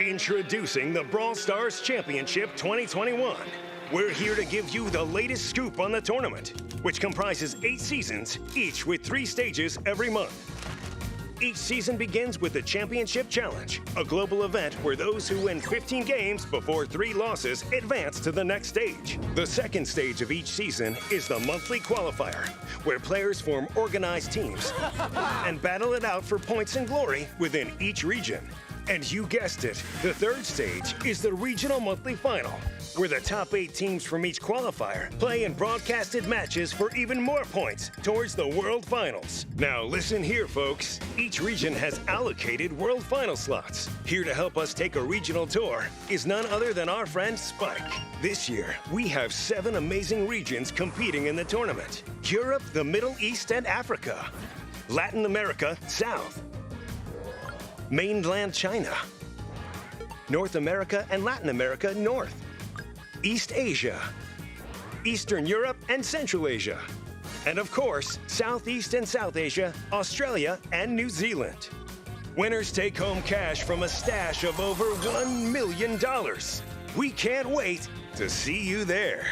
Introducing the Brawl Stars Championship 2021. We're here to give you the latest scoop on the tournament, which comprises 8 seasons, each with 3 stages every month. Each season begins with the Championship Challenge, a global event where those who win 15 games before 3 losses advance to the next stage. The second stage of each season is the monthly qualifier, where players form organized teams and battle it out for points and glory within each region. And you guessed it, the third stage is the regional monthly final, where the top 8 teams from each qualifier play in broadcasted matches for even more points towards the World Finals. Now listen here, folks. Each region has allocated World Final slots. Here to help us take a regional tour is none other than our friend Spike. This year, we have 7 amazing regions competing in the tournament. Europe, the Middle East, and Africa. Latin America, South. Mainland China. North America and Latin America, North. East Asia, Eastern Europe and Central Asia, and of course, Southeast and South Asia, Australia and New Zealand. Winners take home cash from a stash of over $1 million. We can't wait to see you there.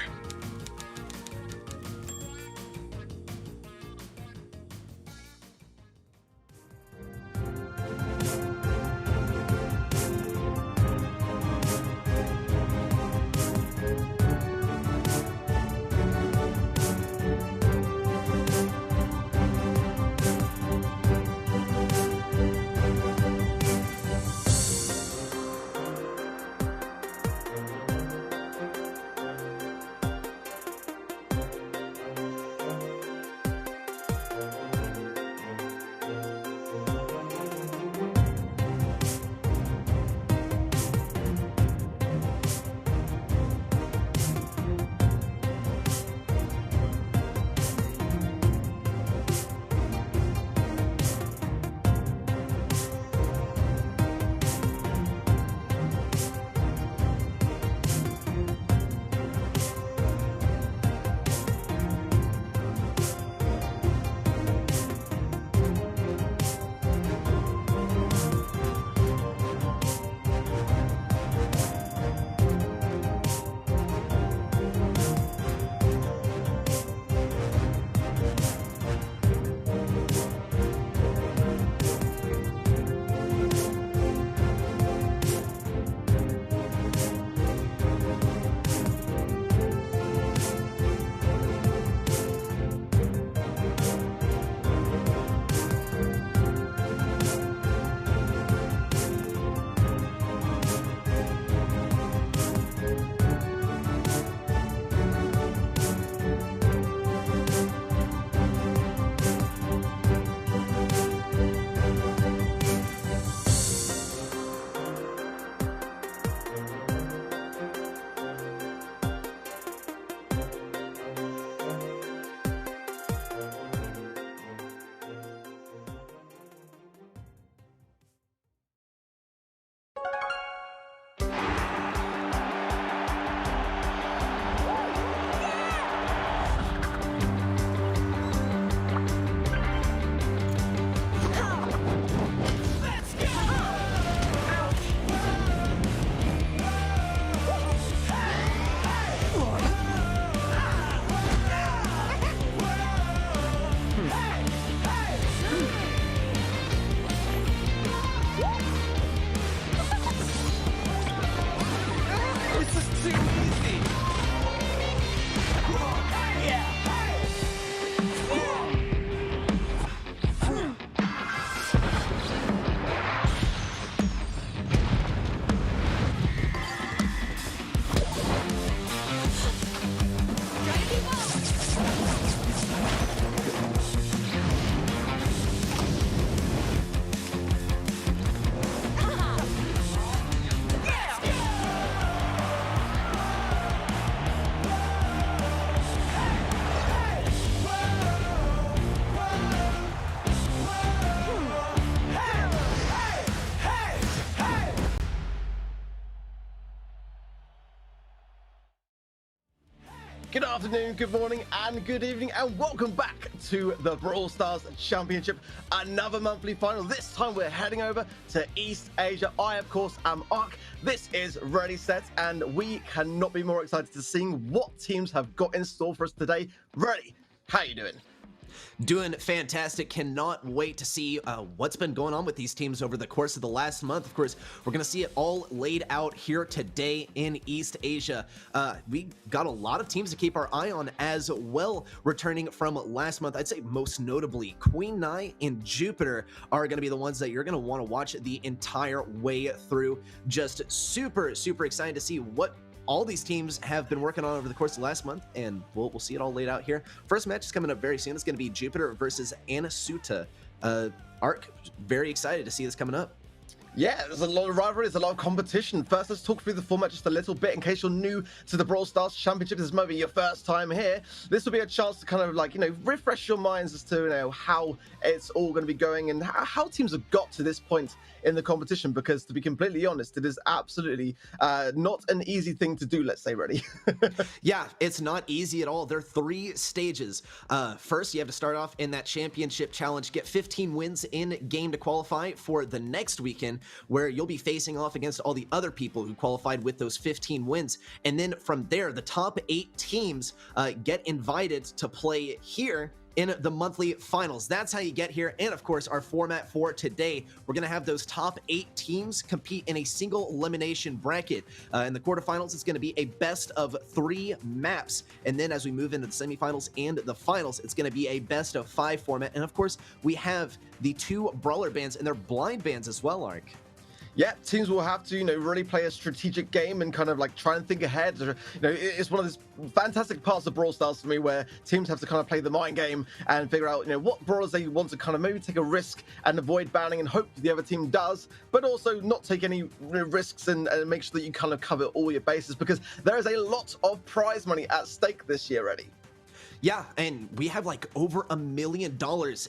afternoon, good morning, and good evening, and welcome back to the Brawl Stars Championship. Another monthly final. This time we're heading over to East Asia. I, of course, am Ark. This is ReddySet, and we cannot be more excited to seeing what teams have got in store for us today. Reddy, how you doing? Doing fantastic. Cannot wait to see what's been going on with these teams over the course of the last month. Of course, we're going to see it all laid out here today in East Asia. We got a lot of teams to keep our eye on as well, returning from last month. I'd say most notably, Queen Nai and Jupiter are going to be the ones that you're going to want to watch the entire way through. Just super excited to see what all these teams have been working on over the course of last month, and we'll see it all laid out here. First match is coming up very soon. It's going to be Jupiter versus Anasuta. Ark, very excited to see this coming up. Yeah, there's a lot of rivalry, there's a lot of competition. First, let's talk through the format just a little bit in case you're new to the Brawl Stars Championship. This might be your first time here. This will be a chance to kind of like, refresh your minds as to, how it's all going to be going and how teams have got to this point in the competition. Because to be completely honest, it is absolutely not an easy thing to do, let's say, Reddy. Yeah, it's not easy at all. There are 3 stages. First, you have to start off in that championship challenge, get 15 wins in game to qualify for the next weekend, where you'll be facing off against all the other people who qualified with those 15 wins. And then from there, the top 8 teams get invited to play here in the monthly finals. That's how you get here. And of course, our format for today, we're going to have those top 8 teams compete in a single elimination bracket. In the quarterfinals, it's going to be a best of 3 maps. And then as we move into the semifinals and the finals, it's going to be a best of 5 format. And of course, we have the 2 brawler bands and their blind bands as well, Ark. Yeah, teams will have to, really play a strategic game and kind of like try and think ahead. It's one of those fantastic parts of Brawl Stars for me where teams have to kind of play the mind game and figure out, what brawlers they want to kind of maybe take a risk and avoid banning and hope the other team does, but also not take any risks and make sure that you kind of cover all your bases, because there is a lot of prize money at stake this year, Reddy. Yeah, and we have like over $1 million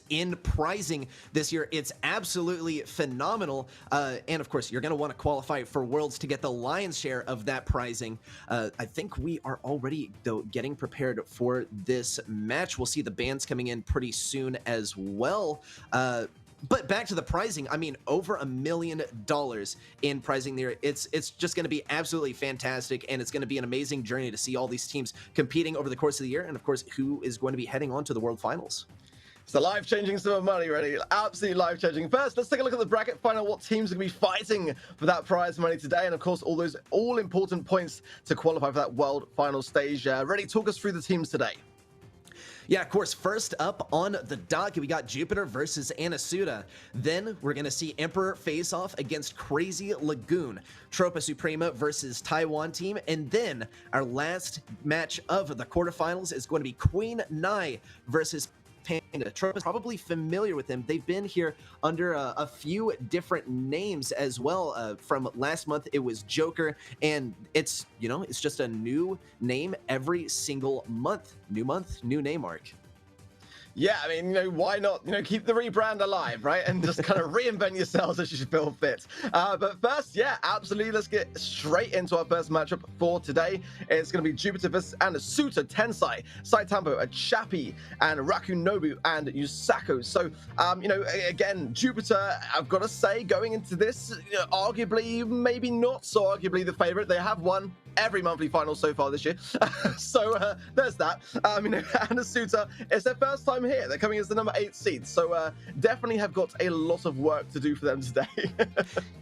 in prizing this year. It's absolutely phenomenal. And of course, you're going to want to qualify for Worlds to get the lion's share of that prizing. I think we are already, though, getting prepared for this match. We'll see the bands coming in pretty soon as well. But back to the prizing, I mean, over $1 million in prizing there. It's just going to be absolutely fantastic, and it's going to be an amazing journey to see all these teams competing over the course of the year, and of course, who is going to be heading on to the World Finals. It's a life-changing sum of money, Reddy. Absolutely life-changing. First, let's take a look at the bracket, find out what teams are going to be fighting for that prize money today, and of course, all those all-important points to qualify for that World Final stage. Reddy, talk us through the teams today. Yeah, of course, first up on the docket, we got Jupiter versus Anasuta. Then we're going to see Emperor face off against Crazy Lagoon. Tropa Suprema versus Taiwan team. And then our last match of the quarterfinals is going to be Queen Nai versus Panda. Tropa's probably familiar with them. They've been here under a few different names as well. From last month, it was Joker, and it's just a new name every single month. New month, new name, Ark. Yeah, I mean, why not, keep the rebrand alive, right? And just kind of reinvent yourselves as you feel fit. But first, yeah, absolutely. Let's get straight into our first matchup for today. It's going to be Jupiter versus Anasuta, Tensai, Saitambo, Chappie, and Rakunobu, and Yusako. So, again, Jupiter, I've got to say, going into this, arguably, maybe not so arguably the favorite. They have won every monthly final so far this year. So there's that. Anasuta, it's their first time here. They're coming as the number 8 seed. So definitely have got a lot of work to do for them today.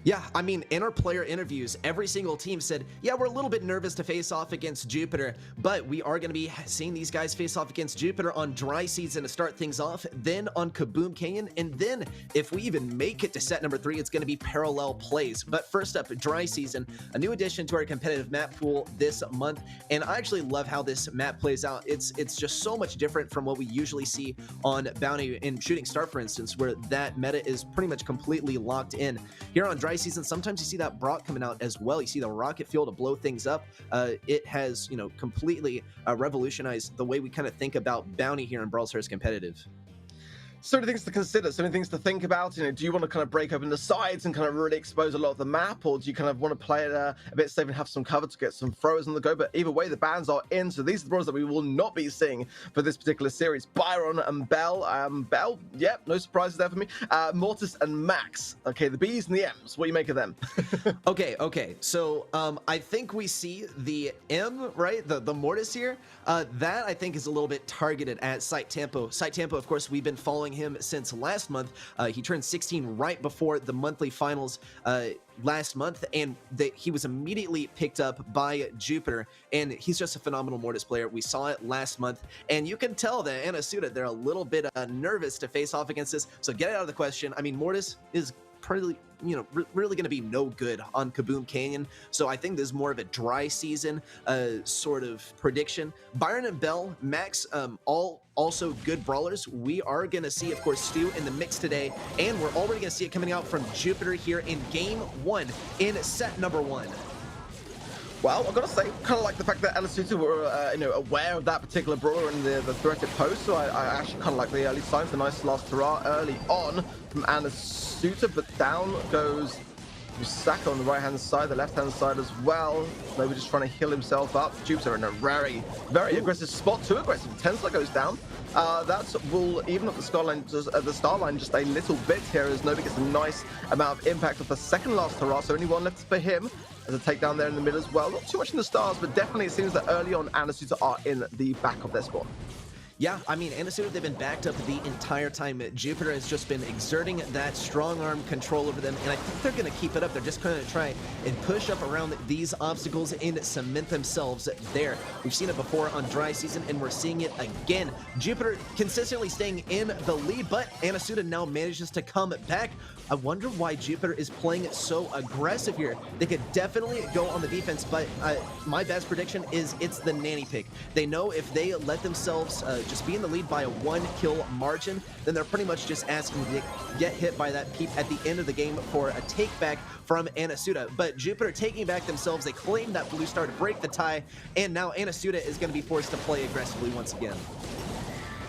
Yeah, I mean, in our player interviews, every single team said, yeah, we're a little bit nervous to face off against Jupiter, but we are going to be seeing these guys face off against Jupiter on dry season to start things off, then on Kaboom Canyon, and then if we even make it to set number 3, it's going to be parallel plays. But first up, dry season, a new addition to our competitive map pool this month, and I actually love how this map plays out. It's just so much different from what we usually see on Bounty and Shooting Star, for instance, where that meta is pretty much completely locked in. Here on dry season, sometimes you see that Brock coming out as well. You see the rocket fuel to blow things up. It has, completely revolutionized the way we kind of think about Bounty here in Brawl Stars Competitive. so many things to consider, so many things to think about. You know, do you want to kind of break open the sides and kind of really expose a lot of the map, or do you kind of want to play it a bit safe and have some cover to get some throwers on the go? But either way, the bans are in, so these are the brawlers that we will not be seeing for this particular series. Byron and Bell. Bell, yeah, no surprises there for me. Mortis and Max. Okay, the B's and the M's. What do you make of them? Okay. So I think we see the M, right? The Mortis here. That I think is a little bit targeted at Site Tempo. Site Tempo, of course, we've been following him since last month. He turned 16 right before the monthly finals last month, and he was immediately picked up by Jupiter, and he's just a phenomenal Mortis player. We saw it last month, and you can tell that Anasuta, they're a little bit nervous to face off against this, so get it out of the question. I mean, Mortis is probably, you know, really going to be no good on Kaboom Canyon, so I think this is more of a dry season sort of prediction. Byron and Bell, Max, all also good brawlers. We are going to see, of course, Stu in the mix today, and we're already going to see it coming out from Jupiter here in Game 1 in set number 1. Well, I've got to say, kind of like the fact that Anasuta were, aware of that particular brawler and the threat it posed. So I actually kind of like the early signs, the nice last hurrah early on from Anasuta, but down goes Musaka on the right-hand side, the left-hand side as well. Maybe just trying to heal himself up. Jupiter in a very, very aggressive spot, too aggressive. Tesla goes down. That will even up the star line just a little bit here, as Nobi gets a nice amount of impact off the second last hurrah, so only one left for him. As a takedown there in the middle as well. Not too much in the stars, but definitely it seems that early on Anasuta are in the back of their spawn. Yeah, I mean, Anasuta, they've been backed up the entire time. Jupiter has just been exerting that strong arm control over them, and I think they're going to keep it up. They're just going to try and push up around these obstacles and cement themselves there. We've seen it before on dry season, and we're seeing it again. Jupiter consistently staying in the lead, but Anasuta now manages to come back. I wonder why Jupiter is playing so aggressive here. They could definitely go on the defense, but my best prediction is it's the nanny pick. They know if they let themselves just be in the lead by a 1-kill margin, then they're pretty much just asking to get hit by that peep at the end of the game for a take back from Anasuta. But Jupiter taking back themselves, they claim that blue star to break the tie, and now Anasuta is going to be forced to play aggressively once again.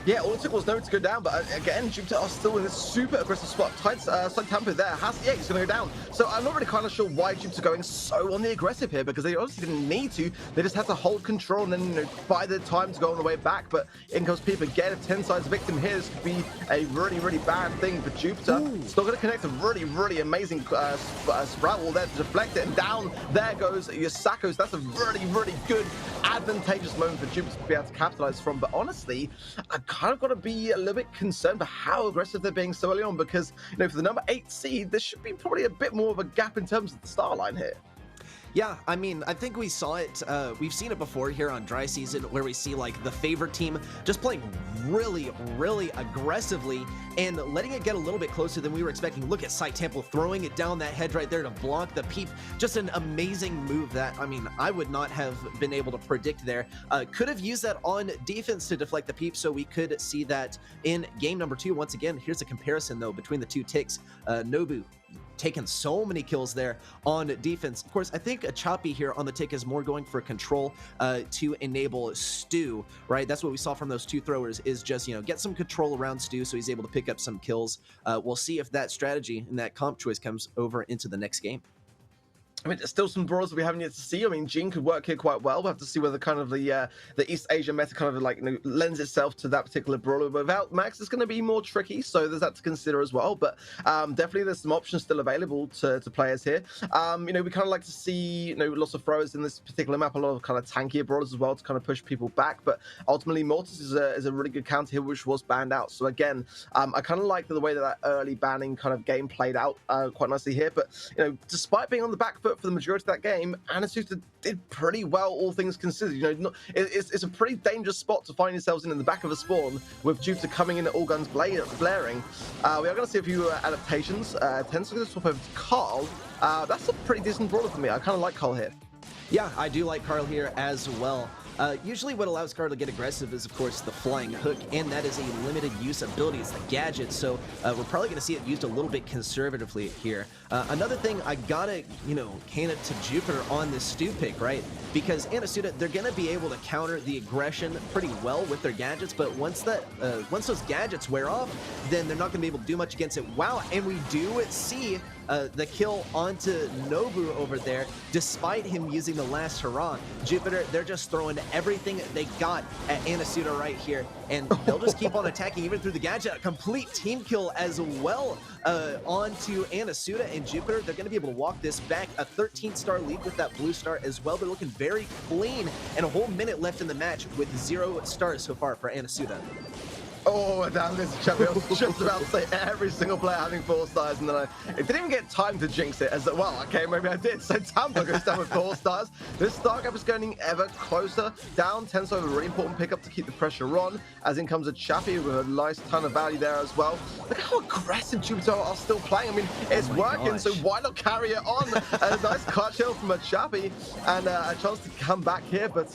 Yeah, all it took was Nobi to go down, but again, Jupiter are still in this super aggressive spot. Side Tampa there, he's going to go down. So I'm not really kind of sure why Jupiter going so on the aggressive here, because they obviously didn't need to. They just had to hold control and then, you know, buy the time to go on the way back. But in comes Peep again, a 10-sides victim here. This could be a really, really bad thing for Jupiter. Ooh. Still going to connect a really, really amazing sprout wall there to deflect it, and down there goes Yosako. That's a really, really good, advantageous moment for Jupiter to be able to capitalize from. But honestly, I kind of got to be a little bit concerned for how aggressive they're being so early on, because, you know, for the number 8 seed, there should be probably a bit more of a gap in terms of the star line here. Yeah, I mean, I think we saw it, we've seen it before here on dry season, where we see like the favorite team just playing really, really aggressively and letting it get a little bit closer than we were expecting. Look at Site Temple throwing it down that hedge right there to block the peep. Just an amazing move that, I mean, I would not have been able to predict there. Could have used that on defense to deflect the peep, so we could see that in game number 2. Once again, here's a comparison though between the two ticks. Nobu taken so many kills there on defense. Of course, I think a Choppy here on the tick is more going for control to enable Stu, right? That's what we saw from those two throwers, is just, you know, get some control around Stu so he's able to pick up some kills. We'll see if that strategy and that comp choice comes over into the next game. I mean, there's still some brawlers that we haven't yet to see. I mean, Jin could work here quite well. We'll have to see whether kind of the East Asia meta kind of like, you know, lends itself to that particular brawler. Without Max, it's going to be more tricky, so there's that to consider as well. But definitely there's some options still available to players here. You know, we kind of like to see, you know, lots of throwers in this particular map, a lot of kind of tankier brawlers as well to kind of push people back. But ultimately, Mortis is a really good counter here, which was banned out. So again, I kind of like the way that early banning kind of game played out quite nicely here. But, you know, despite being on the back foot for the majority of that game, Anasuta did pretty well, all things considered. You know, it's a pretty dangerous spot to find yourselves in the back of a spawn with Jupiter coming in at all guns blaring. We are going to see a few adaptations. Tends to swap over to Carl. That's a pretty decent brawler for me. I kind of like Carl here. Yeah, I do like Carl here as well. Usually what allows Carl to get aggressive is, of course, the flying hook, and that is a limited use ability. It's the gadget, so we're probably going to see it used a little bit conservatively here. Another thing, I gotta, hand it to Jupiter on this stew pick, right? Because Anasuta, they're going to be able to counter the aggression pretty well with their gadgets, but once those gadgets wear off, then they're not going to be able to do much against it. Wow, and we do see the kill onto Nobu over there, despite him using the last hurrah. Jupiter, they're just throwing everything they got at Anasuta right here, and they'll just keep on attacking even through the gadget. A complete team kill as well onto Anasuta and Jupiter. They're going to be able to walk this back. A 13-star lead with that blue star as well. They're looking very clean, and a whole minute left in the match with 0 stars so far for Anasuta. Oh, down this champion. I was just about to say every single player having 4 stars, and then it didn't even get time to jinx it. As well, okay, maybe I did. So Tampa goes down with 4 stars. This star gap is getting ever closer. Down 10, so a really important pickup to keep the pressure on. As in comes a Chappie with a nice ton of value there as well. Look how aggressive Jupiter are still playing. I mean, it's working, so why not carry it on? A nice clutch hill from a Chappie and a chance to come back here. But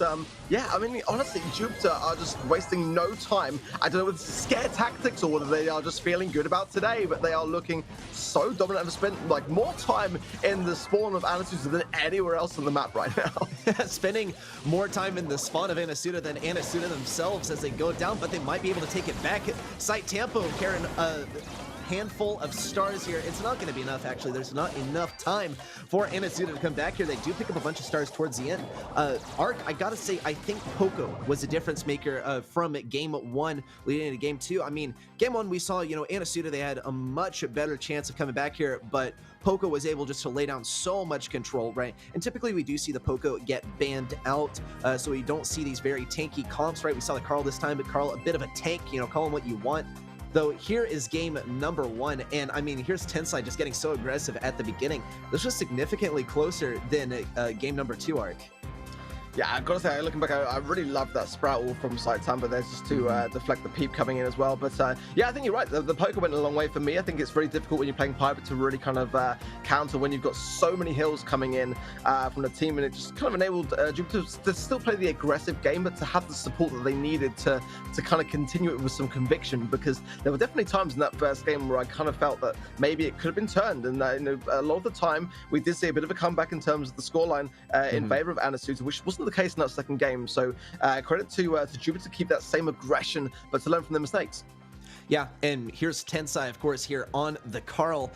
yeah, I mean, honestly, Jupiter are just wasting no time. I don't know whether it's scare tactics or whether they are just feeling good about today, but they are looking so dominant and have spent like more time in the spawn of Anasuta than anywhere else on the map right now. Spending more time in the spawn of Anasuta than Anasuta themselves as they go down, but they might be able to take it back. Sight Tampo carrying handful of stars here. It's not going to be enough, actually. There's not enough time for Anasuta to come back here. They do pick up a bunch of stars towards the end. Arc, I gotta say, I think Poco was a difference maker from game 1 leading into game 2. I mean, game 1 we saw, Anasuta, they had a much better chance of coming back here, but Poco was able just to lay down so much control, right? And typically we do see the Poco get banned out, so we don't see these very tanky comps, right? We saw the Carl this time, but Carl a bit of a tank, call him what you want. Though here is game number 1, and I mean, here's Tensai just getting so aggressive at the beginning. This was significantly closer than game number 2, Arc. Yeah, I've got to say, looking back, I really love that Sprout from Sight Tampa there just to deflect the peep coming in as well. But yeah, I think you're right. The poker went a long way for me. I think it's very difficult when you're playing Piper to really kind of counter when you've got so many hills coming in from the team, and it just kind of enabled Jupiter to still play the aggressive game, but to have the support that they needed to kind of continue it with some conviction, because there were definitely times in that first game where I kind of felt that maybe it could have been turned, and a lot of the time we did see a bit of a comeback in terms of the scoreline in favor of Anasuta, which wasn't the case in that second game. So credit to Jupiter to keep that same aggression, but to learn from their mistakes. Yeah, and here's Tensai, of course, here on the Carl.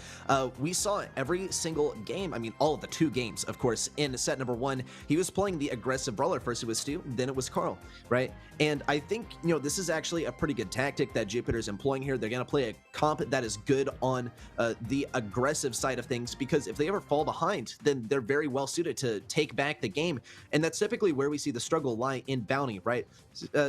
We saw every single game, I mean, all of the 2 games, of course, in set number 1. He was playing the aggressive brawler. First it was Stu, then it was Carl, right? And I think, this is actually a pretty good tactic that Jupiter's employing here. They're going to play a comp that is good on the aggressive side of things, because if they ever fall behind, then they're very well suited to take back the game. And that's typically where we see the struggle lie in Bounty, right?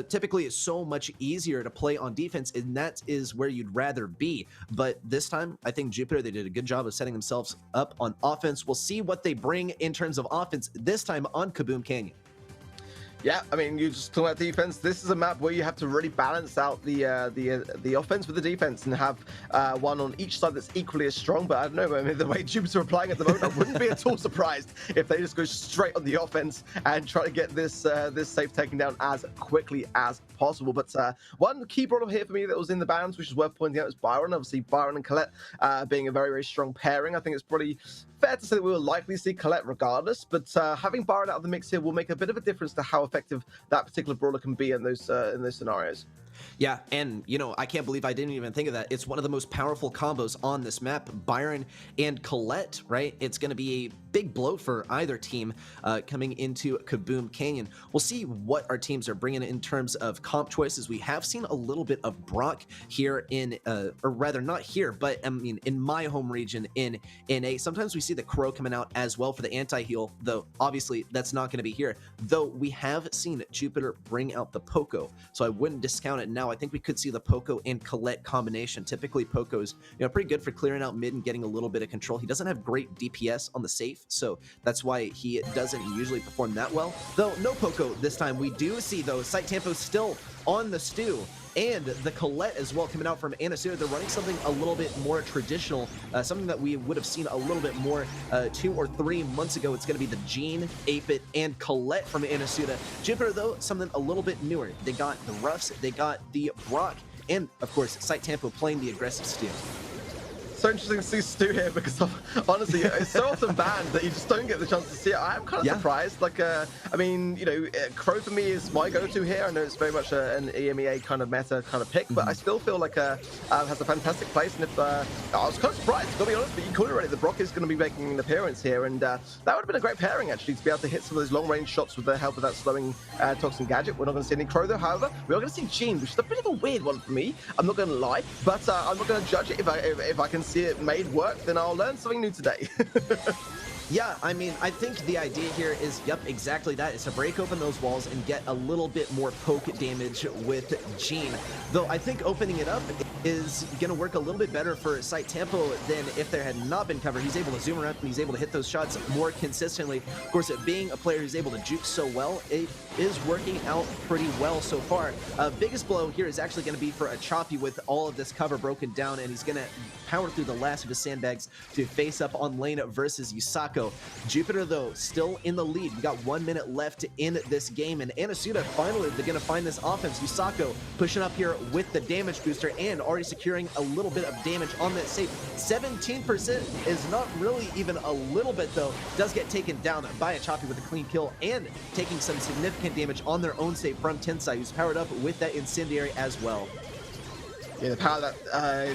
Typically, it's so much easier to play on defense, and that is where you'd rather be. But this time, I think Jupiter, they did a good job of setting themselves up on offense. We'll see what they bring in terms of offense this time on Kaboom Canyon. Yeah, I mean, you just talk about defense. This is a map where you have to really balance out the offense with the defense and have one on each side that's equally as strong. But I don't know, I mean, the way Jupiter are playing at the moment, I wouldn't be at all surprised if they just go straight on the offense and try to get this this safe taken down as quickly as possible. But one key problem here for me that was in the bans, which is worth pointing out, is Byron. Obviously, Byron and Colette being a very, very strong pairing. I think it's probably fair to say that we will likely see Colette regardless, but having Byron out of the mix here will make a bit of a difference to how effective that particular brawler can be in those scenarios. Yeah, and I can't believe I didn't even think of that. It's one of the most powerful combos on this map, Byron and Colette, right? It's going to be a big blow for either team coming into Kaboom Canyon. We'll see what our teams are bringing in terms of comp choices. We have seen a little bit of Brock here in, or rather not here, but I mean in my home region in NA. Sometimes we see the Crow coming out as well for the anti-heal, though obviously that's not going to be here. Though we have seen Jupiter bring out the Poco, so I wouldn't discount it now. I think we could see the Poco and Colette combination. Typically Poco's pretty good for clearing out mid and getting a little bit of control. He doesn't have great DPS on the safe, safe. So that's why he doesn't usually perform that well. Though no Poco this time. We do see, though, Site Tempo still on the stew. And the Colette as well coming out from Anasuta. They're running something a little bit more traditional, something that we would have seen a little bit more 2 or 3 months ago. It's going to be the Jean, 8-Bit, and Colette from Anasuta. Jupiter, though, something a little bit newer. They got the Ruffs, they got the Brock, and, of course, Site Tempo playing the aggressive Stu. So interesting to see Stu here because honestly, it's so often banned that you just don't get the chance to see it. I am kind of surprised. Like, I mean, you know, Crow for me is my go-to here. I know it's very much an EMEA kind of meta kind of pick, but I still feel like has a fantastic place. And if I was kind of surprised, to be honest, but you called it already. The Brock is going to be making an appearance here, and that would have been a great pairing actually to be able to hit some of those long-range shots with the help of that slowing Toxin gadget. We're not going to see any Crow though. However, we are going to see Jean, which is a bit of a weird one for me. I'm not going to lie, but I'm not going to judge it if I can see it made work, then I'll learn something new today. Yeah, I mean, I think the idea here is, yep, exactly that. Is to break open those walls and get a little bit more poke damage with Jean. Though I think opening it up is going to work a little bit better for Site Tempo than if there had not been cover. He's able to zoom around and he's able to hit those shots more consistently. Of course, being a player who's able to juke so well, it is working out pretty well so far. Biggest blow here is actually going to be for a Choppy with all of this cover broken down, and he's going to power through the last of his sandbags to face up on lane versus Yusako. Jupiter, though, still in the lead. We got 1 minute left in this game, and Anasuta finally they're going to find this offense. Yusako pushing up here with the damage booster and already securing a little bit of damage on that safe. 17% is not really even a little bit, though. Does get taken down by a Choppy with a clean kill and taking some significant damage on their own safe from Tensai, who's powered up with that incendiary as well. Yeah, the power that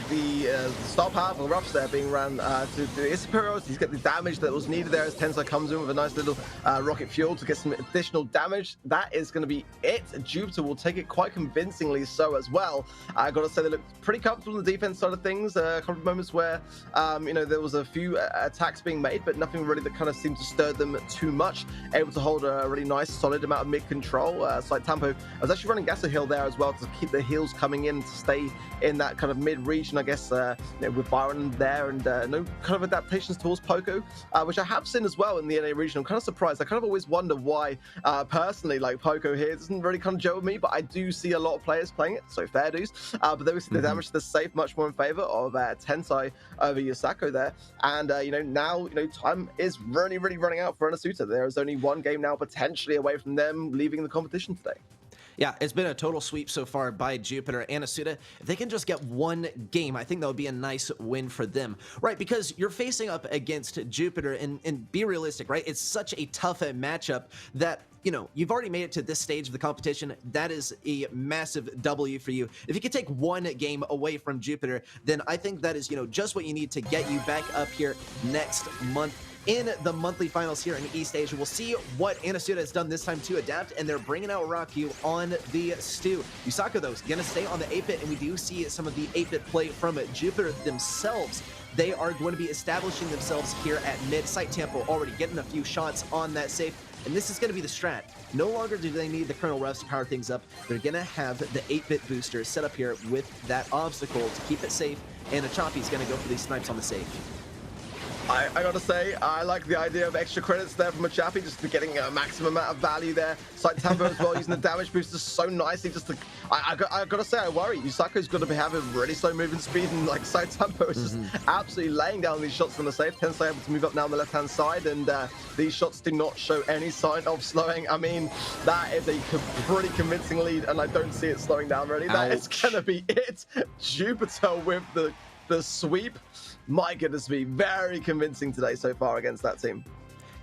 the star power for the Ruffs there being ran to his superiority. He's got the damage that was needed there as Tensai comes in with a nice little rocket fuel to get some additional damage. That is going to be it. Jupiter will take it quite convincingly so as well. I got to say they look pretty comfortable on the defense side of things. A couple of moments where you know, there was a few attacks being made, but nothing really that kind of seemed to stir them too much. Able to hold a really nice solid amount of mid control. Site Tempo was actually running Gasser Hill there as well to keep the heals coming in to stay in that kind of mid-region, I guess, you know, with Byron there, and no kind of adaptations towards Poco, which I have seen as well in the NA region. I'm kind of surprised. I kind of always wonder why, personally, like Poco here doesn't really kind of gel with me, but I do see a lot of players playing it, so fair dues. But there we see the damage to the safe much more in favor of Tensai over Yusako there, and you know, now, you know, time is really running out for Anasuta. There is only one game now potentially away from them leaving the competition today. Yeah, it's been a total sweep so far by Jupiter. Anasuta, if they can just get one game, I think that would be a nice win for them, right? Because you're facing up against Jupiter, and be realistic, right? It's such a tough matchup that, you know, you've already made it to this stage of the competition. That is a massive W for you. If you could take one game away from Jupiter, then I think that is, you know, just what you need to get you back up here next month in the monthly finals here in the East Asia. We'll see what Anasuta has done this time to adapt, and they're bringing out Raku on the stew. Yusako, though, is going to stay on the 8-Bit, and we do see some of the 8-Bit play from Jupiter themselves. They are going to be establishing themselves here at mid. Site Tempo already getting a few shots on that safe, and this is going to be the strat. No longer do they need the Colonel Ruffs to power things up. They're going to have the 8-Bit booster set up here with that obstacle to keep it safe, and a Choppy's going to go for these snipes on the safe. I gotta say, I like the idea of extra credits there from a Chappy, just for getting a maximum amount of value there. Site Tempo as well, using the damage booster so nicely. Just to, I gotta say, I worry. Yusako's got to be having really slow moving speed, and like Site Tempo is just absolutely laying down these shots from the safe. Tensai able to move up now on the left-hand side, and these shots do not show any sign of slowing. I mean, that is a pretty convincing lead, and I don't see it slowing down really. That is gonna be it. Jupiter with the sweep. My goodness me, very convincing today so far against that team.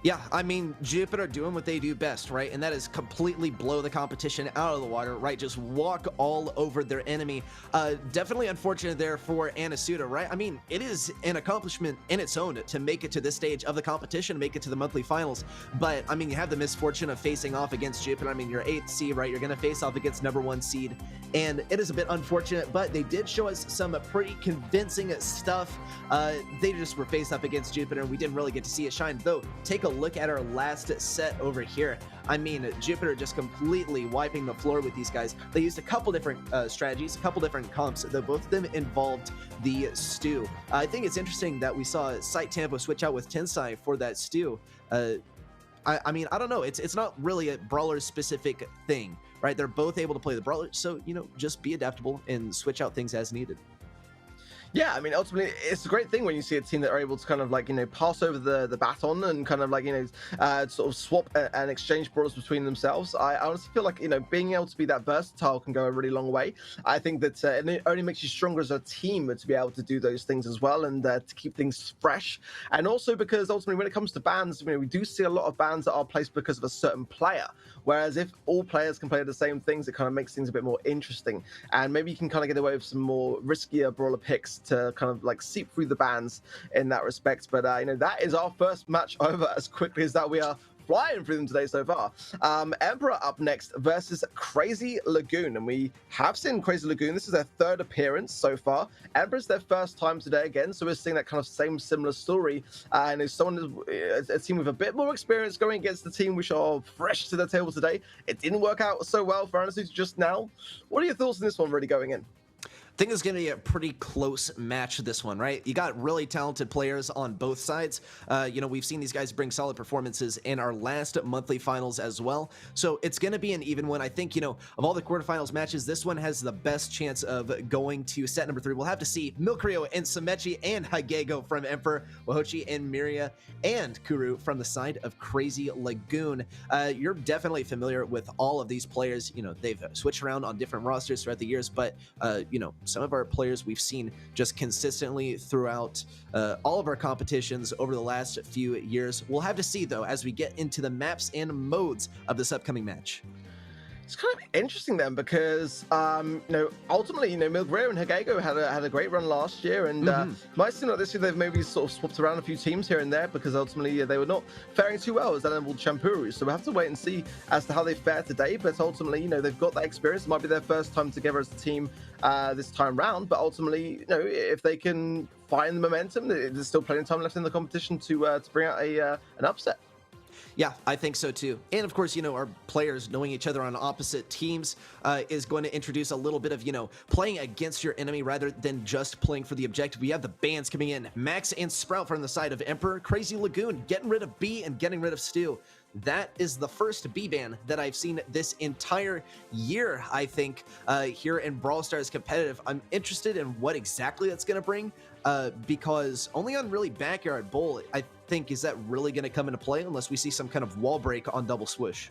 Yeah, I mean, Jupiter doing what they do best, right? And that is completely blow the competition out of the water, right? Just walk all over their enemy. Definitely unfortunate there for Anasuta, right? I mean, it is an accomplishment in its own to make it to this stage of the competition, make it to the monthly finals. But, I mean, you have the misfortune of facing off against Jupiter. I mean, you're 8th seed, right? You're going to face off against #1 seed. And it is a bit unfortunate, but they did show us some pretty convincing stuff. They just were faced up against Jupiter, and we didn't really get to see it shine. Though, take a look at our last set over here, I mean, Jupiter just completely wiping the floor with these guys. They used a couple different strategies, a couple different comps, though both of them involved the stew. I think it's interesting that we saw Sight Tampo switch out with Tensai for that stew. I mean, I don't know. It's not really a brawler specific thing, right? They're both able to play the brawler, so, you know, just be adaptable and switch out things as needed. Yeah, I mean, ultimately, it's a great thing when you see a team that are able to kind of like, you know, pass over the baton and kind of like, you know, sort of swap and exchange brawlers between themselves. I honestly feel like, you know, being able to be that versatile can go a really long way. I think that it only makes you stronger as a team to be able to do those things as well and to keep things fresh. And also because ultimately when it comes to bans, you know, we do see a lot of bans that are placed because of a certain player. Whereas if all players can play the same things, it kind of makes things a bit more interesting. And maybe you can kind of get away with some more riskier brawler picks to kind of like seep through the bans in that respect. But you know, that is our first match over as quickly as that we are flying through them today so far. Emperor up next versus Crazy Lagoon, and we have seen Crazy Lagoon. This is their third appearance so far. Emperor's their first time today again, so we're seeing that kind of same similar story. And if someone is a team with a bit more experience going against the team which are fresh to the table today, it didn't work out so well for Anasuta just now. What are your thoughts on this one really going in? I think it's going to be a pretty close match, this one, right? You got really talented players on both sides. You know, we've seen these guys bring solid performances in our last monthly finals as well. So it's going to be an even one. I think, you know, of all the quarterfinals matches, this one has the best chance of going to set number 3. We'll have to see Milkrio and Samechi and Hagego from Emperor, Wahochi and Miria, and Kuru from the side of Crazy Lagoon. You're definitely familiar with all of these players. You know, they've switched around on different rosters throughout the years, but, you know, some of our players we've seen just consistently throughout all of our competitions over the last few years. We'll have to see, though, as we get into the maps and modes of this upcoming match. It's kind of interesting then because, you know, ultimately, you know, Milgrea and Hagego had a great run last year, and might seem like this year they've maybe sort of swapped around a few teams here and there because ultimately they were not faring too well as that enabled Champuru. So we'll have to wait and see as to how they fare today. But ultimately, you know, they've got that experience. It might be their first time together as a team this time round. But ultimately, you know, if they can find the momentum, there's still plenty of time left in the competition to bring out an upset. Yeah, I think so too. And of course, you know, our players knowing each other on opposite teams is going to introduce a little bit of, you know, playing against your enemy rather than just playing for the objective. We have the bans coming in. Max and Sprout from the side of Emperor, Crazy Lagoon getting rid of B and getting rid of Stu. That is the first B ban that I've seen this entire year, I think, here in Brawl Stars Competitive. I'm interested in what exactly that's going to bring, because only on really Backyard Bowl, I think, is that really going to come into play unless we see some kind of wall break on Double Swoosh.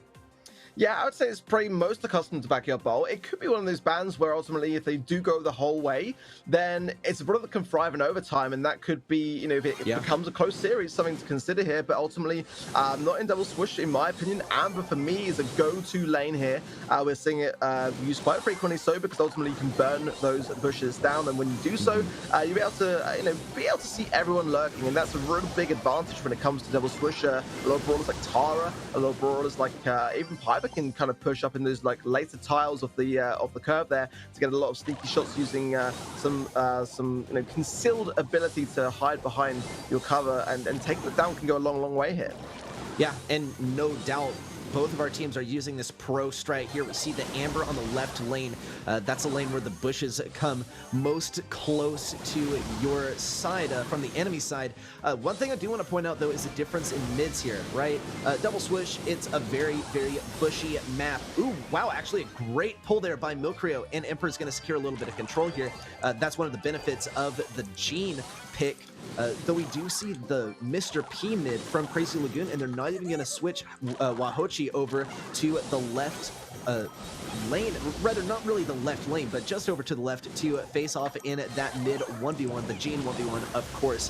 Yeah, I would say it's probably most accustomed to Backyard Bowl. It could be one of those bans where ultimately if they do go the whole way, then it's a brother that can thrive in overtime, and that could be, you know, if it becomes a close series, something to consider here. But ultimately, not in Double Swoosh, in my opinion. Amber, for me, is a go-to lane here. We're seeing it used quite frequently so because ultimately you can burn those bushes down, and when you do so, you'll be able to, you know, see everyone lurking, and that's a real big advantage when it comes to Double Swoosh. A lot of brawlers like Tara, a lot of brawlers like even Piper can kind of push up in those like later tiles of the curve there to get a lot of sneaky shots using some you know, concealed ability to hide behind your cover, and taking it down can go a long way here. Yeah, and no doubt both of our teams are using this pro strat here. We see the Amber on the left lane. That's a lane where the bushes come most close to your side, from the enemy side. One thing I do want to point out, though, is the difference in mids here, right? Double Swoosh, it's a very bushy map. Ooh, wow, actually a great pull there by Milkrio, and Emperor's going to secure a little bit of control here. That's one of the benefits of the Gene pick. Though we do see the Mr. P mid from Crazy Lagoon, and they're not even going to switch Wahochi over to the left lane. Rather, not really the left lane, but just over to the left to face off in that mid 1v1, the Gene 1v1, of course.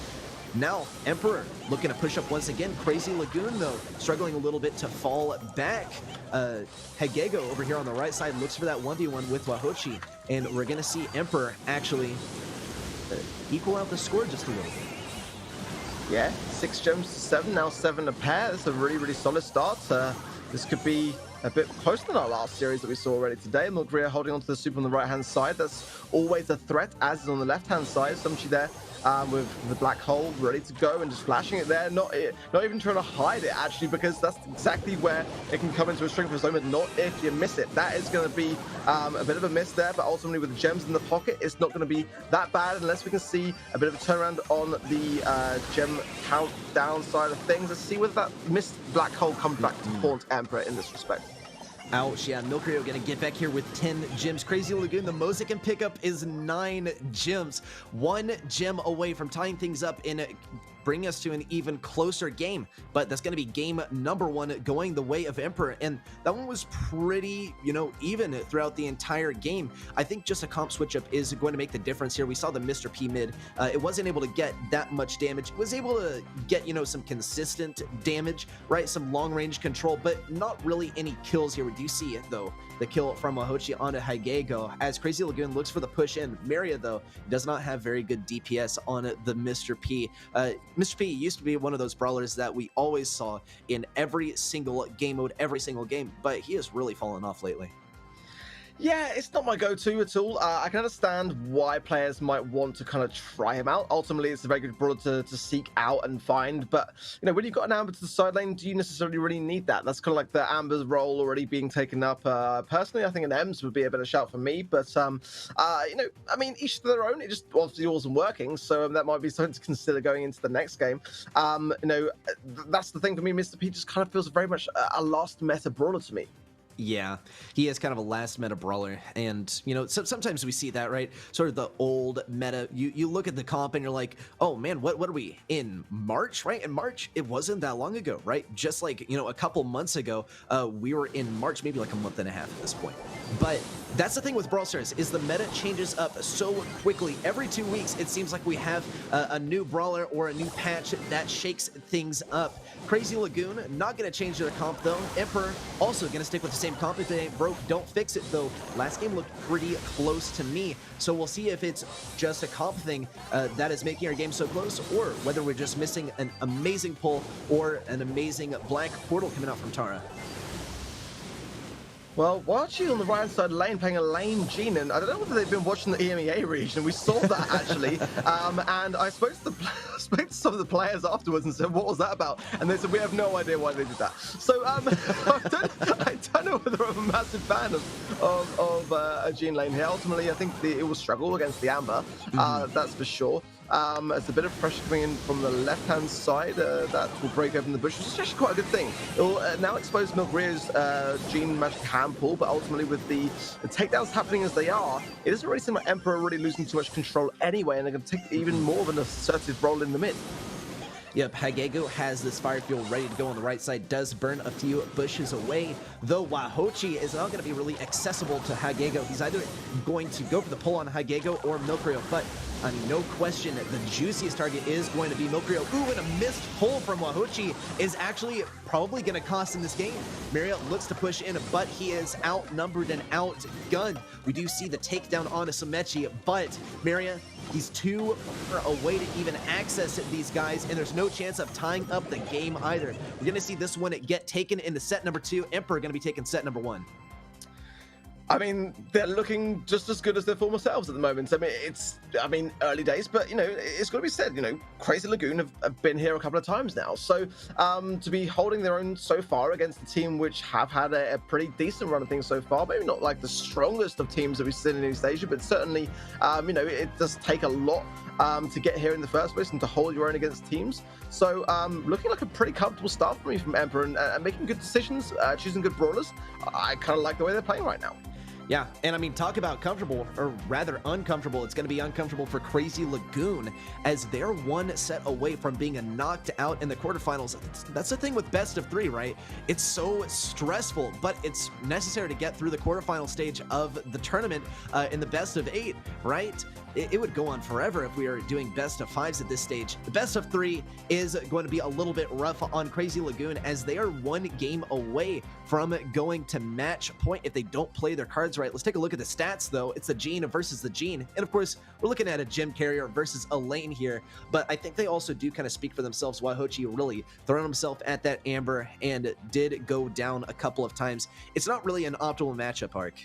Now, Emperor looking to push up once again. Crazy Lagoon, though, struggling a little bit to fall back. Hagego over here on the right side looks for that 1v1 with Wahochi, and we're going to see Emperor actually equal out the score just a little bit. Yeah, 6 gems to 7, now 7 a pair. That's a really solid start. This could be a bit closer than our last series that we saw already today. Milkria holding onto the super on the right-hand side. That's always a threat, as is on the left-hand side. Somebody there with the black hole ready to go and just flashing it there, not even trying to hide it actually, because that's exactly where it can come into a strength of its own, but not if you miss it. That is going to be a bit of a miss there, but ultimately with the gems in the pocket, it's not going to be that bad unless we can see a bit of a turnaround on the gem countdown side of things. Let's see whether that missed black hole comes back to haunt Emperor in this respect. Ouch, yeah, Milkrio gonna get back here with 10 gems. Crazy Lagoon, the most it can pick up is 9 gems. 1 gem away from tying things up in bring us to an even closer game, but that's going to be game number 1 going the way of Emperor, and that one was pretty, even throughout the entire game. I think just a comp switch up is going to make the difference here. We saw the Mr. P mid, it wasn't able to get that much damage. It was able to get, some consistent damage, right? Some long range control, but not really any kills here. We do see it though, the kill from Wahochi onto Hagego as Crazy Lagoon looks for the push in. Maria though does not have very good DPS on the Mr. P. Mr. P used to be one of those brawlers that we always saw in every single game mode, every single game, but he has really fallen off lately. Yeah, it's not my go-to at all. I can understand why players might want to kind of try him out. Ultimately, it's a very good brawler to seek out and find. But, when you've got an Amber to the side lane, do you necessarily really need that? That's kind of like the Amber's role already being taken up. Personally, I think an Ems would be a better shout for me. But, each to their own. It just obviously wasn't working. So that might be something to consider going into the next game. That's the thing for me. Mr. P just kind of feels very much a last meta brawler to me. Yeah, he is kind of a last meta brawler, and sometimes we see that, right? Sort of the old meta. You look at the comp and you're like, oh man, what are we in March, right? In March, it wasn't that long ago, right? Just like a couple months ago, we were in March, maybe like a month and a half at this point. But that's the thing with Brawl Stars, is the meta changes up so quickly. Every 2 weeks, it seems like we have a new brawler or a new patch that shakes things up. Crazy Lagoon not going to change their comp though. Emperor also going to stick with the same comp. If it ain't broke, don't fix it though. Last game looked pretty close to me, so we'll see if it's just a comp thing that is making our game so close, or whether we're just missing an amazing pull or an amazing black portal coming out from Tara. Well, while she's on the right side lane playing a lane Jean, and I don't know whether they've been watching the EMEA region. We saw that actually, and I spoke to some of the players afterwards and said, "What was that about?" And they said, "We have no idea why they did that." So I don't know whether I'm a massive fan of a Jean lane here. Ultimately, I think it will struggle against the Amber. That's for sure. There's a bit of pressure coming in from the left-hand side that will break open the bush, which is actually quite a good thing. It will now expose Milkria's Jean magic hand pull, but ultimately with the takedowns happening as they are, it doesn't really seem like Emperor really losing too much control anyway, and they're going to take even more of an assertive role in the mid. Yep, Hagego has this fire fuel ready to go on the right side, does burn a few bushes away, though Wahochi is not going to be really accessible to Hagego. He's either going to go for the pull on Hagego or Milkrio, but I mean, no question, the juiciest target is going to be Milkrio. Ooh, and a missed pull from Wahochi is actually probably going to cost in this game. Mario looks to push in, but he is outnumbered and outgunned. We do see the takedown on Samechi, but Mario, he's too far away to even access these guys, and there's no chance of tying up the game either. We're going to see this one get taken into set number 2. Emperor going to be taking set number 1. I mean, they're looking just as good as their former selves at the moment. I mean, it's early days, but, it's got to be said, Crazy Lagoon have been here a couple of times now. So, to be holding their own so far against a team which have had a pretty decent run of things so far, maybe not like the strongest of teams that we've seen in East Asia, but certainly, it does take a lot to get here in the first place and to hold your own against teams. So, looking like a pretty comfortable start for me from Emperor and making good decisions, choosing good brawlers. I kind of like the way they're playing right now. Yeah, and I mean, talk about comfortable, or rather uncomfortable. It's going to be uncomfortable for Crazy Lagoon, as they're one set away from being knocked out in the quarterfinals. That's the thing with best of 3, right? It's so stressful, but it's necessary to get through the quarterfinal stage of the tournament in the best of 8, right? it would go on forever if we are doing best of 5s at this stage. The best of 3 is going to be a little bit rough on Crazy Lagoon, as they are 1 game away from going to match point if they don't play their cards right. Let's take a look at the stats, though. It's the Gene versus the Gene, and of course we're looking at a gym carrier versus a lane here, but I think they also do kind of speak for themselves. Wahochi really throwing himself at that Amber and did go down a couple of times. It's not really an optimal matchup, Arc.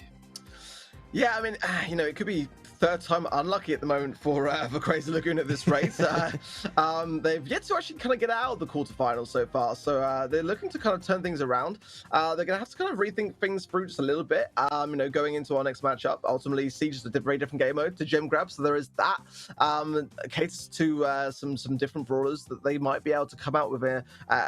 Yeah, I mean, it could be third time unlucky at the moment for Crazy Lagoon at this rate. They've yet to actually kind of get out of the quarterfinals so far, so they're looking to kind of turn things around. They're going to have to kind of rethink things through just a little bit, going into our next matchup. Ultimately, Siege is a very different game mode to Gem Grab, so there is that. Caters to some different brawlers that they might be able to come out with a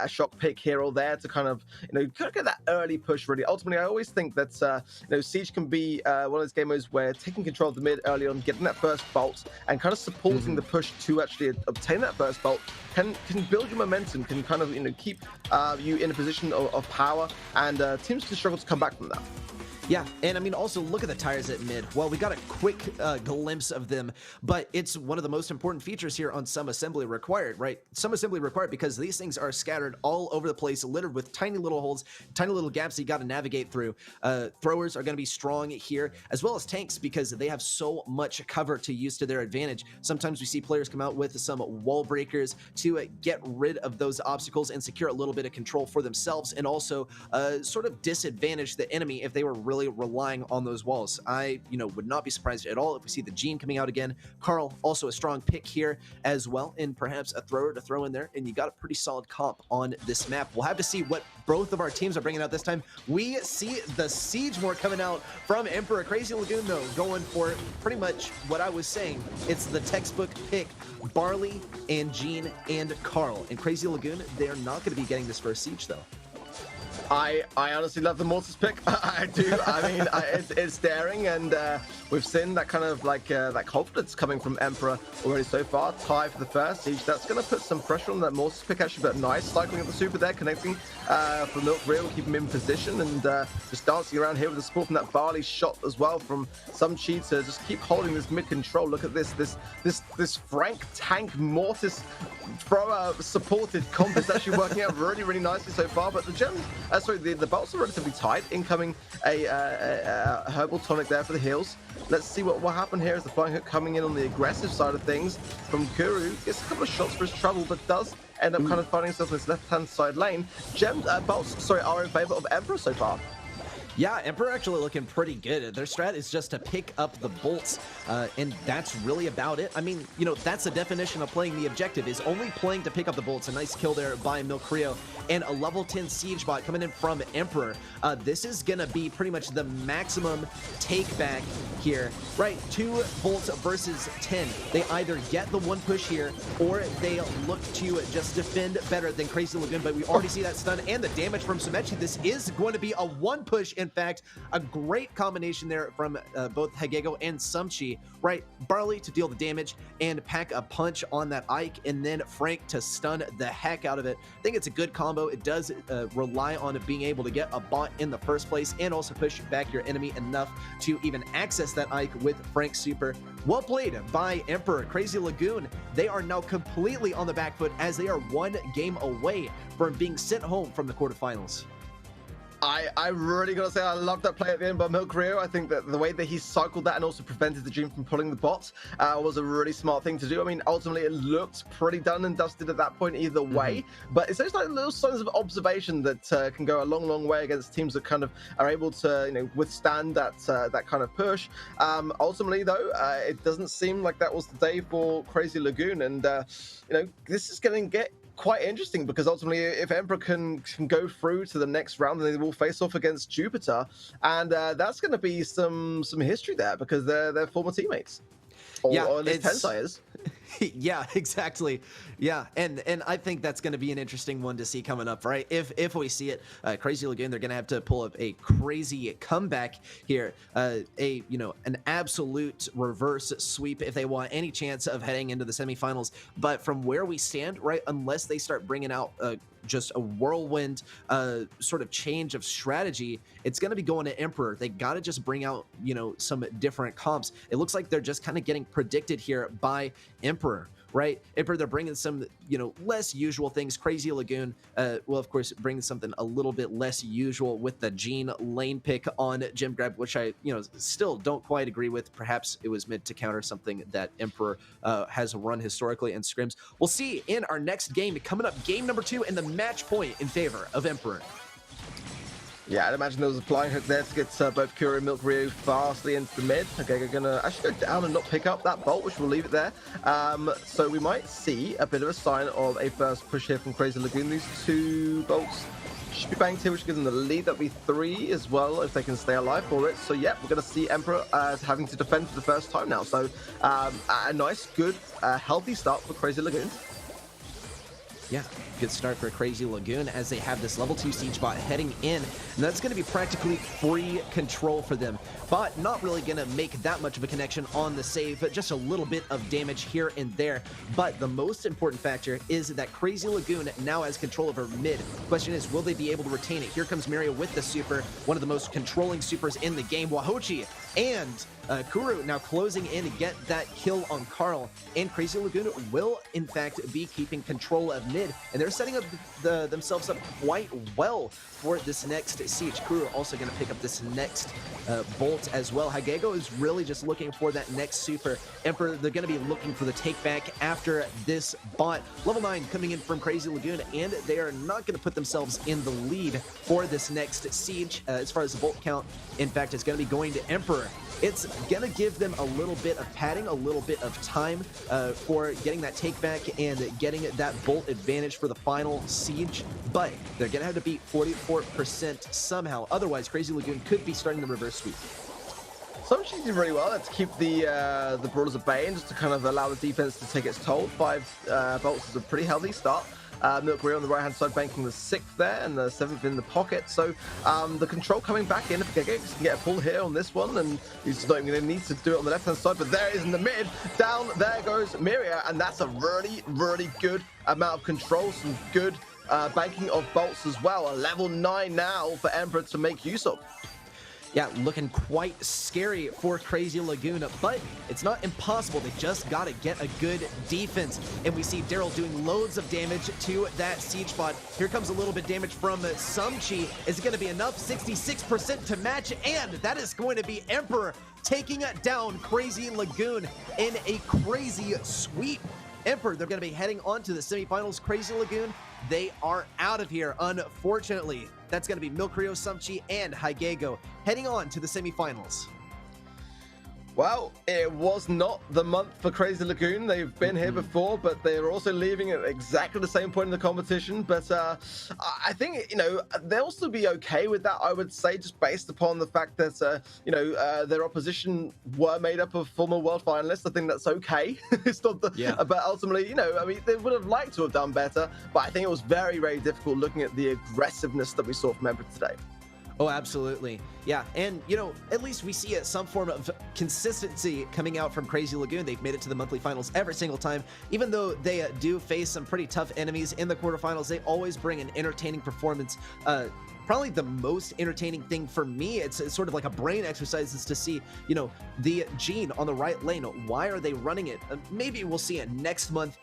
shock pick here or there to kind of get that early push ready. Ultimately, I always think that Siege can be one of those game modes where taking control of the mid early on, getting that first bolt and kind of supporting the push to actually obtain that first bolt can build your momentum, can kind of keep you in a position of power, and teams can struggle to come back from that. Yeah, and I mean, also look at the tires at mid. Well, we got a quick glimpse of them, but it's one of the most important features here on Some Assembly required, right? Some Assembly required because these things are scattered all over the place, littered with tiny little holes, tiny little gaps that you got to navigate through. Throwers are going to be strong here, as well as tanks, because they have so much cover to use to their advantage. Sometimes we see players come out with some wall breakers to get rid of those obstacles and secure a little bit of control for themselves, and also sort of disadvantage the enemy if they were really relying on those walls. I, would not be surprised at all if we see the Gene coming out again. Carl, also a strong pick here as well, and perhaps a thrower to throw in there, and you got a pretty solid comp on this map. We'll have to see what both of our teams are bringing out this time. We see the Siege more coming out from Emperor. Crazy Lagoon, though, going for pretty much what I was saying. It's the textbook pick. Barley and Gene and Carl. And Crazy Lagoon, they're not going to be getting this first Siege, though. I honestly love the Mortis pick. I do. I mean, it's daring, and we've seen that kind of that confidence coming from Emperor already so far. Tie for the first Siege. That's going to put some pressure on that Mortis pick, actually, but nice. Cycling up the super there, connecting for Milk Real, keep him in position, and just dancing around here with the support from that Barley shot as well from some cheater. Just keep holding this mid control. Look at this Frank tank Mortis thrower supported comp is actually working out really, really nicely so far, but the gems, the bolts are relatively tight. Incoming a herbal tonic there for the heals. Let's see what will happen here as the flying hook coming in on the aggressive side of things from Kuru. Gets a couple of shots for his trouble, but does end up kind of finding himself in his left-hand side lane. Bolts are in favor of Emperor so far. Yeah, Emperor actually looking pretty good. Their strat is just to pick up the bolts, and that's really about it. I mean, that's the definition of playing the objective, is only playing to pick up the bolts. A nice kill there by Milkrio, and a level 10 Siege bot coming in from Emperor. This is going to be pretty much the maximum take back here, right? 2 bolts versus 10. They either get the one push here, or they look to just defend better than Crazy Lagoon, but we already see that stun and the damage from Sumechi. This is going to be a one push. In fact, a great combination there from both Hagego and Sumchi, right? Barley to deal the damage and pack a punch on that Ike, and then Frank to stun the heck out of it. I think it's a good combo. It does rely on being able to get a bot in the first place and also push back your enemy enough to even access that Ike with Frank's super. Well played by Emperor. Crazy Lagoon, they are now completely on the back foot as they are 1 game away from being sent home from the quarterfinals. I really gotta say I love that play at the end by Milk Rio. I think that the way that he cycled that and also prevented the Gene from pulling the bot was a really smart thing to do. I mean, ultimately it looked pretty done and dusted at that point either way, but it's those little signs of observation that can go a long way against teams that kind of are able to withstand that kind of push. Ultimately though, it doesn't seem like that was the day for Crazy Lagoon, and this is gonna get quite interesting, because ultimately if Emperor can go through to the next round, then they will face off against Jupiter, and that's going to be some history there, because they're former teammates, or at least Tensai is. Yeah, exactly. Yeah, and I think that's going to be an interesting one to see coming up, right? If we see it, Crazy Lagoon, they're going to have to pull up a crazy comeback here, an absolute reverse sweep if they want any chance of heading into the semifinals. But from where we stand, right, unless they start bringing out just a whirlwind sort of change of strategy, it's going to be going to Emperor. They got to just bring out, some different comps. It looks like they're just kind of getting predicted here by Emperor, right? Emperor, they're bringing some, less usual things. Crazy Lagoon, will of course bring something a little bit less usual with the Gene lane pick on Gem Grab, which I, still don't quite agree with. Perhaps it was meant to counter something that Emperor has run historically and scrims. We'll see in our next game coming up, game number 2, and the match point in favor of Emperor. Yeah, I'd imagine there was a flying hook there to get both Kuro and Milkrio fastly into the mid. Okay, they're going to actually go down and not pick up that bolt, which we'll leave it there. So we might see a bit of a sign of a first push here from Crazy Lagoon. These 2 bolts should be banked here, which gives them the lead. That'll be 3 as well if they can stay alive for it. So yeah, we're going to see Emperor having to defend for the first time now. So a nice, good, healthy start for Crazy Lagoon. Yeah, good start for Crazy Lagoon as they have this level 2 siege bot heading in, and that's going to be practically free control for them, but not really going to make that much of a connection on the save, but just a little bit of damage here and there. But the most important factor is that Crazy Lagoon now has control over mid. Question is, will they be able to retain it? Here comes Mario with the super, one of the most controlling supers in the game. Wahochi and Kuro now closing in to get that kill on Carl, and Crazy Lagoon will in fact be keeping control of mid, and they're setting up themselves up quite well for this next siege. Kuro also going to pick up this next bolt as well. Hagego is really just looking for that next super. Emperor, they're going to be looking for the take back after this bot. Level 9 coming in from Crazy Lagoon, and they are not going to put themselves in the lead for this next siege. As far as the bolt count, in fact, it's going to be going to Emperor. It's going to give them a little bit of padding, a little bit of time for getting that take back and getting that bolt advantage for the final siege, but they're going to have to beat 44% somehow. Otherwise, Crazy Lagoon could be starting the reverse sweep. Something did really well to keep the Brawlers at bay and just to kind of allow the defense to take its toll. 5 bolts is a pretty healthy start. Milkrio on the right-hand side banking the 6th there and the 7th in the pocket. So the control coming back in. If Gegex can get a pull here on this one, and he's not even going to need to do it on the left-hand side, but there it is in the mid. Down there goes Miria, and that's a really, really good amount of control. Some good banking of bolts as well. A level 9 now for Emperor to make use of. Yeah, looking quite scary for Crazy Lagoon, but it's not impossible. They just got to get a good defense. And we see Daryl doing loads of damage to that siege bot. Here comes a little bit damage from Sumchi. Is it going to be enough? 66% to match, and that is going to be Emperor taking down Crazy Lagoon in a crazy sweep. Emperor, they're going to be heading on to the semifinals. Crazy Lagoon, they are out of here, unfortunately. That's going to be Milkrio, Sumchi, and Hagego heading on to the semifinals. Well, it was not the month for Crazy Lagoon. They've been here before, but they're also leaving at exactly the same point in the competition. But I think, they'll still be okay with that, I would say, just based upon the fact that, their opposition were made up of former world finalists. I think that's okay. It's not but ultimately, they would have liked to have done better. But I think it was very, very difficult looking at the aggressiveness that we saw from Emperor today. Oh, absolutely. Yeah, and, at least we see some form of consistency coming out from Crazy Lagoon. They've made it to the monthly finals every single time. Even though they do face some pretty tough enemies in the quarterfinals, they always bring an entertaining performance. Probably the most entertaining thing for me, it's sort of like a brain exercise, is to see, the Gene on the right lane. Why are they running it? Maybe we'll see it next month,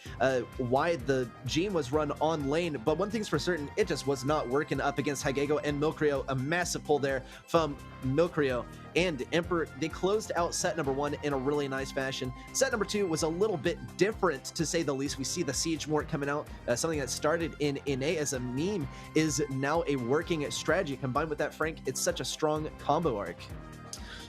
why the Gene was run on lane. But one thing's for certain, it just was not working up against Hagego and Milkrio. A massive pull there from Milkrio. And Emperor, they closed out set number 1 in a really nice fashion. Set number 2 was a little bit different, to say the least. We see the Siege Mort coming out. Something that started in NA as a meme is now a working strategy. Combined with that, Frank, it's such a strong combo arc.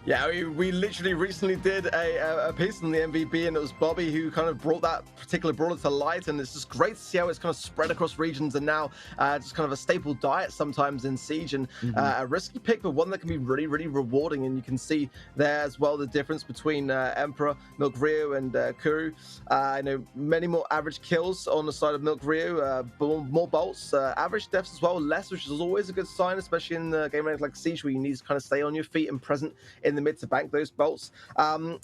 Yeah, we literally recently did a piece on the MVP, and it was Bobby who kind of brought that particular brawler to light, and it's just great to see how it's kind of spread across regions, and now just kind of a staple diet sometimes in Siege, and a risky pick, but one that can be really, really rewarding. And you can see there as well the difference between Emperor, Milk Rio, and Kuru. I know many more average kills on the side of Milk Rio, more bolts, average deaths as well, less, which is always a good sign, especially in the game like Siege, where you need to kind of stay on your feet and present in the mid to bank those bolts. I'm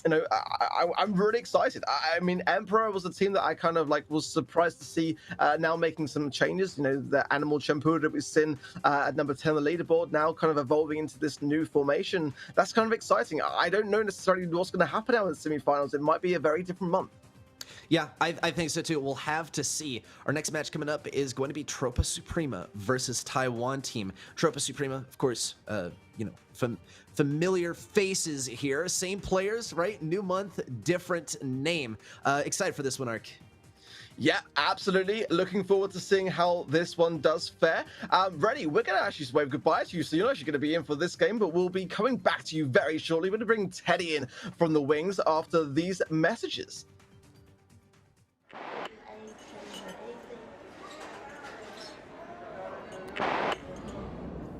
really excited. I mean, Emperor was a team that I kind of like was surprised to see now making some changes. The Animal Champur that we've seen at number 10 on the leaderboard now kind of evolving into this new formation. That's kind of exciting. I don't know necessarily what's going to happen now in the semifinals. It might be a very different month. Yeah, I think so too. We'll have to see. Our next match coming up is going to be Tropa Suprema versus Taiwan team. Tropa Suprema, of course, familiar faces here. Same players, right? New month, different name. Excited for this one, Ark. Yeah, absolutely. Looking forward to seeing how this one does fare. Reddy, we're going to actually wave goodbye to you, so you're actually going to be in for this game, but we'll be coming back to you very shortly. We're going to bring Teddie in from the wings after these messages.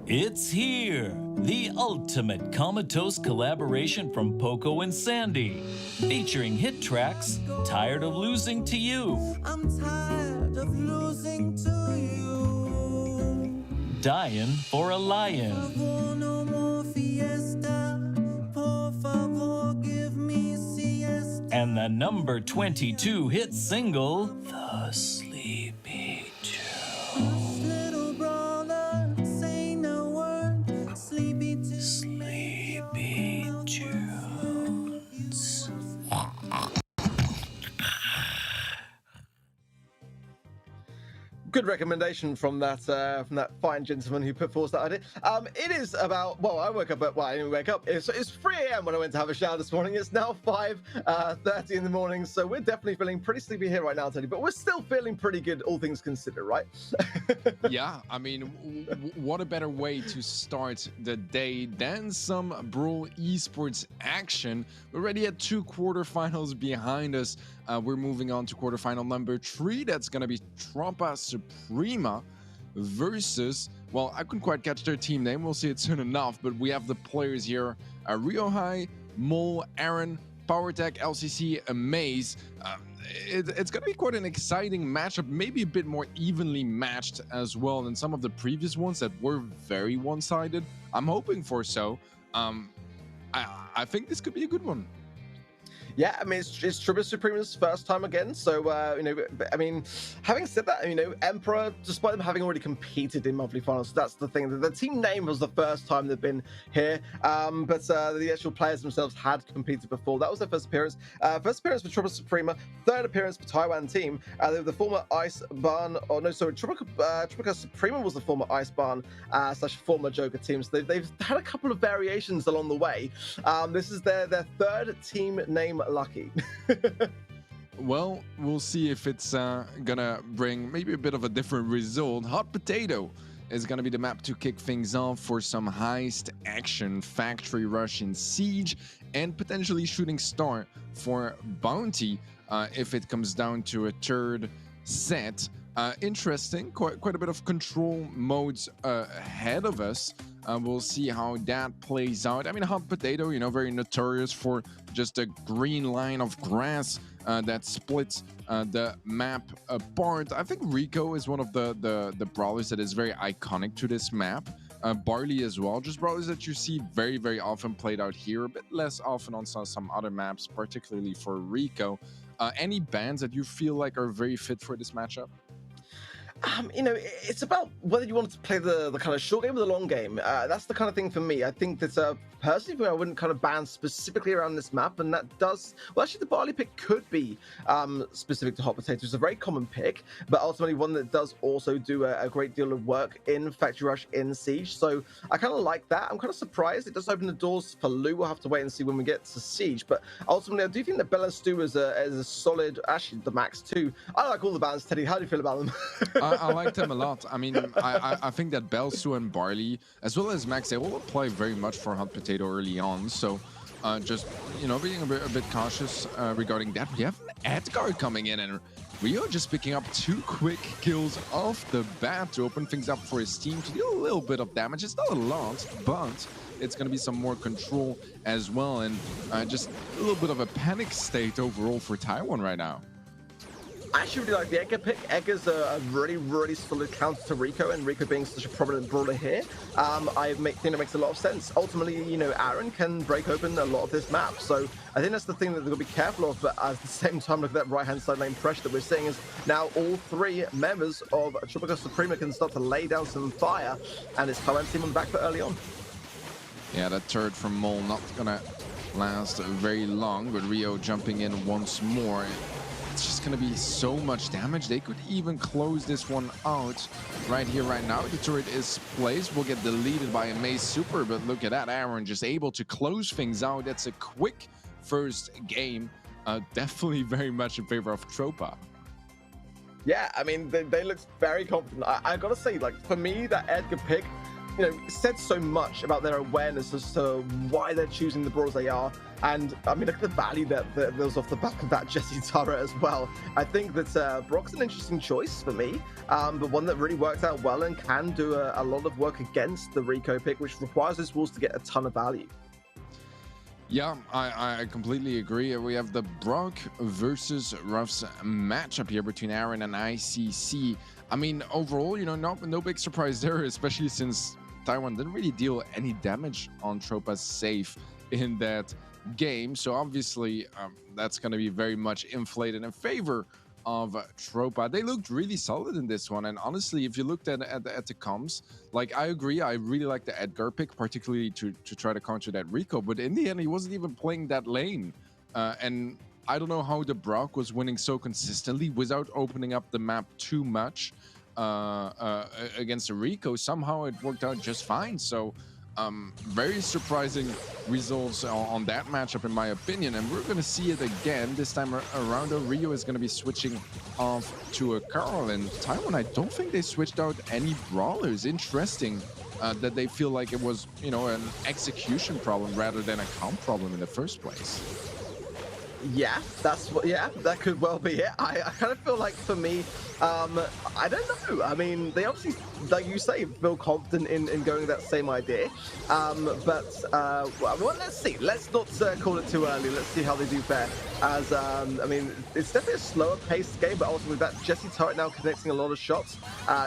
It's here, the ultimate comatose collaboration from Poco and Sandy, featuring hit tracks Tired of Losing to You, I'm tired of losing to you, Dying for a Lion, no more fiesta, por favor give me siesta, and the number 22 hit single, The Sleepy Joe. little brother, say no word, sleepy to Sleepy Tunes. Good recommendation from that fine gentleman who put forth that idea. It is about, well, I woke up at, well, I didn't wake up. It's 3 a.m. when I went to have a shower this morning. It's now 5:30 in the morning, so we're definitely feeling pretty sleepy here right now, Teddy, but we're still feeling pretty good, all things considered, right? Yeah, I mean, what a better way to start the day than some Brawl esports action. We're already at 2 quarterfinals behind us. We're moving on to quarterfinal number 3. That's going to be Tropa Suprema versus, well, I couldn't quite catch their team name. We'll see it soon enough, but we have the players here. Rio High, Mole, Aaron, PowerTech, LCC, Amaze. It's going to be quite an exciting matchup, maybe a bit more evenly matched as well than some of the previous ones that were very one-sided. I'm hoping for so. I think this could be a good one. Yeah, I mean, it's Tropa Suprema's first time again. So, I mean, having said that, Emperor, despite them having already competed in monthly finals, that's the thing. The team name was the first time they've been here, but the actual players themselves had competed before. That was their first appearance. First appearance for Tropa Suprema, third appearance for Taiwan team. They were the former Ice Barn, or no, sorry, Tropa Suprema was the former Ice Barn / former Joker team. So they've had a couple of variations along the way. This is their third team name lucky. Well, we'll see if it's gonna bring maybe a bit of a different result. Hot Potato is gonna be the map to kick things off for some heist action, factory rush in Siege, and potentially Shooting Star for Bounty if it comes down to a third set. Interesting, quite a bit of control modes ahead of us. We'll see how that plays out. I mean, Hot Potato, very notorious for just a green line of grass that splits the map apart. I think Rico is one of the brawlers that is very iconic to this map. Barley as well, just brawlers that you see very, very often played out here, a bit less often on some other maps, particularly for Rico. Any bans that you feel like are very fit for this matchup? It's about whether you want to play the kind of short game or the long game. That's the kind of thing for me. I think that personally, I wouldn't kind of ban specifically around this map, and that does, well, actually the Barley pick could be specific to Hot Potato. It's a very common pick, but ultimately one that does also do a great deal of work in Factory Rush in Siege. So I kind of like that. I'm kind of surprised. It does open the doors for Lou. We'll have to wait and see when we get to Siege, but ultimately I do think that Bella Stu is a solid, actually the max too. I like all the bans, Teddy. How do you feel about them? I like them a lot. I mean, I think that Belsu and Barley, as well as Max, they all apply very much for Hot Potato early on. So just, you know, being a bit cautious regarding that. We have Edgar coming in, and Rio just picking up 2 quick kills off the bat to open things up for his team to deal a little bit of damage. It's not a lot, but it's going to be some more control as well, and just a little bit of a panic state overall for Taiwan right now. I actually really like the Edgar pick. Edgar's a really, really solid counter to Rico, and Rico being such a prominent brawler here, I think it makes a lot of sense. Ultimately, you know, Aaron can break open a lot of this map, so I think that's the thing that they're going to be careful of, but at the same time, look at that right-hand side lane pressure that we're seeing is now all 3 members of Tropa Suprema can start to lay down some fire, and it's Taiwan team on the back foot early on. Yeah, that turret from Mole not going to last very long, but Rio jumping in once more. It's just going to be so much damage. They could even close this one out right here, right now. The turret is placed. Will get deleted by a Maze Super, but look at that. Aaron just able to close things out. That's a quick first game. Definitely very much in favor of Tropa. Yeah, I mean, they look very confident. I got to say, like, for me, that Edgar pick, you know, said so much about their awareness as to why they're choosing the brawls they are. And I mean, look at the value that was off the back of that Jesse turret as well. I think that Brock's an interesting choice for me, but one that really worked out well and can do a lot of work against the Rico pick, which requires his walls to get a ton of value. Yeah, I completely agree. We have the Brock versus Ruffs matchup here between Aaron and ICC. I mean, overall, you know, no big surprise there, especially since Taiwan didn't really deal any damage on Tropa's safe in that game. So obviously, that's going to be very much inflated in favor of Tropa. They looked really solid in this one, and honestly, if you looked at the comms, like, I agree, I really like the Edgar pick, particularly to try to counter that Rico, but in the end he wasn't even playing that lane, and I don't know how the Brock was winning so consistently without opening up the map too much against the Rico. Somehow it worked out just fine. So very surprising results on that matchup, in my opinion, and we're going to see it again this time around. Rio is going to be switching off to a Carl, and Taiwan, I don't think they switched out any brawlers. Interesting that they feel like it was, you know, an execution problem rather than a comp problem in the first place. Yeah, that's what. Yeah, that could well be it. I kind of feel like, for me, I don't know. I mean, they obviously, like you say, feel confident in going with that same idea. Well, let's see. Let's not call it too early. Let's see how they do fare. As I mean, it's definitely a slower paced game, but also with that Jesse turret now connecting a lot of shots,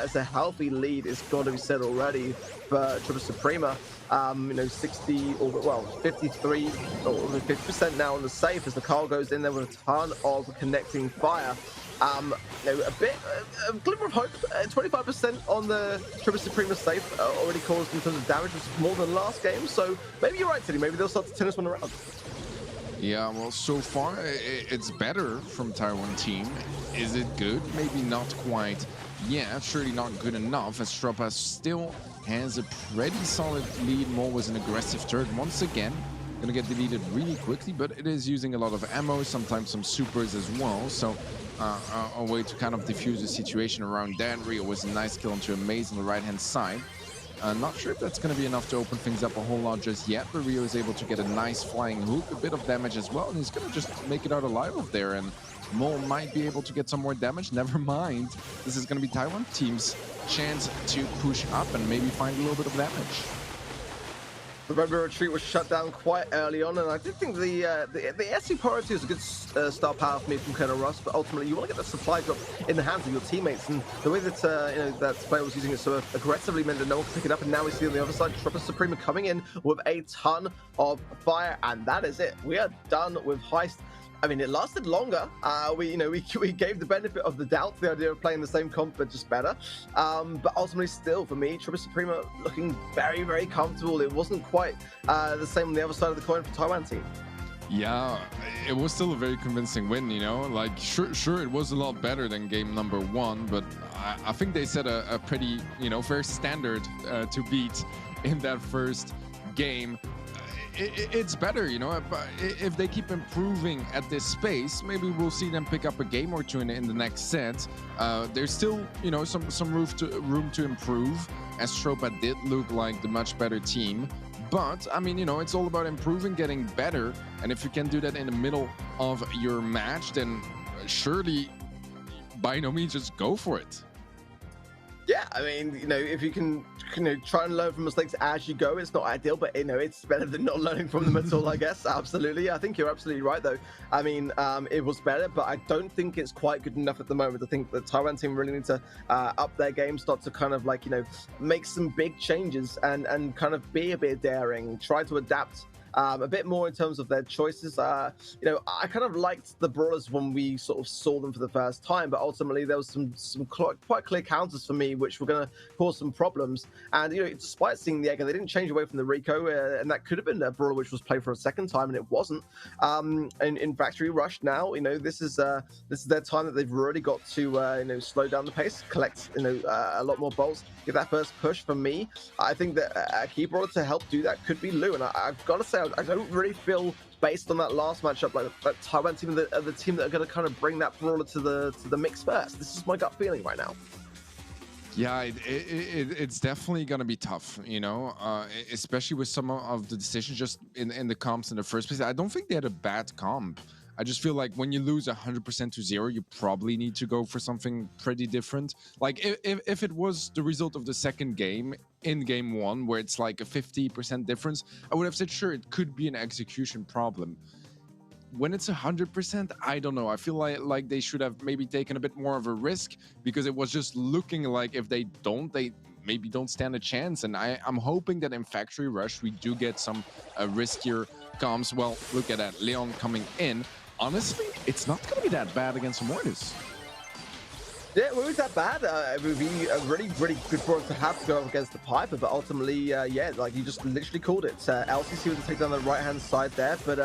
it's a healthy lead. It's got to be said already for Tropa Suprema. You know, 60 or, well, 53 or 50% now on the safe as the Carl goes in there with a ton of connecting fire. You know, a glimmer of hope. 25% on the Tropa Suprema safe already caused in terms of damage, which is more than last game. So maybe you're right, Teddie. Maybe they'll start to turn this one around. Yeah, well, so far it's better from Taiwan team. Is it good? Maybe not quite. Yeah, surely not good enough, as Tropa still has a pretty solid lead. Mole was an aggressive turret once again. Gonna get deleted really quickly, but it is using a lot of ammo, sometimes some supers as well. So a way to kind of diffuse the situation around that. Rio was a nice kill onto a Maze on the right-hand side. Not sure if that's going to be enough to open things up a whole lot just yet, but Rio is able to get a nice flying hook, a bit of damage as well, and he's going to just make it out alive up there, and Mole might be able to get some more damage. Never mind. This is going to be Taiwan team's chance to push up and maybe find a little bit of damage. The Rebel retreat was shut down quite early on, and I did think the SC priority is a good star power for me from Colonel Russ, but ultimately you want to get that supply drop in the hands of your teammates, and the way that you know, that player was using it so aggressively meant that no one could pick it up, and now we see on the other side Tropa Suprema coming in with a ton of fire, and that is it. We are done with Heist. I mean, it lasted longer. We gave the benefit of the doubt, the idea of playing the same comp but just better. But ultimately, still for me, Tropa Suprema looking very, very comfortable. It wasn't quite the same on the other side of the coin for Taiwan team. Yeah, it was still a very convincing win, you know. Like, sure, it was a lot better than game number 1, but I think they set a pretty, you know, fair standard to beat in that first game. it's better, you know. But if they keep improving at this space, maybe we'll see them pick up a game or two in the next set. There's still, you know, some room to improve, as Tropa did look like the much better team. But I mean, you know, it's all about improving, getting better, and if you can do that in the middle of your match, then surely, by no means, just go for it. Yeah, I mean, you know, if you can, you know, try and learn from mistakes as you go, it's not ideal, but, you know, it's better than not learning from them at all, I guess. Absolutely. I think you're absolutely right, though. I mean, it was better, but I don't think it's quite good enough at the moment. I think the Taiwan team really need to up their game, start to kind of like, you know, make some big changes and kind of be a bit daring, try to adapt a bit more in terms of their choices. You know, I kind of liked the brawlers when we sort of saw them for the first time, but ultimately there was some quite clear counters for me, which were going to cause some problems. And, you know, despite seeing the Egger, they didn't change away from the Rico, and that could have been a brawler which was played for a second time, and it wasn't. And in Factory Rush now, you know, this is their time that they've really got to, you know, slow down the pace, collect, you know, a lot more bolts, get that first push. For me, I think that a key brawler to help do that could be Lu, and I've got to say, I don't really feel, based on that last matchup, like that Taiwan team, the team that are going to kind of bring that brawler to the mix first. This is my gut feeling right now. Yeah, it's definitely going to be tough, you know, especially with some of the decisions just in the comps in the first place. I don't think they had a bad comp. I just feel like when you lose 100% to 0, you probably need to go for something pretty different. Like if it was the result of the second game in game 1, where it's like a 50% difference, I would have said, sure, it could be an execution problem. When it's 100%, I don't know. I feel like they should have maybe taken a bit more of a risk, because it was just looking like if they maybe don't stand a chance. And I'm hoping that in Factory Rush we do get some riskier comps. Well, look at that, Leon coming in. Honestly, it's not going to be that bad against Mortis. Yeah, well, it was that bad. It would be a really, really good for us to have to go up against the Piper, but ultimately, yeah, like you just literally called it. LCC would take down the right-hand side there, but,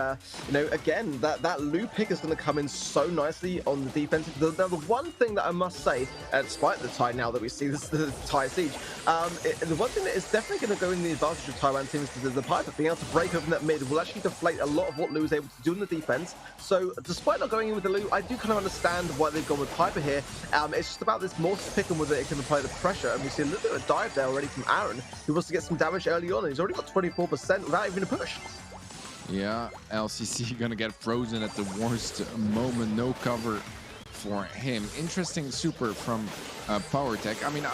you know, again, that Lu pick is going to come in so nicely on the defensive. The one thing that I must say, despite the tie now that we see this the tie siege, the one thing that is definitely going to go in the advantage of Taiwan teams is the Piper being able to break open that mid will actually deflate a lot of what Lu is able to do in the defense. So, despite not going in with the Lu, I do kind of understand why they've gone with Piper here. It's just about this Mortis pick and whether it can apply the pressure, and we see a little bit of a dive there already from Aaron, who wants to get some damage early on, and he's already got 24% without even a push. Yeah, LCC gonna get frozen at the worst moment. No cover for him. Interesting super from Power Tech. I mean,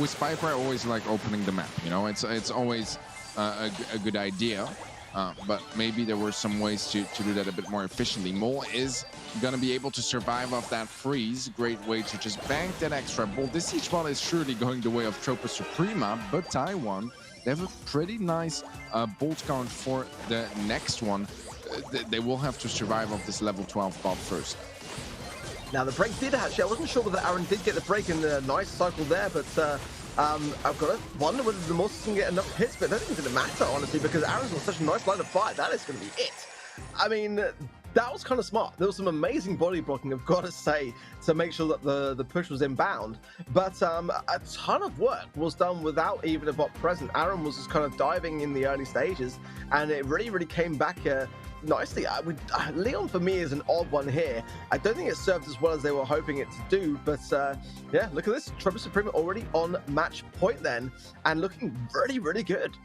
with Piper, I always like opening the map, you know, it's always a good idea. But maybe there were some ways to do that a bit more efficiently. Mole is going to be able to survive off that freeze. Great way to just bank that extra bolt. This siege ball is surely going the way of Tropa Suprema, but Taiwan, they have a pretty nice bolt count for the next one. They will have to survive off this level 12 bot first. Now, the break did actually, I wasn't sure whether Aaron did get the break in the nice cycle there, but I've got to wonder whether the Mortis can get enough hits, but I don't think it's going to matter, honestly, because Aaron's got such a nice line of fire. That is going to be it. I mean, that was kind of smart. There was some amazing body blocking, I've got to say, to make sure that the push was inbound. But a ton of work was done without even a bot present. Aaron was just kind of diving in the early stages, and it really, really came back nicely. Leon, for me, is an odd one here. I don't think it served as well as they were hoping it to do, but yeah, look at this. Tropa Suprema already on match point then, and looking really, really good.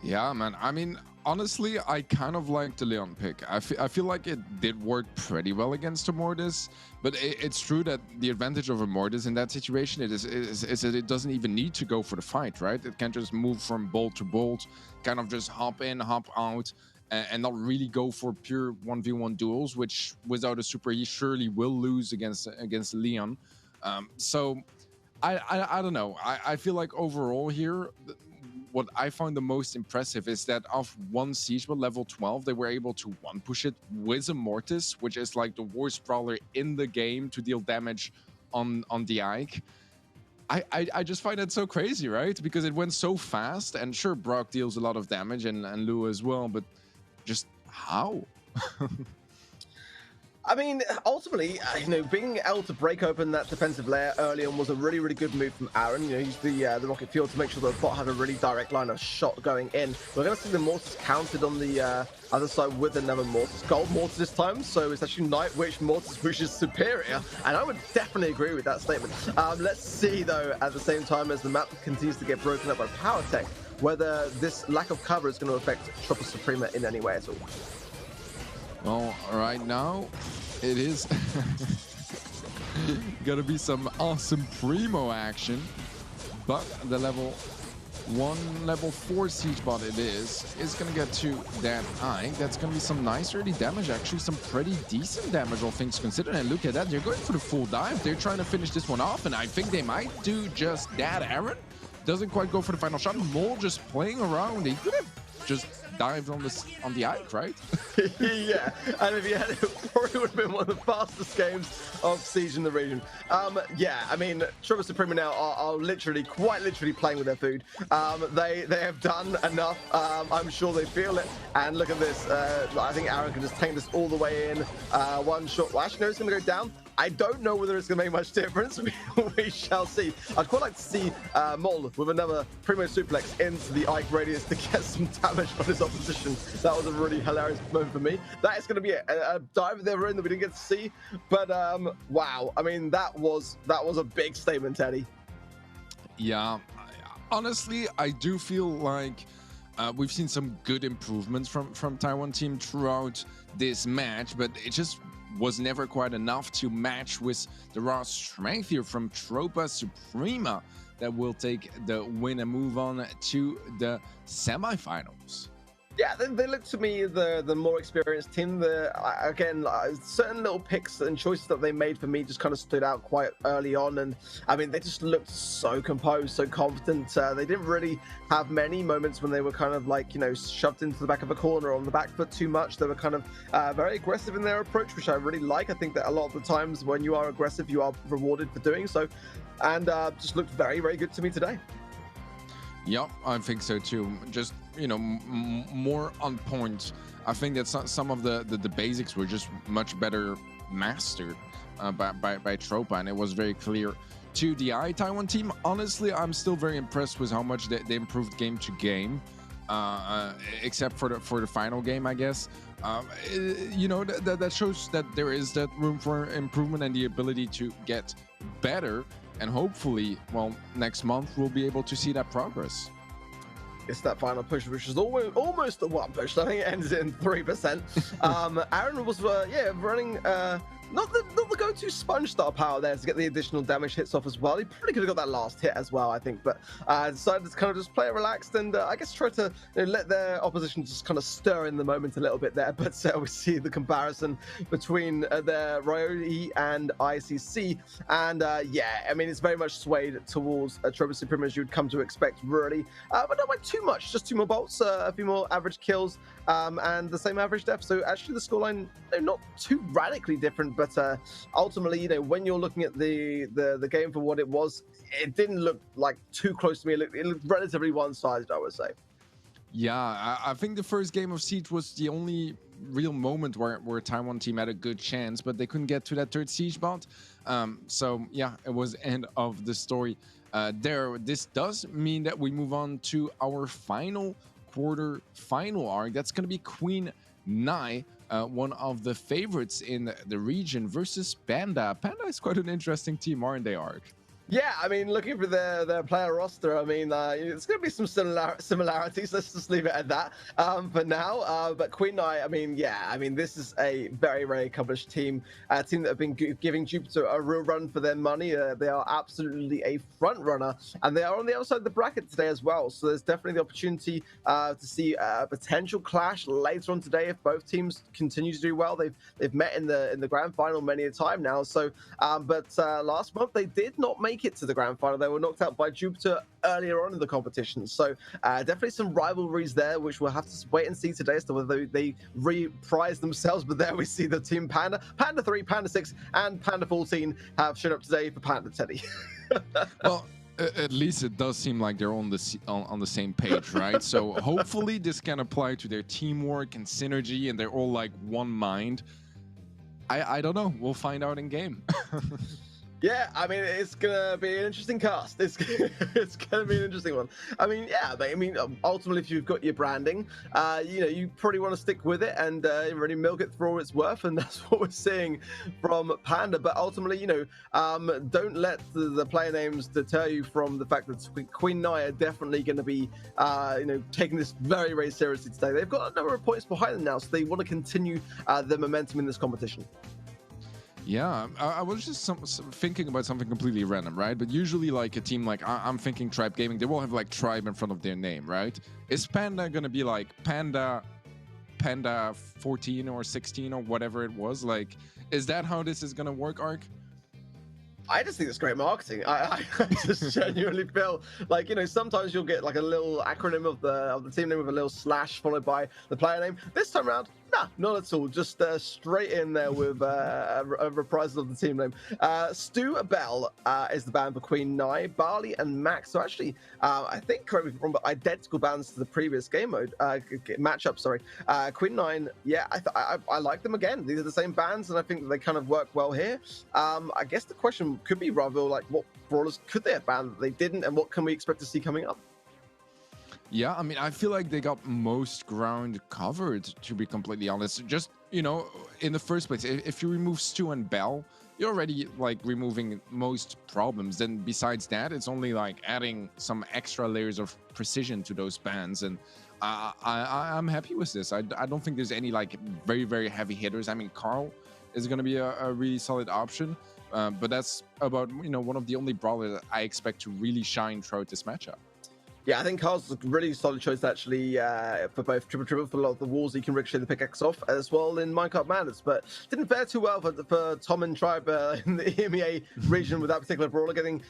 Yeah, man. I mean, honestly, I kind of like the Leon pick. I feel like it did work pretty well against a Mortis, but it's true that the advantage of a Mortis in that situation is that it doesn't even need to go for the fight, right? It can just move from bolt to bolt, kind of just hop in, hop out, and not really go for pure 1v1 duels, which without a super he surely will lose against Leon. So I don't know. I feel like overall here, what I found the most impressive is that off one siege bot level 12, they were able to one push it with a Mortis, which is like the worst brawler in the game to deal damage on the Ike. I just find that so crazy, right? Because it went so fast, and sure, Brock deals a lot of damage and Lu as well, but just how? I mean, ultimately, being able to break open that defensive layer early on was a really, really good move from Aaron. He used the rocket fuel to make sure the bot had a really direct line of shot going in. We're going to see the Mortis counted on the other side with another Mortis. Gold Mortis this time, so it's actually Night Witch Mortis, which is superior. And I would definitely agree with that statement. Let's see, though, at the same time as the map continues to get broken up by Power Tech, whether this lack of cover is going to affect Tropa Suprema in any way at all. Well, right now, it is gonna be some awesome primo action, but the level 1, level 4 siege bot it is gonna get to that eye. That's gonna be some nice early damage, actually some pretty decent damage, all things considered. And look at that, they're going for the full dive. They're trying to finish this one off, and I think they might do just that. Aaron doesn't quite go for the final shot. Mole just playing around. He could have just dived on the eye, right? Yeah, and if he had it, probably would have been one of the fastest games of Siege in the region. Yeah, I mean, Tropa Suprema now are literally, quite literally playing with their food. They have done enough. I'm sure they feel it. And look at this. I think Aaron can just tank this all the way in. One shot. Well, actually, no, it's going to go down. I don't know whether it's going to make much difference. We shall see. I'd quite like to see Mol with another Primo Suplex into the Ike radius to get some damage on his opposition. That was a really hilarious moment for me. That is going to be a dive they were in that we didn't get to see. But wow, I mean, that was a big statement, Teddie. Yeah, honestly, I do feel like we've seen some good improvements from Taiwan team throughout this match, but it just was never quite enough to match with the raw strength here from Tropa Suprema that will take the win and move on to the semifinals. Yeah, they look to me the more experienced team. Again, certain little picks and choices that they made for me just kind of stood out quite early on, and I mean they just looked so composed, so confident. They didn't really have many moments when they were kind of like shoved into the back of a corner or on the back foot too much. They were kind of very aggressive in their approach, which I really like. I think that a lot of the times when you are aggressive, you are rewarded for doing so, and just looked very, very good to me today. Yep, I think so too. Just more on point. I think that some of the basics were just much better mastered by Tropa, and it was very clear to the Taiwan team. Honestly, I'm still very impressed with how much they improved game to game, except for the final game, I guess. That shows that there is that room for improvement and the ability to get better. And hopefully, well, next month we'll be able to see that progress. It's that final push, which is almost a one push. I think it ends in 3%. Aaron was, running not the go-to sponge star power there to get the additional damage hits off as well. He probably could have got that last hit as well, I think, but decided to kind of just play it relaxed and I guess try to let their opposition just kind of stir in the moment a little bit there. But we see the comparison between their Ryobi and ICC, and yeah, I mean it's very much swayed towards Tropa Suprema as you'd come to expect, really, but not by too much. Just 2 more bolts, a few more average kills, and the same average death. So actually, the scoreline not too radically different, but ultimately, when you're looking at the game for what it was, it didn't look like too close to me. It looked relatively one-sided, I would say. Yeah, I think the first game of Siege was the only real moment where Taiwan team had a good chance, but they couldn't get to that 3rd siege bot. So yeah, it was end of the story there. This does mean that we move on to our final quarter-final arc. That's going to be Queen Nai, one of the favorites in the region, versus Panda. Panda is quite an interesting team, aren't they, Arc? Yeah, I mean, looking for their player roster, I mean, it's going to be some similarities. Let's just leave it at that for now. But Queen Nai, I mean, yeah, I mean, this is a very, very accomplished team. A team that have been giving Jupiter a real run for their money. They are absolutely a front runner, and they are on the outside of the bracket today as well. So there's definitely the opportunity to see a potential clash later on today if both teams continue to do well. They've met in the grand final many a time now. So, but last month they did not make it to the grand final. They were knocked out by Jupiter earlier on in the competition. So definitely some rivalries there, which we'll have to wait and see today as to whether they reprise themselves. But there we see the team Panda, Panda 3, Panda 6, and Panda 14 have shown up today for Panda Teddie. Well, at least it does seem like they're on the same page, right? So hopefully this can apply to their teamwork and synergy, and they're all like one mind. I don't know. We'll find out in game. Yeah, I mean, it's gonna be an interesting cast. It's gonna be an interesting one. I mean, yeah, but I mean, ultimately, if you've got your branding, you know, you probably want to stick with it and really milk it for all it's worth, and that's what we're seeing from Panda. But ultimately, you know, don't let the player names deter you from the fact that Queen Nai are definitely going to be, you know, taking this very, very seriously today. They've got a number of points behind them now, so they want to continue the momentum in this competition. Yeah, I was just thinking about something completely random, right? But usually, like a team like I'm thinking Tribe Gaming, they will have like Tribe in front of their name, right? Is Panda gonna be like Panda 14 or 16 or whatever it was? Like, is that how this is gonna work, Ark? I just think it's great marketing. I just genuinely feel like, you know, sometimes you'll get like a little acronym of the team name with a little slash followed by the player name. This time around, nah, not at all. Just straight in there with a reprisal of the team name. Stu Bell is the band for Queen Nai. Barley and Max. So actually, I think, correct me if I'm wrong, but identical bands to the previous game mode matchup. Sorry, Queen Nai. Yeah, I like them again. These are the same bands, and I think that they kind of work well here. I guess the question could be rather like, what brawlers could they have banned that they didn't, and what can we expect to see coming up? Yeah, I mean, I feel like they got most ground covered, to be completely honest. Just, you know, in the first place, if you remove Stu and Bell, you're already, like, removing most problems. Then besides that, it's only, like, adding some extra layers of precision to those bands. And I'm happy with this. I don't think there's any, like, very, very heavy hitters. I mean, Carl is going to be a really solid option. But that's about, you know, one of the only brawlers that I expect to really shine throughout this matchup. Yeah, I think Carl's a really solid choice actually for both triple for a lot of the walls. He can ricochet the pickaxe off as well in Minecraft Madness, but didn't fare too well for Tom and Tribe in the EMEA region with that particular brawler getting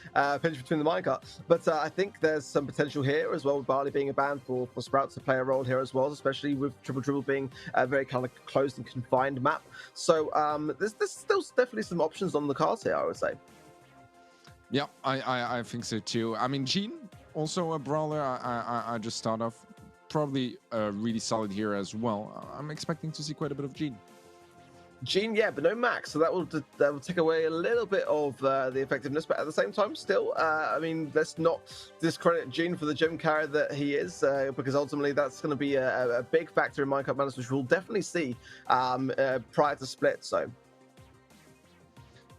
pinched between the minecart. But I think there's some potential here as well, with Barley being a ban for Sprouts to play a role here as well, especially with Triple being a very kind of closed and confined map. So there's still definitely some options on the cards here, I would say. Yeah, I think so too. I mean, Gene, also a brawler. I just thought of probably really solid here as well. I'm expecting to see quite a bit of Gene. Gene, yeah, but no Max, so that will take away a little bit of the effectiveness. But at the same time, still, I mean, let's not discredit Gene for the gem carrier that he is, because ultimately that's going to be a big factor in Minecraft Madness, which we'll definitely see prior to Split. So,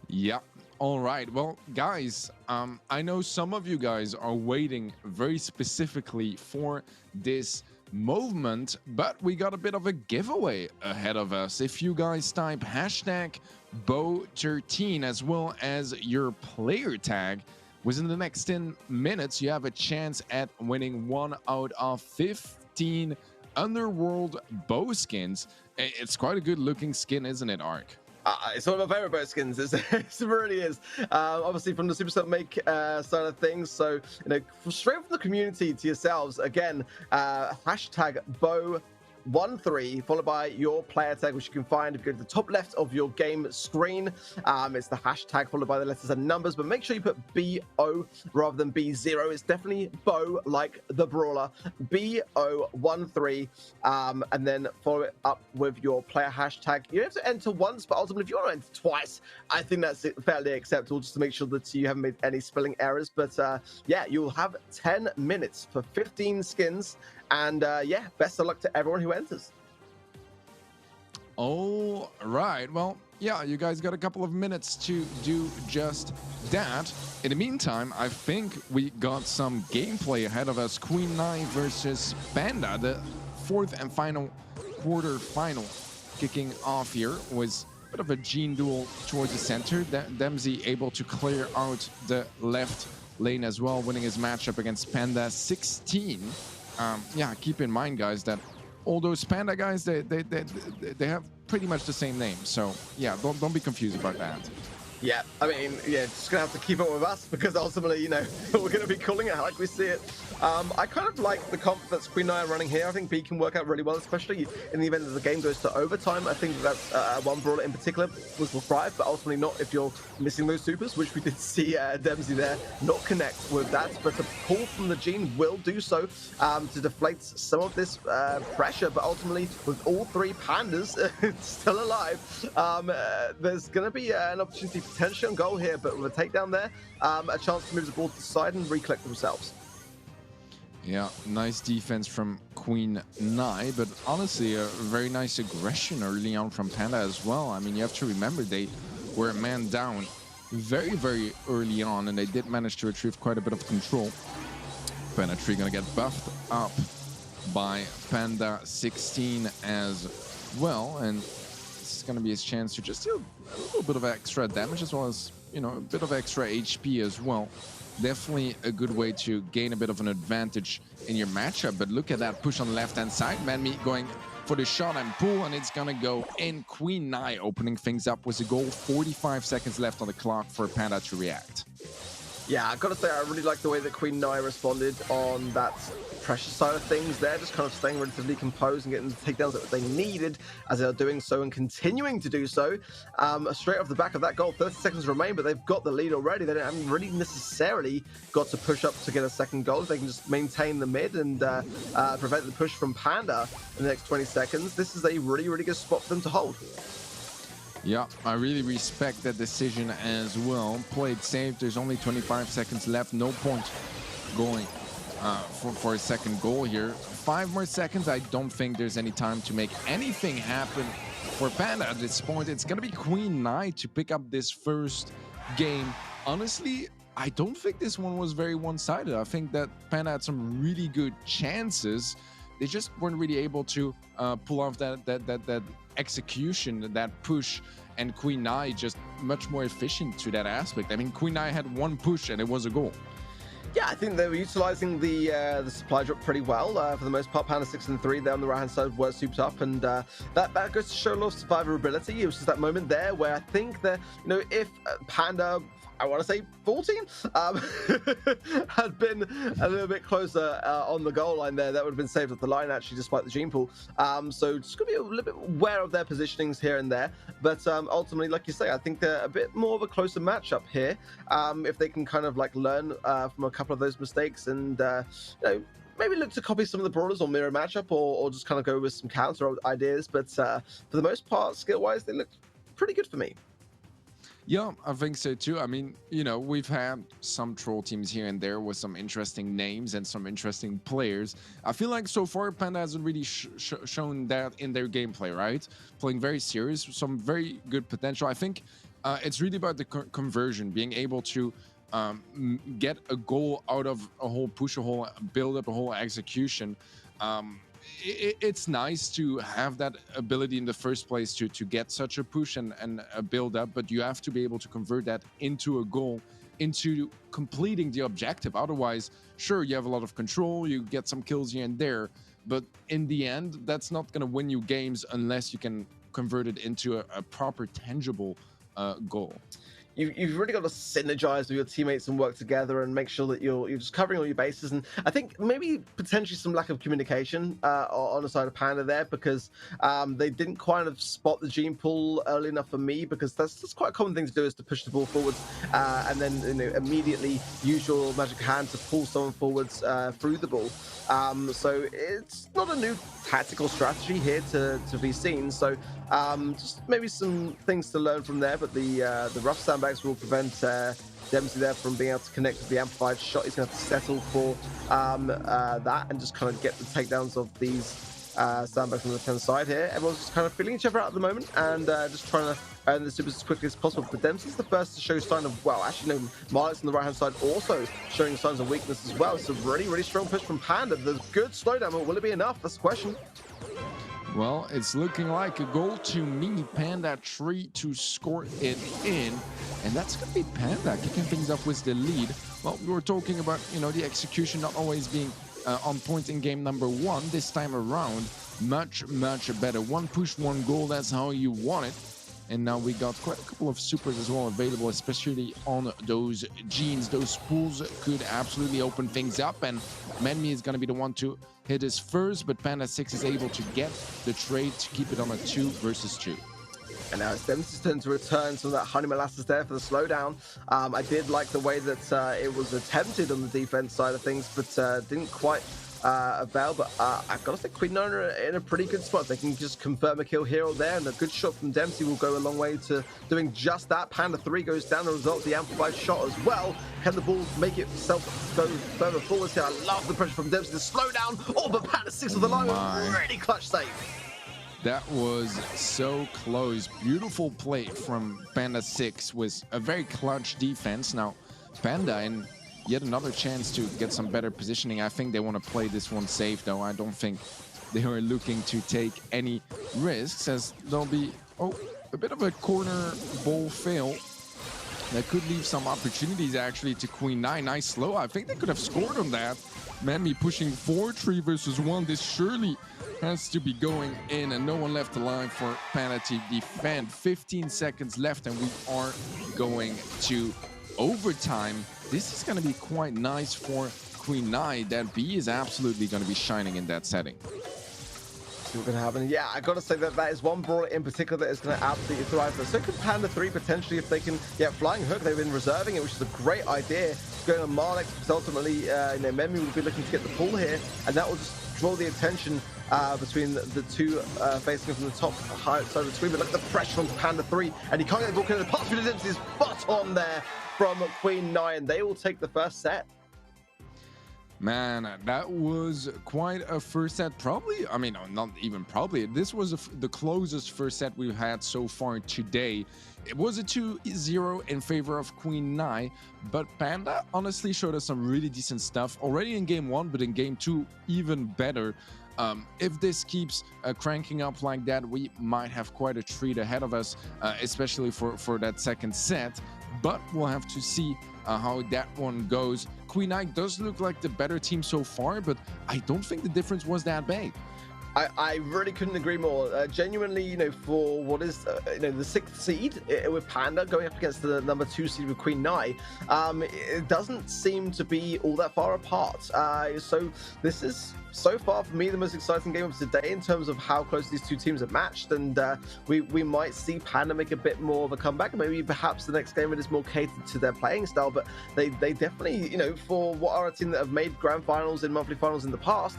yeah. All right, well, guys, I know some of you guys are waiting very specifically for this movement, but we got a bit of a giveaway ahead of us. If you guys type hashtag Bo13 as well as your player tag, within the next 10 minutes, you have a chance at winning 1 out of 15 Underworld bow skins. It's quite a good looking skin, isn't it, Ark? It's one of my favorite bow skins. It really is. Obviously, from the Superstar Make side of things. So, you know, straight from the community to yourselves, again, hashtag Bo13 followed by your player tag, which you can find if you go to the top left of your game screen. It's the hashtag followed by the letters and numbers, but make sure you put BO rather than B0. It's definitely Bo, like the brawler, BO13, and then follow it up with your player hashtag. You have to enter once, but ultimately if you want to enter twice, I think that's fairly acceptable, just to make sure that you haven't made any spelling errors. But yeah, you'll have 10 minutes for 15 skins. And yeah, best of luck to everyone who enters. All right. Well, yeah, you guys got a couple of minutes to do just that. In the meantime, I think we got some gameplay ahead of us. Queen Nai versus Panda, the fourth and final quarterfinal. Kicking off here was a bit of a Gene duel towards the center. Dempsey able to clear out the left lane as well, winning his matchup against Panda 16. Yeah, keep in mind, guys, that all those Panda guys, they have pretty much the same name. So yeah, don't be confused about that. Yeah, I mean, yeah, just gonna have to keep up with us because ultimately, you know, we're gonna be calling it like we see it. I kind of like the comp that Queen Nai are running here. I think B can work out really well, especially in the event that the game goes to overtime. I think that's one brawler in particular will thrive, but ultimately not if you're missing those supers, which we did see Dempsey there not connect with that. But a pull from the Gene will do so to deflate some of this pressure. But ultimately, with all three pandas still alive, there's going to be an opportunity potentially on goal here, but with a takedown there, a chance to move the ball to the side and recollect themselves. Yeah, nice defense from Queen Nai, but honestly, a very nice aggression early on from Panda as well. I mean, you have to remember they were a man down very, very early on, and they did manage to retrieve quite a bit of control. Panda 3 gonna get buffed up by Panda 16 as well, and this is gonna be his chance to just do a little bit of extra damage as well as, you know, a bit of extra HP as well. Definitely a good way to gain a bit of an advantage in your matchup. But look at that push on the left-hand side. Manmeat going for the shot and pull, and it's gonna go in. Queen Nai opening things up with a goal. 45 seconds left on the clock for Panda to react. Yeah, I've got to say, I really like the way that Queen Nai responded on that pressure side of things there, just kind of staying relatively composed and getting the takedowns that they needed as they're doing so and continuing to do so. Straight off the back of that goal, 30 seconds remain, but they've got the lead already. They haven't really necessarily got to push up to get a second goal. They can just maintain the mid and prevent the push from Panda in the next 20 seconds. This is a really, really good spot for them to hold. Yeah, I really respect that decision as well. Played safe. There's only 25 seconds left. No point going for a second goal here. 5 more seconds. I don't think there's any time to make anything happen for Panda at this point. It's going to be Queen Nai to pick up this first game. Honestly, I don't think this one was very one-sided. I think that Panda had some really good chances. They just weren't really able to pull off that execution, that push, and Queen Nai just much more efficient to that aspect. I mean, Queen Nai had one push and it was a goal. Yeah, I think they were utilizing the supply drop pretty well for the most part. Panda 6 and 3 there on the right hand side were souped up, and that goes to show a lot of survivability. It was just that moment there where I think that, you know, if Panda, I want to say 14, had been a little bit closer on the goal line there, that would have been saved at the line actually, despite the gene pool. So just gonna be a little bit aware of their positionings here and there, but ultimately, like you say, I think they're a bit more of a closer matchup here. If they can kind of like learn from a couple of those mistakes and you know, maybe look to copy some of the brawlers or mirror matchup, or just kind of go with some counter ideas. But for the most part, skill-wise, they look pretty good for me. Yeah, I think so too. I mean, you know, we've had some troll teams here and there with some interesting names and some interesting players. I feel like so far Panda hasn't really shown that in their gameplay, right? Playing very serious, some very good potential. I think it's really about the conversion, being able to get a goal out of a whole push, a whole build up, a whole execution. It's nice to have that ability in the first place to get such a push and a build up, but you have to be able to convert that into a goal, into completing the objective. Otherwise, sure, you have a lot of control, you get some kills here and there, but in the end, that's not going to win you games unless you can convert it into a proper, tangible goal. You've really got to synergize with your teammates and work together and make sure that you're just covering all your bases. And I think maybe potentially some lack of communication on the side of Panda there, because they didn't kind of spot the gene pool early enough for me, because that's quite a common thing to do, is to push the ball forwards and then, you know, immediately use your magic hand to pull someone forwards through the ball. So it's not a new tactical strategy here to be seen. So just maybe some things to learn from there, but the rough sandbags will prevent Dempsey there from being able to connect with the amplified shot. He's going to have to settle for that and just kind of get the takedowns of these sandbags on the left-hand side here. Everyone's just kind of feeling each other out at the moment and just trying to earn the supers as quickly as possible. But Dempsey's the first to show sign of, well, actually, no, Marlix on the right-hand side also showing signs of weakness as well. It's a really, really strong push from Panda. There's good slowdown, but will it be enough? That's the question. Well, it's looking like a goal to me. Panda 3 to score it in. And that's going to be Panda kicking things up with the lead. Well, we were talking about, you know, the execution not always being on point in game number 1. This time around, much, much better. One push, one goal. That's how you want it. And now we got quite a couple of supers as well available, especially on those genes. Those pools could absolutely open things up, and Menmi is going to be the one to hit his first, but Panda 6 is able to get the trade to keep it on a 2 versus 2. And now it's Dempsey's turn to return some of that honey molasses there for the slowdown. I did like the way that it was attempted on the defense side of things, but didn't quite avail. But I've got to say, Queen Nine are in a pretty good spot. They can just confirm a kill here or there, and a good shot from Dempsey will go a long way to doing just that. Panda 3 goes down, the result, the amplified shot as well. Can the ball make itself go further forwards here? I love the pressure from Dempsey to slow down. Oh, but Panda 6 with the line, really clutch save. That was so close. Beautiful play from Panda 6 with a very clutch defense. Now, Panda in yet another chance to get some better positioning. I think they want to play this one safe, though. I don't think they are looking to take any risks, as there'll be a bit of a corner ball fail that could leave some opportunities actually to Queen Nine. Nice slow. I think they could have scored on that. Menmi pushing 4, 3 versus 1. This surely has to be going in, and no one left alive for Panda to defend. 15 seconds left, and we are going to overtime. This is going to be quite nice for Queen Nai. That B is absolutely going to be shining in that setting. See what's going to happen. Yeah, I got to say that is one brawler in particular that is going to absolutely thrive. So could Panda 3 potentially, if they can get Flying Hook. They've been reserving it, which is a great idea. Going on Marlex, because ultimately, Menmi will be looking to get the pull here, and that will just draw the attention between the two facing from the top side of the screen. But look at the pressure on Panda 3, and he can't get the ball. The pass through the Dempsey is spot on there from Queen Nine. They will take the first set. Man, that was quite a first set. Probably, I mean, not even probably. This was the closest first set we've had so far today. It was a 2-0 in favor of Queen Nai, but Panda honestly showed us some really decent stuff already in game 1, but in game 2, even better. If this keeps cranking up like that, we might have quite a treat ahead of us, especially for that second set. But we'll have to see how that one goes. Queen Nine does look like the better team so far, but I don't think the difference was that big. I really couldn't agree more. Genuinely, for what is, the 6th seed with Panda going up against the number 2 seed with Queen Nai, it doesn't seem to be all that far apart. So this is, so far for me, the most exciting game of today in terms of how close these two teams are matched, and we might see Panda make a bit more of a comeback. Maybe perhaps the next game it is more catered to their playing style, but they definitely, for what are a team that have made grand finals and monthly finals in the past,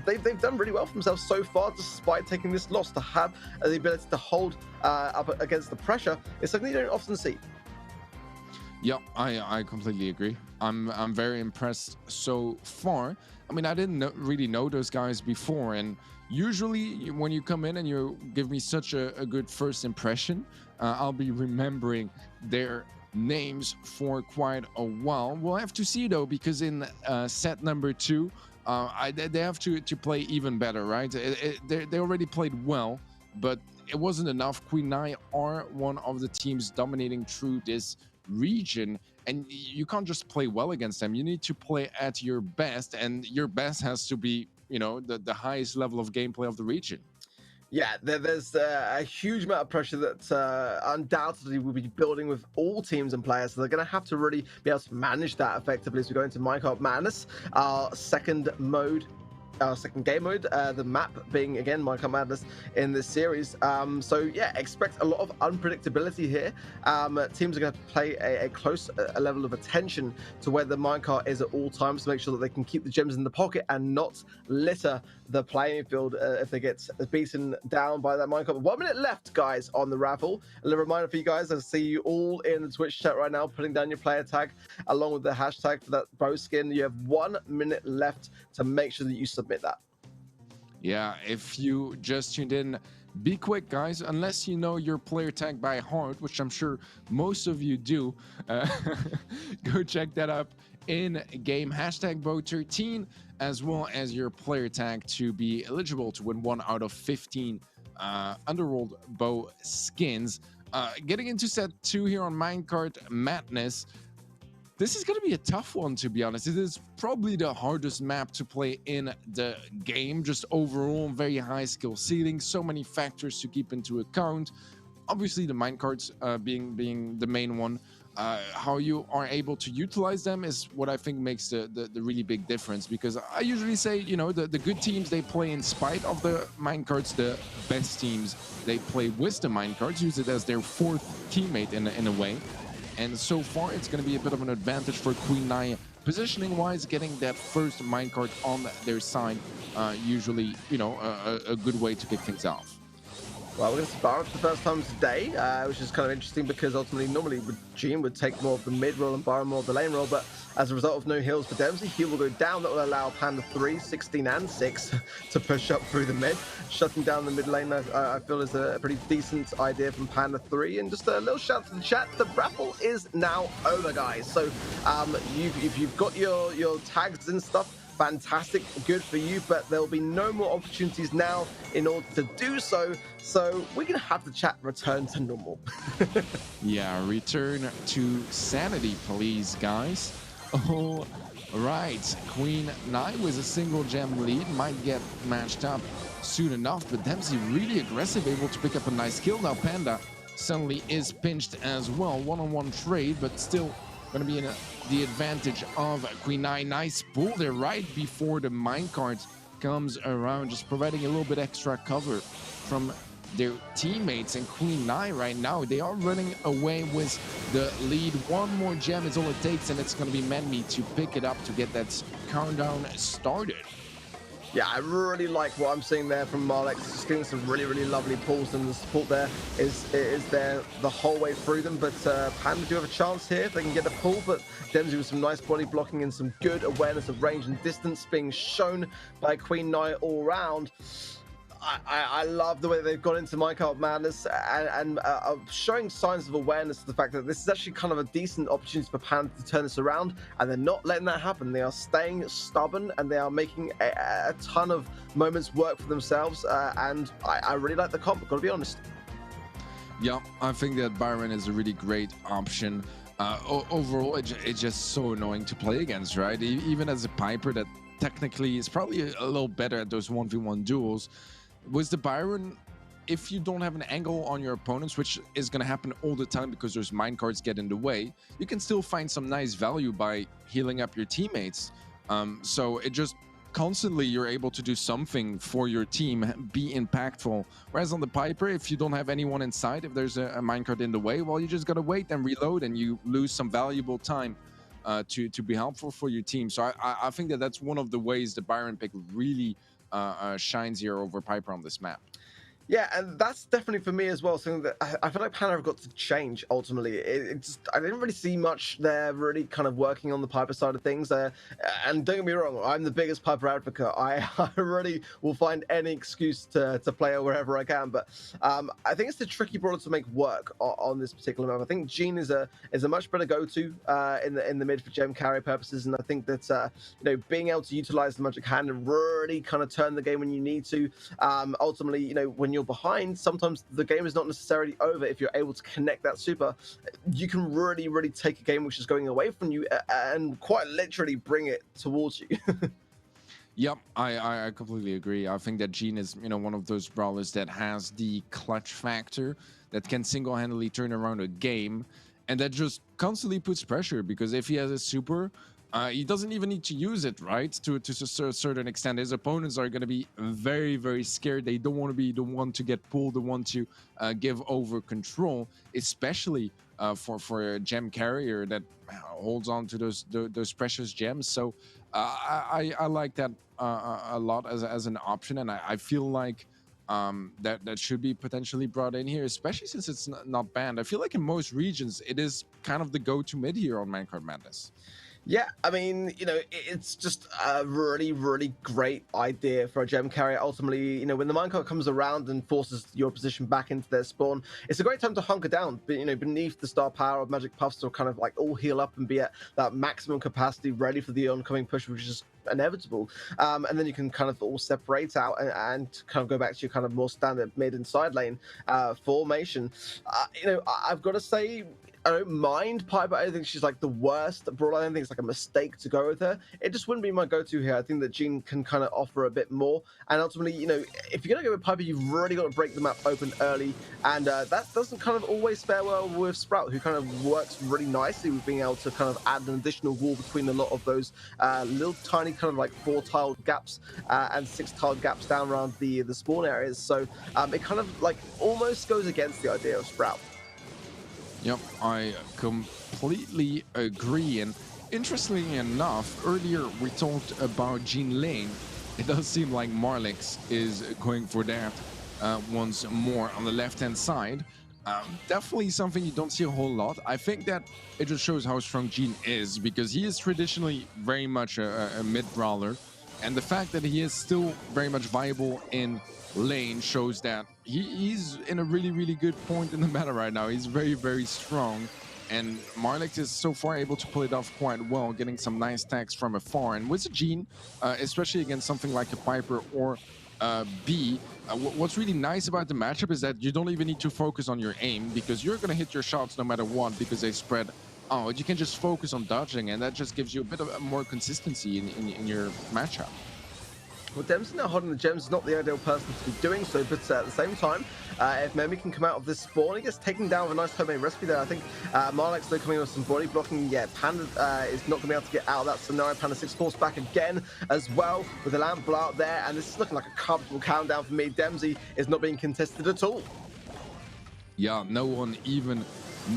they've done really well for themselves so far, despite taking this loss. To have the ability to hold up against the pressure is something you don't often see. Yeah, I completely agree. I'm very impressed so far. I mean, I didn't really know those guys before, and usually when you come in and you give me such a good first impression, I'll be remembering their names for quite a while. We'll have to see though, because in set number 2, they have to play even better, right? They already played well, but it wasn't enough. Queen Nai are one of the teams dominating through this region, and you can't just play well against them. You need to play at your best, and your best has to be, the highest level of gameplay of the region. Yeah, there's a huge amount of pressure that undoubtedly will be building with all teams and players. So they're going to have to really be able to manage that effectively as we go into Minecraft Madness, our second game mode, the map being again Minecraft Madness in this series. So yeah, expect a lot of unpredictability here. Teams are going to have to play a close level of attention to where the minecart is at all times to make sure that they can keep the gems in the pocket and not litter the playing field if they get beaten down by that minecart. 1 minute left, guys, on the raffle. A little reminder for you guys, I see you all in the Twitch chat right now putting down your player tag along with the hashtag for that bow skin. You have 1 minute left to make sure that you submit that. Yeah, if you just tuned in, be quick, guys. Unless you know your player tag by heart, which I'm sure most of you do, go check that up in game. Hashtag bow13, as well as your player tag to be eligible to win 1 out of 15 Underworld bow skins. Getting into set 2 here on Minecart Madness. This is going to be a tough one, to be honest. It is probably the hardest map to play in the game. Just overall, very high skill ceiling. So many factors to keep into account. obviously the minecarts being the main one. How you are able to utilize them is what I think makes the really big difference, because I usually say, you know, the good teams, they play in spite of the minecarts. The best teams, they play with the minecarts, use it as their fourth teammate in a way. And so far it's going to be a bit of an advantage for Queen Nai positioning wise. Getting that first minecart on their side, usually, you know, a good way to kick things off. Well, we're going to see Baron for the first time today, which is kind of interesting because ultimately, normally, Gene would take more of the mid role and Baron more of the lane role, but as a result of no heals for Dempsey, he will go down. That will allow Panda 3, 16, and 6 to push up through the mid. Shutting down the mid lane, I feel, is a pretty decent idea from Panda 3. And just a little shout to the chat, the raffle is now over, guys. So if you've got your tags and stuff, fantastic, good for you, but there'll be no more opportunities now in order to do so. So we're gonna have the chat return to normal. Yeah, return to sanity, please, guys. All right, Queen Nai with a single gem lead might get matched up soon enough, but Dempsey really aggressive, able to pick up a nice kill. Now Panda suddenly is pinched as well. One-on-one trade, but still going to be in the advantage of Queen Nai. Nice pull there right before the minecart comes around, just providing a little bit extra cover from their teammates. And Queen Nai right now, they are running away with the lead. One more gem is all it takes, and it's going to be Menmi to pick it up to get that countdown started. Yeah, I really like what I'm seeing there from Marlex. Just getting some really, really lovely pulls, and the support there is there the whole way through them. But Panda do have a chance here if they can get the pull, but Dempsey with some nice body blocking and some good awareness of range and distance being shown by Queen Nai all round. I love the way they've gone into Minecart Madness and showing signs of awareness of the fact that this is actually kind of a decent opportunity for Panda to turn this around, and they're not letting that happen. They are staying stubborn, and they are making a ton of moments work for themselves, and I really like the comp, I've got to be honest. Yeah, I think that Byron is a really great option. Overall, it's just so annoying to play against, right? Even as a Piper that technically is probably a little better at those 1v1 duels. With the Byron, if you don't have an angle on your opponents, which is going to happen all the time because those minecarts get in the way, you can still find some nice value by healing up your teammates. So it just constantly you're able to do something for your team, be impactful. Whereas on the Piper, if you don't have anyone inside, if there's a minecart in the way, well, you just got to wait and reload, and you lose some valuable time to be helpful for your team. So I think that that's one of the ways the Byron pick really shines here over Piper on this map. Yeah, and that's definitely for me as well, something that I feel like Panda have got to change ultimately. I didn't really see much there really kind of working on the Piper side of things. And don't get me wrong, I'm the biggest Piper advocate. I really will find any excuse to play her wherever I can. But I think it's the tricky brawler to make work on this particular map. I think Jean is a much better go-to in the mid for gem carry purposes, and I think that you know, being able to utilize the magic hand and really kind of turn the game when you need to. Ultimately, you know, when you're behind, sometimes the game is not necessarily over. If you're able to connect that super, you can really take a game which is going away from you and quite literally bring it towards you. Yep, I completely agree. I think that Jean is, you know, one of those brawlers that has the clutch factor, that can single-handedly turn around a game, and that just constantly puts pressure, because if he has a super, he doesn't even need to use it, right? To a certain extent, his opponents are going to be very scared. They don't want to be the one to get pulled, the one to give over control, especially for a gem carrier that holds on to those precious gems. So I like that a lot as an option, and I feel like that should be potentially brought in here, especially since it's not banned. I feel like in most regions it is kind of the go-to mid here on Minecart Madness. Yeah, I mean, you know, it's just a really great idea for a gem carrier. Ultimately, you know, when the minecart comes around and forces your position back into their spawn, it's a great time to hunker down, you know, beneath the star power of magic puffs, to kind of like all heal up and be at that maximum capacity, ready for the oncoming push, which is inevitable. And then you can kind of all separate out and kind of go back to your kind of more standard mid and side lane formation. You know, I've got to say, I don't mind Piper. I don't think she's like the worst brawler. I don't think it's like a mistake to go with her. It just wouldn't be my go-to here. I think that Jean can kind of offer a bit more. And ultimately, you know, if you're going to go with Piper, you've really got to break the map open early. And that doesn't kind of always fare well with Sprout, who kind of works really nicely with being able to kind of add an additional wall between a lot of those little tiny kind of like 4-tiled gaps and 6-tiled gaps down around the spawn areas. So it kind of like almost goes against the idea of Sprout. Yep, I completely agree. And interestingly enough, earlier we talked about Jean Lane. It does seem like Marlix is going for that once more on the left-hand side. Definitely something you don't see a whole lot. I think that it just shows how strong Jean is, because he is traditionally very much a mid-brawler. And the fact that he is still very much viable in lane shows that he's in a really, really good point in the meta right now. He's very, very strong. And Marlix is so far able to pull it off quite well, getting some nice tags from afar. And with Jean, especially against something like a Piper or B, what's really nice about the matchup is that you don't even need to focus on your aim, because you're going to hit your shots no matter what, because they spread out. You can just focus on dodging, and that just gives you a bit of more consistency in your matchup. Well, Dempsey now holding the gems is not the ideal person to be doing so, but at the same time, if Memi can come out of this spawn, he gets taken down with a nice homemade recipe there. I think Marlix though coming with some body blocking. Yeah, Panda is not going to be able to get out of that scenario. Panda 6 force back again as well with the lamp blow out there, and this is looking like a comfortable countdown for me. Dempsey is not being contested at all. Yeah, no one even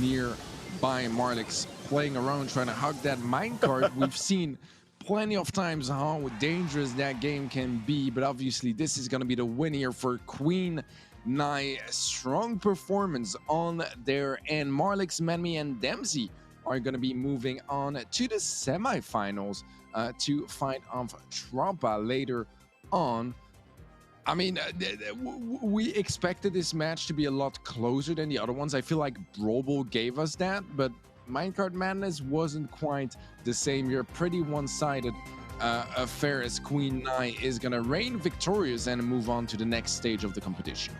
nearby. Marlix playing around trying to hug that minecart. We've seen plenty of times how dangerous that game can be, but obviously this is going to be the win here for Queen Nai. Strong performance on their end. Marlix, Memi, and Dempsey are going to be moving on to the semifinals to fight off Tropa later on. I mean, we expected this match to be a lot closer than the other ones. I feel like Brawl Ball gave us that, but Minecart Madness wasn't quite the same. You're pretty one-sided affair, as Queen Nai is gonna reign victorious and move on to the next stage of the competition.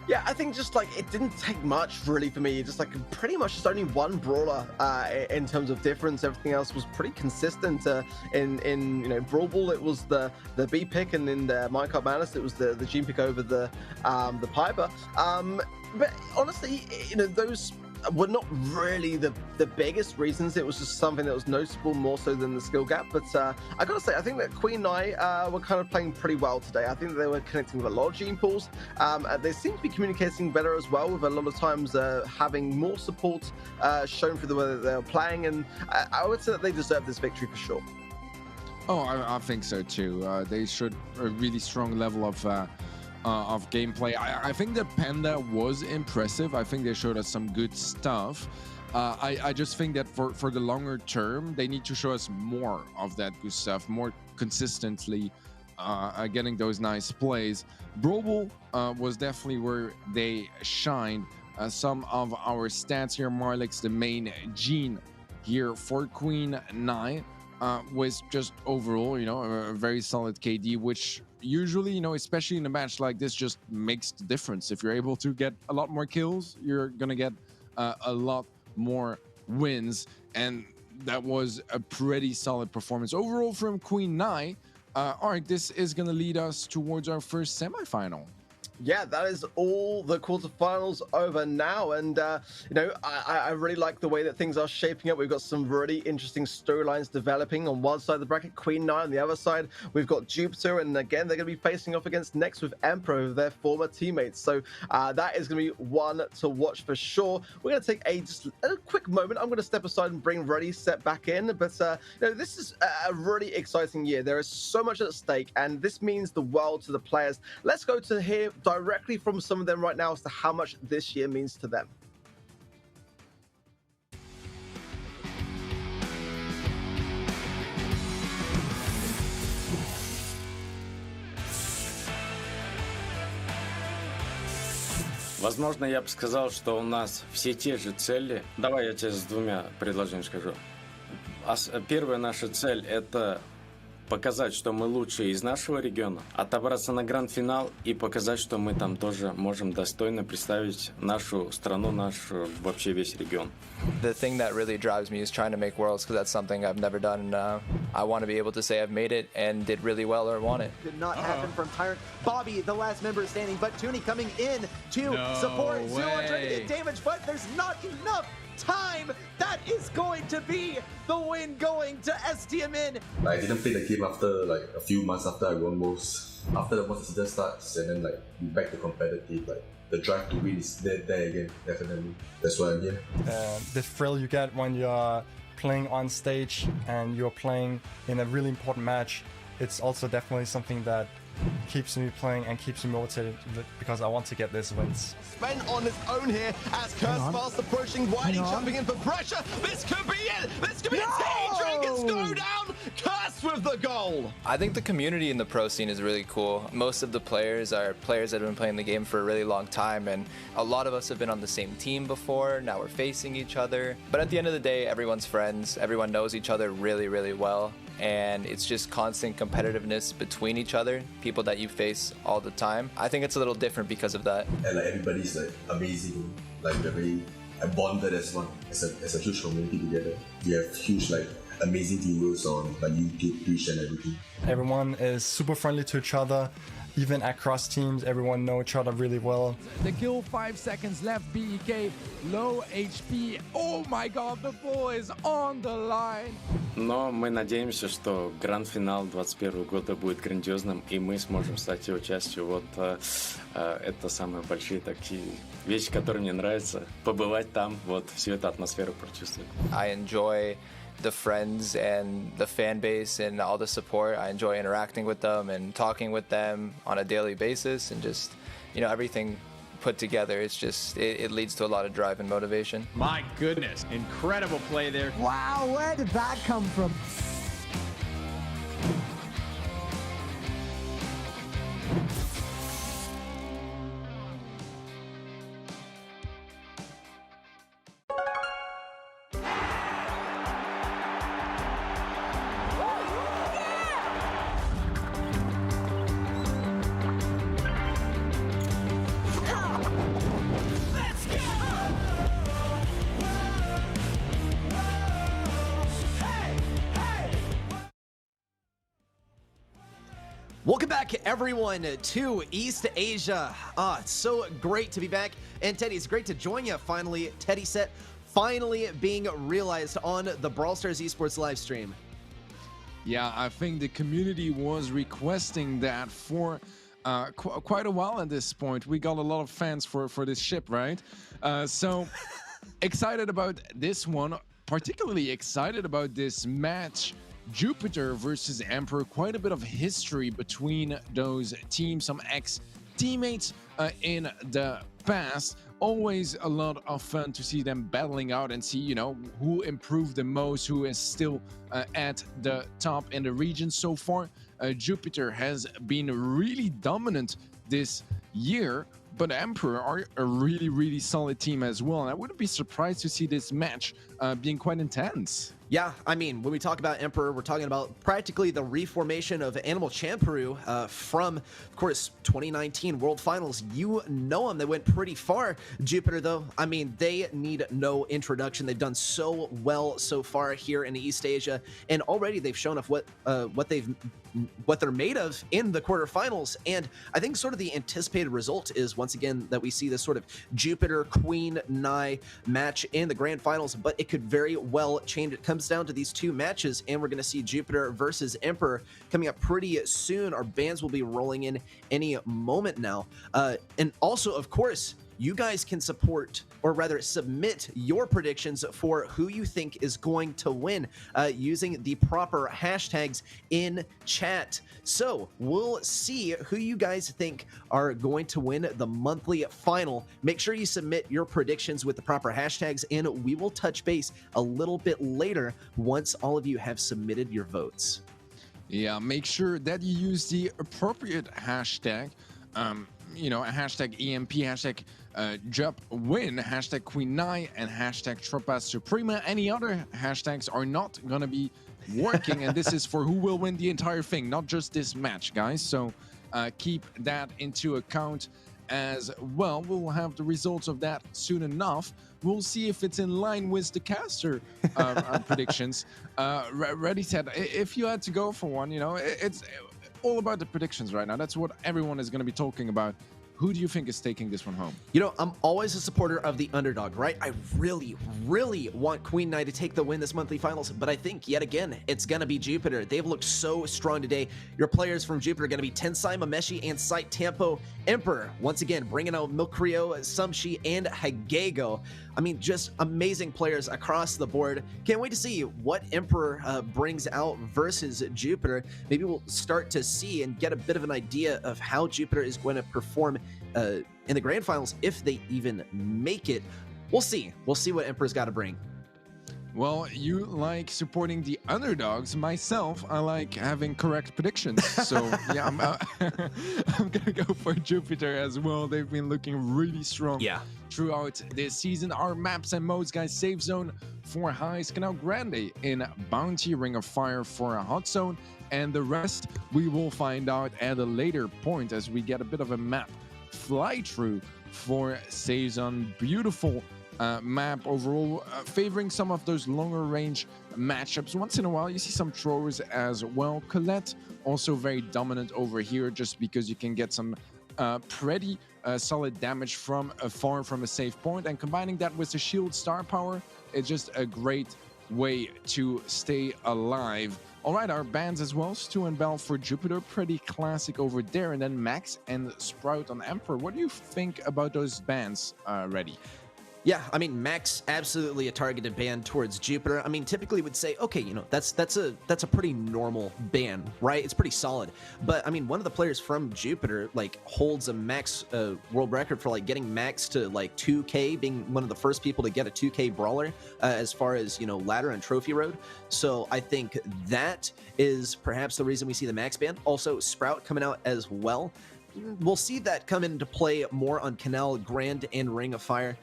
Yeah, I think just like it didn't take much really for me. Just like pretty much just only one brawler in terms of difference. Everything else was pretty consistent. In you know, Brawl Ball it was the B pick, and in the Minecart Madness it was the G pick over the Piper. But honestly, you know, those were not really the biggest reasons. It was just something that was noticeable more so than the skill gap. But I gotta say, I think that Queen Nai were kind of playing pretty well today. I think they were connecting with a lot of gene pools. They seem to be communicating better as well, with a lot of times having more support shown through the way that they were playing. And I would say that they deserve this victory for sure. Oh, I think so too. They showed a really strong level of gameplay. I think that Panda was impressive. I think they showed us some good stuff. I just think that for the longer term, they need to show us more of that good stuff, more consistently, getting those nice plays. Brawl Ball was definitely where they shined. Some of our stats here, Marlix, the main gene here for Queen Nai, was just overall, you know, a very solid KD, which usually, you know, especially in a match like this, just makes the difference. If you're able to get a lot more kills, you're gonna get a lot more wins, and that was a pretty solid performance overall from Queen Nai. Alright, this is gonna lead us towards our first semifinal. Yeah, that is all the quarterfinals over now, and you know, I really like the way that things are shaping up. We've got some really interesting storylines developing. On one side of the bracket, Queen Nai; on the other side, we've got Jupiter, and again, they're going to be facing off against next with Emperor, their former teammates. So that is going to be one to watch for sure. We're going to take just a quick moment. I'm going to step aside and bring ReddySet back in, but you know, this is a really exciting year. There is so much at stake, and this means the world to the players. Let's go to hear directly from some of them right now as to how much this year means to them. Возможно, я бы сказал, что у нас все те же цели. Давай я тебе с двумя предложениями скажу. Первая наша цель – это показать, что мы лучшие из нашего региона, отобраться на гранд-финал и показать, что мы там тоже можем достойно представить нашу страну, наш вообще весь регион. The thing that really drives me is trying to make worlds because that's something I've never done. I want to be able to say I've made it and did really well or won it. Did not happen from Tyrant. Bobby, the last member standing, but Toonie coming in to support. Zero trying to get damage, but there's not enough time. That is going to be the win going to STMN. I didn't play the game after like a few months after I won most. After the most season starts and then like we back to competitive, like the drive to win is there again, definitely. That's why I'm here. The thrill you get when you're playing on stage and you're playing in a really important match, it's also definitely something that keeps me playing and keeps me motivated because I want to get these wins. Sven on his own here as Curse fast approaching. Whitey jumping in for pressure. This could be it. This could be it. Dragons go down. Curse with the goal. I think the community in the pro scene is really cool. Most of the players are players that have been playing the game for a really long time, and a lot of us have been on the same team before. Now we're facing each other. But at the end of the day, everyone's friends. Everyone knows each other really, really well. And it's just constant competitiveness between each other, people that you face all the time. I think it's a little different because of that. And like everybody's like amazing, like we're very bonded as one, as a huge community together. We have huge like amazing viewers on like YouTube, Twitch and everything. Everyone is super friendly to each other. Even across teams, everyone know each other really well. The kill, 5 seconds left, BEK, low HP. Oh my god, the ball is on the line. Но мы надеемся, что гранд-финал 2021 года будет грандиозным, и мы сможем стать его частью. Вот это самые большие такие вещи, которые мне нравятся. Побывать там, вот всю эту атмосферу прочувствовать. I enjoy the friends and the fan base and all the support. I enjoy interacting with them and talking with them on a daily basis, and just, you know, everything put together. It's just, it leads to a lot of drive and motivation. My goodness, incredible play there. Wow, where did that come from? Welcome back, everyone, to East Asia. It's so great to be back. And Teddie, it's great to join you finally. ReddySet finally being realized on the Brawl Stars Esports live stream. Yeah, I think the community was requesting that for quite a while at this point. We got a lot of fans for this ship, right? So excited about this one, particularly excited about this match. Jupiter versus Emperor, quite a bit of history between those teams, some ex-teammates in the past. Always a lot of fun to see them battling out and see, you know, who improved the most, who is still at the top in the region so far. Jupiter has been really dominant this year, but Emperor are a really, really solid team as well. And I wouldn't be surprised to see this match being quite intense. Yeah, I mean, when we talk about Emperor, we're talking about practically the reformation of Animal Champeru from, of course, 2019 World Finals. You know them. They went pretty far. Jupiter, though, I mean, they need no introduction. They've done so well so far here in East Asia, and already they've shown off what they're made of in the quarterfinals. And I think sort of the anticipated result is, once again, that we see this sort of Jupiter Queen Nai match in the grand finals, but it could very well change. It comes down to these two matches, and we're going to see Jupiter versus Emperor coming up pretty soon. Our bands will be rolling in any moment now. And also, of course, you guys can support, or rather submit your predictions for who you think is going to win using the proper hashtags in chat. So we'll see who you guys think are going to win the monthly final. Make sure you submit your predictions with the proper hashtags, and we will touch base a little bit later once all of you have submitted your votes. Yeah, make sure that you use the appropriate hashtag. You know, hashtag EMP, hashtag JupWin, hashtag Queen Nai, and hashtag Tropa Suprema. Any other hashtags are not gonna be working, and this is for who will win the entire thing, not just this match, guys. So keep that into account as well. We'll have the results of that soon enough. We'll see if it's in line with the caster predictions. ReddySet, if you had to go for one, you know, it's all about the predictions right now. That's what everyone is going to be talking about. Who do you think is taking this one home? You know, I'm always a supporter of the underdog, right? I really, really want Queen Nai to take the win this monthly finals, but I think, yet again, it's going to be Jupiter. They've looked so strong today. Your players from Jupiter are going to be Tensai, Mameshi, and Site Tampo. Emperor, once again, bringing out Milkrio, Sumshi, and Hagego. I mean, just amazing players across the board. Can't wait to see what Emperor brings out versus Jupiter. Maybe we'll start to see and get a bit of an idea of how Jupiter is going to perform in the grand finals, if they even make it. We'll see. We'll see what Emperor's got to bring. Well, you like supporting the underdogs. Myself, I like having correct predictions. So, yeah, I'm going to go for Jupiter as well. They've been looking really strong throughout this season. Our maps and modes, guys: Safe Zone for Highs, Canal Grande in Bounty, Ring of Fire for a Hot Zone, and the rest we will find out at a later point as we get a bit of a map fly-through for Safe Zone. Beautiful map overall, favoring some of those longer range matchups. Once in a while you see some throwers as well. Colette also very dominant over here, just because you can get some pretty solid damage from afar from a safe point, and combining that with the shield star power, it's just a great way to stay alive. All right, our bans as well: Stu and Bell for Jupiter, pretty classic over there, and then Max and Sprout on Emperor. What do you think about those bans, Reddy? Yeah, I mean, Max, absolutely a targeted ban towards Jupiter. I mean, typically would say, okay, you know, that's a pretty normal ban, right? It's pretty solid. But I mean, one of the players from Jupiter like holds a max world record for like getting max to like 2K, being one of the first people to get a 2K brawler as far as, you know, ladder and trophy road. So I think that is perhaps the reason we see the max ban. Also, Sprout coming out as well. We'll see that come into play more on Canal Grand and Ring of Fire.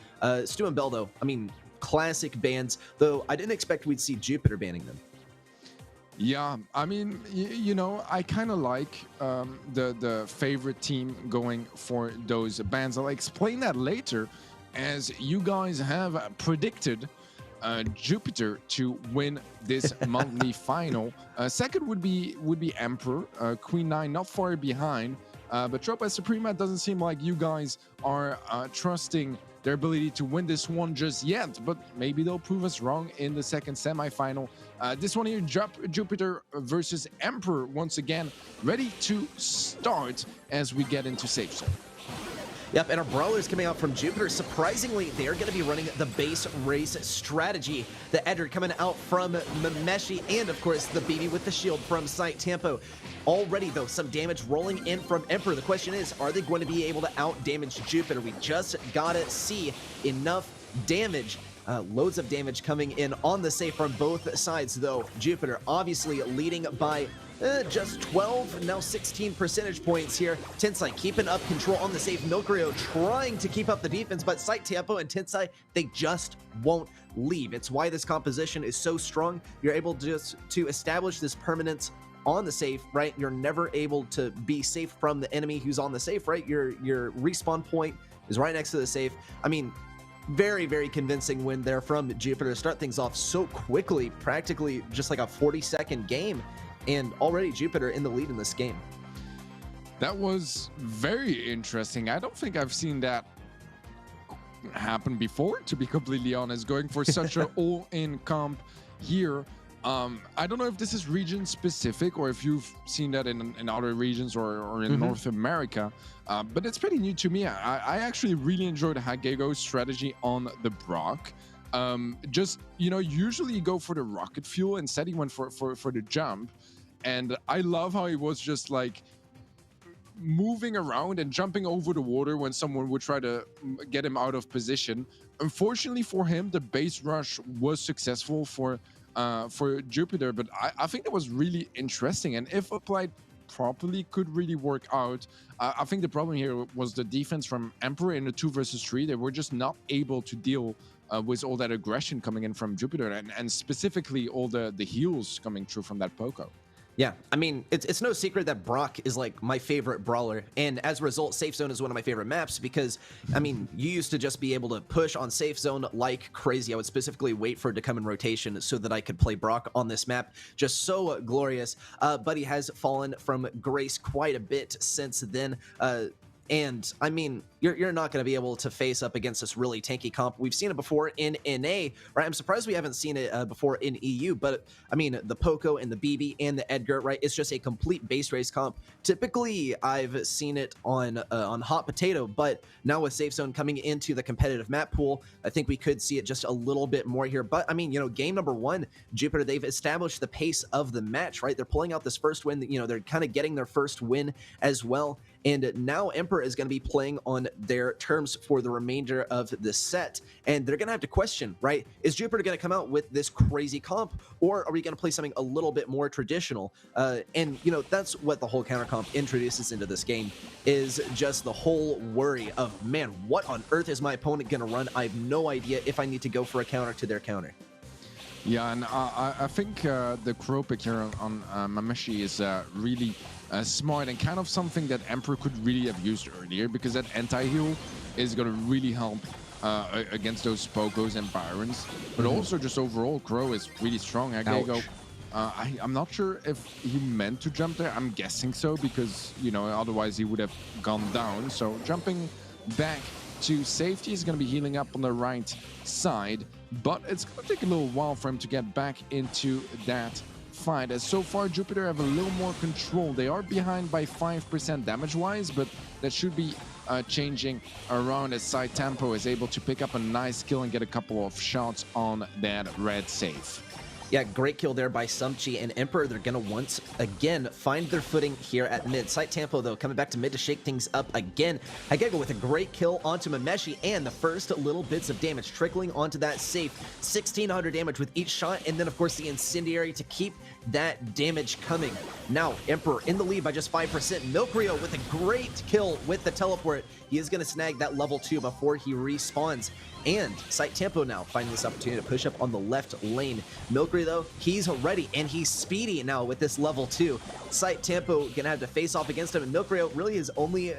Stu and Bell, though, I mean, classic bans, though I didn't expect we'd see Jupiter banning them. Yeah, I mean, you know, I kind of like the favorite team going for those bans. I'll explain that later, as you guys have predicted Jupiter to win this monthly final. Second would be Emperor. Queen Nai not far behind. But Tropa and Suprema, doesn't seem like you guys are trusting their ability to win this one just yet, but maybe they'll prove us wrong in the second semifinal. This one here, Jupiter versus Emperor, once again, ready to start as we get into Safe Zone. Yep, and our brawlers coming out from Jupiter, surprisingly, they're going to be running the base race strategy. The Edward coming out from Mameshi, and of course, the BB with the shield from Site Tampo. Already, though, some damage rolling in from Emperor. The question is, are they going to be able to out-damage Jupiter? We just got to see enough damage. Loads of damage coming in on the safe from both sides, though. Jupiter obviously leading by just 12, now 16 percentage points here. Tensai keeping up control on the safe. Milkrio trying to keep up the defense, but Site Tampo and Tensai, they just won't leave. It's why this composition is so strong. You're able just to establish this permanence on the safe, right? You're never able to be safe from the enemy who's on the safe, right? Your respawn point is right next to the safe. I mean, very, very convincing win there from Jupiter to start things off so quickly, practically just like a 40-second game, and already Jupiter in the lead in this game. That was very interesting. I don't think I've seen that happen before, to be completely honest, going for such an all-in comp here. I don't know if this is region specific or if you've seen that in other regions or in North America, but it's pretty new to me. I actually really enjoyed Hagego's strategy on the Brock. Just, you know, usually you go for the rocket fuel, instead he went for the jump, and I love how he was just like moving around and jumping over the water when someone would try to get him out of position. Unfortunately for him, the base rush was successful for Jupiter, but I think that was really interesting, and if applied properly could really work out. I think the problem here was the defense from Emperor in the 2 versus 3. They were just not able to deal with all that aggression coming in from Jupiter, and specifically all the heals coming through from that Poco. Yeah, I mean, it's no secret that Brock is like my favorite brawler, and as a result, Safe Zone is one of my favorite maps because, I mean, you used to just be able to push on Safe Zone like crazy. I would specifically wait for it to come in rotation so that I could play Brock on this map. Just so glorious. But he has fallen from grace quite a bit since then. And I mean, you're not going to be able to face up against this really tanky comp. We've seen it before in NA, right? I'm surprised we haven't seen it before in EU, but I mean, the Poco and the BB and the Edgar, right? It's just a complete base race comp. Typically, I've seen it on Hot Potato, but now with Safe Zone coming into the competitive map pool, I think we could see it just a little bit more here. But I mean, you know, game number 1, Jupiter, they've established the pace of the match, right? They're pulling out this first win. You know, they're kind of getting their first win as well. And now Emperor is going to be playing on their terms for the remainder of the set. And they're going to have to question, right? Is Jupiter going to come out with this crazy comp, or are we going to play something a little bit more traditional? And, you know, that's what the whole counter comp introduces into this game, is just the whole worry of, man, what on earth is my opponent going to run? I have no idea if I need to go for a counter to their counter. Yeah, and I think the Crow pick here on Mameshi is really smart and kind of something that Emperor could really have used earlier, because that anti-heal is going to really help against those Pokos and Byrons. But also just overall, Crow is really strong. I'm not sure if he meant to jump there. I'm guessing so, because, you know, otherwise he would have gone down. So jumping back to safety is going to be healing up on the right side, but it's going to take a little while for him to get back into that fight, as so far Jupiter have a little more control. They are behind by 5% damage-wise, but that should be changing around as Side Tempo is able to pick up a nice kill and get a couple of shots on that red safe. Yeah, great kill there by Sumchi and Emperor. They're going to once again find their footing here at mid. Site Tempo, though, coming back to mid to shake things up again. Hagego with a great kill onto Mameshi, and the first little bits of damage trickling onto that safe. 1,600 damage with each shot, and then, of course, the Incendiary to keep that damage coming. Now, Emperor in the lead by just 5%. Milk Rio with a great kill with the teleport. He is going to snag that level 2 before he respawns. And Site Tempo now finding this opportunity to push up on the left lane. Milk Rio, though, he's ready, and he's speedy now with this level 2. Site Tempo gonna have to face off against him, and Milk Rio, really his only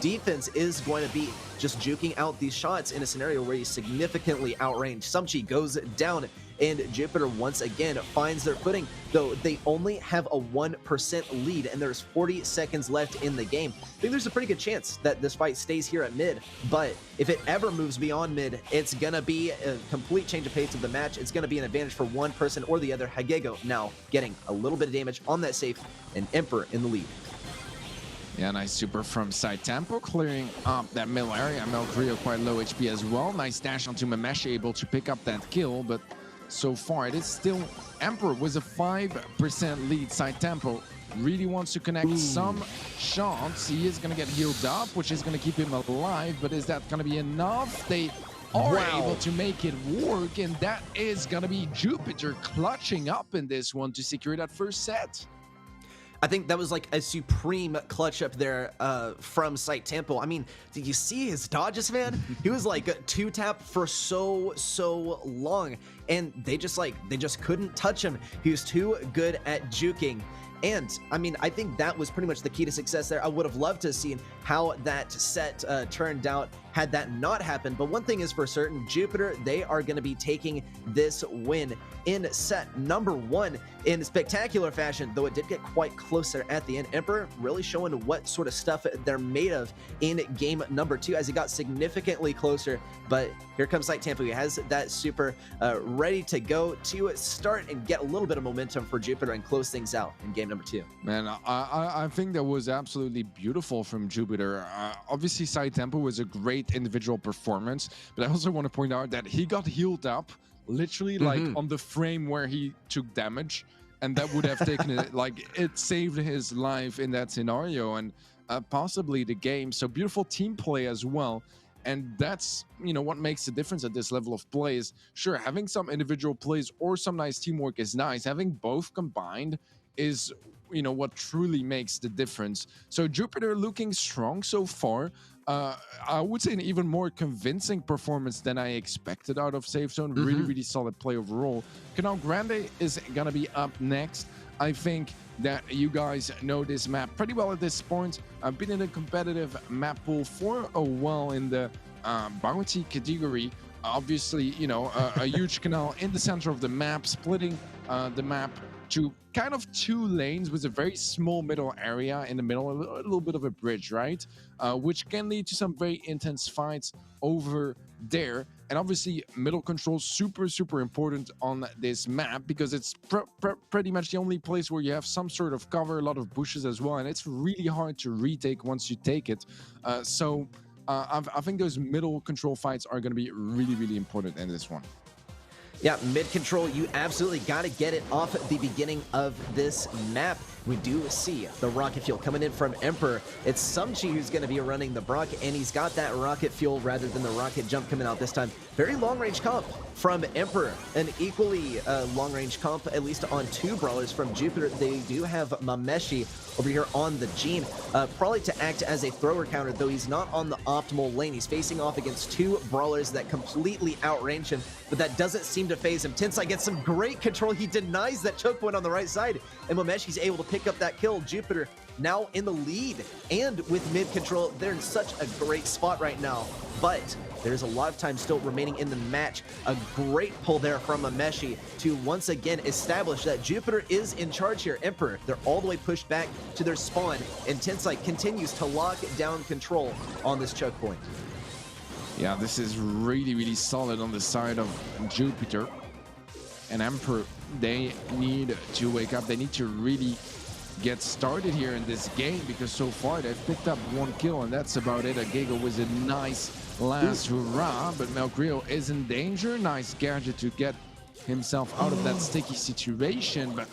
defense is going to be just juking out these shots in a scenario where he's significantly outranged. Sumchi goes down, and Jupiter once again finds their footing, though they only have a 1% lead, and there's 40 seconds left in the game. I think there's a pretty good chance that this fight stays here at mid, but if it ever moves beyond mid, it's gonna be a complete change of pace of the match. It's gonna be an advantage for one person or the other. Hagego now getting a little bit of damage on that safe, and Emperor in the lead. Yeah, nice super from Side Tempo, clearing up that middle area. Milk Rio quite low HP as well. Nice dash onto Mameshi, able to pick up that kill, but so far it is still Emperor with a 5% lead. Side Tempo really wants to connect some shots. He is going to get healed up, which is going to keep him alive, but is that going to be enough? They are able to make it work, and that is going to be Jupiter clutching up in this one to secure that first set. I think that was like a supreme clutch up there from Site Tempo. I mean, did you see his dodges, man? He was like 2-tap for so long, and they just couldn't touch him. He was too good at juking. And, I mean, I think that was pretty much the key to success there. I would have loved to have seen how that set turned out had that not happened. But one thing is for certain, Jupiter, they are going to be taking this win in set number 1 in spectacular fashion, though it did get quite closer at the end. Emperor really showing what sort of stuff they're made of in game number 2 as it got significantly closer. But here comes Site Tempo. He has that super ready to go to start and get a little bit of momentum for Jupiter and close things out in game number 2. Man, I think that was absolutely beautiful from Jupiter. Obviously, Side Tempo was a great individual performance, but I also want to point out that he got healed up literally like on the frame where he took damage, and that would have taken it, like it saved his life in that scenario and possibly the game. So beautiful team play as well. And that's, you know, what makes the difference at this level of play is, sure, having some individual plays or some nice teamwork is nice. Having both combined is, you know, what truly makes the difference. So Jupiter looking strong so far. I would say an even more convincing performance than I expected out of Safe Zone. Really solid play overall. Canal Grande is gonna be up next. I think that you guys know this map pretty well at this point. I've been in a competitive map pool for a while in the bounty category. Obviously, you know, a huge canal in the center of the map, splitting the map to kind of 2 lanes with a very small middle area in the middle, a little bit of a bridge, right? Which can lead to some very intense fights over there. And obviously, middle control super important on this map because it's pretty much the only place where you have some sort of cover, a lot of bushes as well, and it's really hard to retake once you take it. I think those middle control fights are going to be really important in this one. Yeah, mid control, you absolutely got to get it off the beginning of this map. We do see the rocket fuel coming in from Emperor. It's Sumchi who's going to be running the Brock, and he's got that rocket fuel rather than the rocket jump coming out this time. Very long-range comp from Emperor. An equally long-range comp, at least on 2 brawlers from Jupiter. They do have Mameshi over here on the Gene, probably to act as a thrower counter, though he's not on the optimal lane. He's facing off against 2 brawlers that completely outrange him, but that doesn't seem to phase him. Tensai gets some great control. He denies that choke point on the right side, and Mameshi's able to pick up that kill. Jupiter now in the lead, and with mid control, they're in such a great spot right now, but there's a lot of time still remaining in the match. A great pull there from Mameshi to once again establish that Jupiter is in charge here. Emperor, they're all the way pushed back to their spawn, and Tensai continues to lock down control on this choke point. Yeah, this is really solid on the side of Jupiter. And Emperor, they need to wake up. They need to really get started here in this game because so far they've picked up 1 kill and that's about it. Agego was a nice last hurrah, but Melgrio is in danger. Nice gadget to get himself out of that sticky situation, but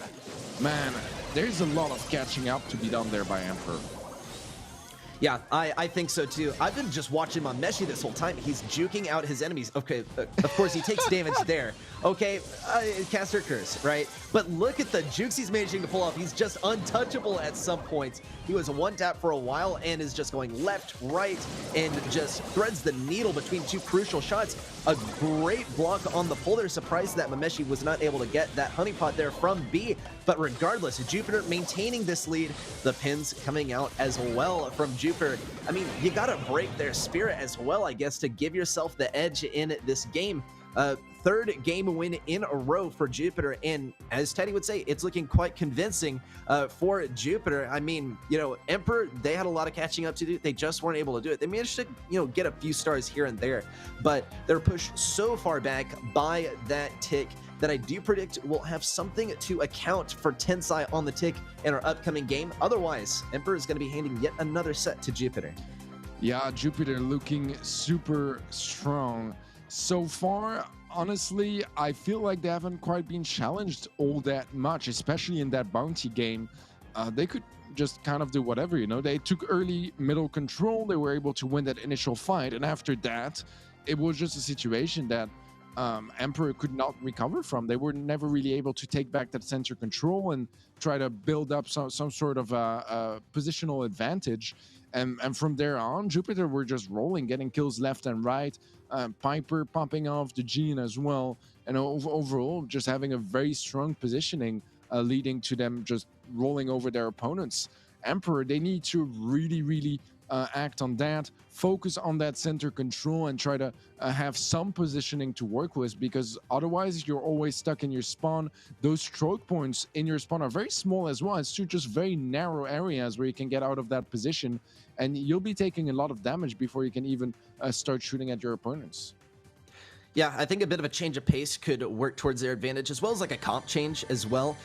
man, there's a lot of catching up to be done there by Emperor. Yeah, I think so too. I've been just watching Mameshi this whole time. He's juking out his enemies. Okay, of course he takes damage there. Okay, caster curse, right? But look at the jukes he's managing to pull off. He's just untouchable at some points. He was one tap for a while and is just going left, right, and just threads the needle between 2 crucial shots. A great block on the pull there. Surprised that Mameshi was not able to get that honeypot there from B. But regardless, Jupiter maintaining this lead. The pins coming out as well from Jupiter. I mean, you gotta break their spirit as well, I guess, to give yourself the edge in this game. 3rd game win in a row for Jupiter, and as Teddie would say, it's looking quite convincing for Jupiter. I mean, you know, Emperor, they had a lot of catching up to do. They just weren't able to do it. They managed to, you know, get a few stars here and there, but they're pushed so far back by that tick that I do predict will have something to account for Tensai on the tick in our upcoming game. Otherwise, Emperor is going to be handing yet another set to Jupiter. Yeah, Jupiter looking super strong so far. Honestly, I feel like they haven't quite been challenged all that much, especially in that bounty game. They could just kind of do whatever, you know. They took early middle control, they were able to win that initial fight, and after that, it was just a situation that Emperor could not recover from. They were never really able to take back that center control and try to build up some sort of positional advantage. And from there on, Jupiter were just rolling, getting kills left and right. Piper popping off the Gene as well. And overall, just having a very strong positioning, leading to them just rolling over their opponents. Emperor, they need to really act on that, focus on that center control, and try to have some positioning to work with, because otherwise you're always stuck in your spawn. Those stroke points in your spawn are very small as well. It's just very narrow areas where you can get out of that position, and you'll be taking a lot of damage before you can even start shooting at your opponents. Yeah, I think a bit of a change of pace could work towards their advantage, as well as like a comp change as well,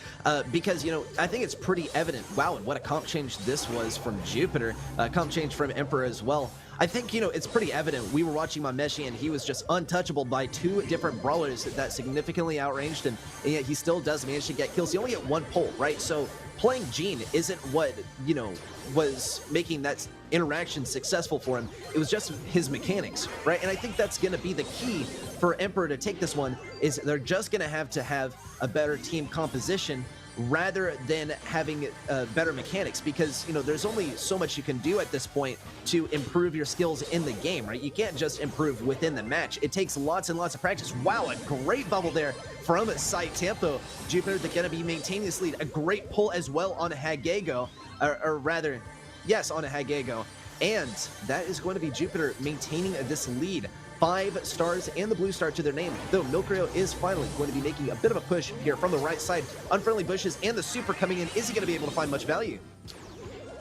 because, you know, I think it's pretty evident, wow, and what a comp change this was from Jupiter, comp change from Emperor as well. I think, you know, it's pretty evident. We were watching Mameshi, and he was just untouchable by 2 different brawlers that significantly outranged him, and yet he still does manage to get kills. He only get 1 pull, right? So playing Gene isn't what, you know, was making that interaction successful for him. It was just his mechanics, right? And I think that's going to be the key for Emperor to take this one, is they're just going to have a better team composition rather than having better mechanics, because, you know, there's only so much you can do at this point to improve your skills in the game, right? You can't just improve within the match. It takes lots and lots of practice. Wow, a great bubble there from Site Tempo. Jupiter, they're going to be maintaining this lead. A great pull as well on Hagego, or rather, yes, on Hagego. And that is going to be Jupiter maintaining this lead. 5 stars and the blue star to their name, though Milkrio is finally going to be making a bit of a push here from the right side. Unfriendly bushes and the super coming in. Is he going to be able to find much value?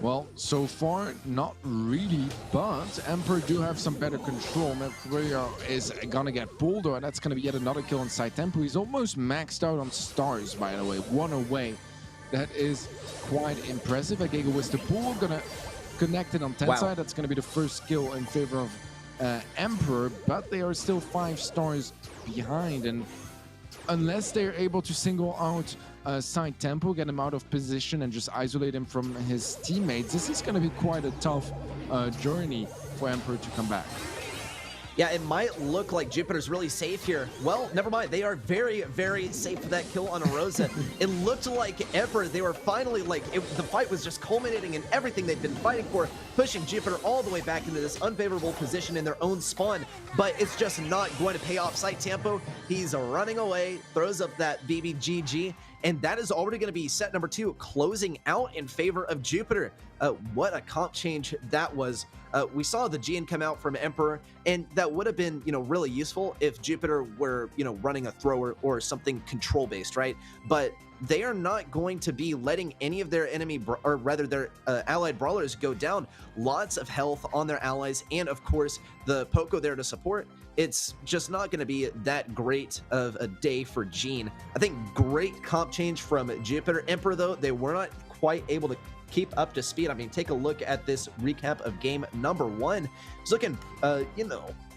Well, so far, not really, but Emperor do have some better control. Milkrio is gonna get pulled, or that's gonna be yet another kill on Site Tempo. He's almost maxed out on stars, by the way, 1 away. That is quite impressive. Agego with the pull, gonna connect it on 10 side. That's gonna be the first kill in favor of Emperor, but they are still 5 stars behind, and unless they're able to single out Site Tempo, get him out of position and just isolate him from his teammates, this is going to be quite a tough journey for Emperor to come back. Yeah, it might look like Jupiter's really safe here. Well, never mind. They are very, very safe for that kill on Rosa. It looked like Emperor, they were finally the fight was just culminating in everything they've been fighting for, pushing Jupiter all the way back into this unfavorable position in their own spawn, but it's just not going to pay off. Site Tempo, he's running away, throws up that BBGG, and that is already going to be set number 2, closing out in favor of Jupiter. What a comp change that was. We saw the GN come out from Emperor, and that would have been, really useful if Jupiter were, running a thrower or something control-based, right? But they are not going to be letting any of their their allied brawlers go down. Lots of health on their allies, and of course, the Poco there to support. It's just not going to be that great of a day for Gene. I think great comp change from Jupiter. Emperor, though, they were not quite able to keep up to speed. I mean, take a look at this recap of game number 1. It's looking,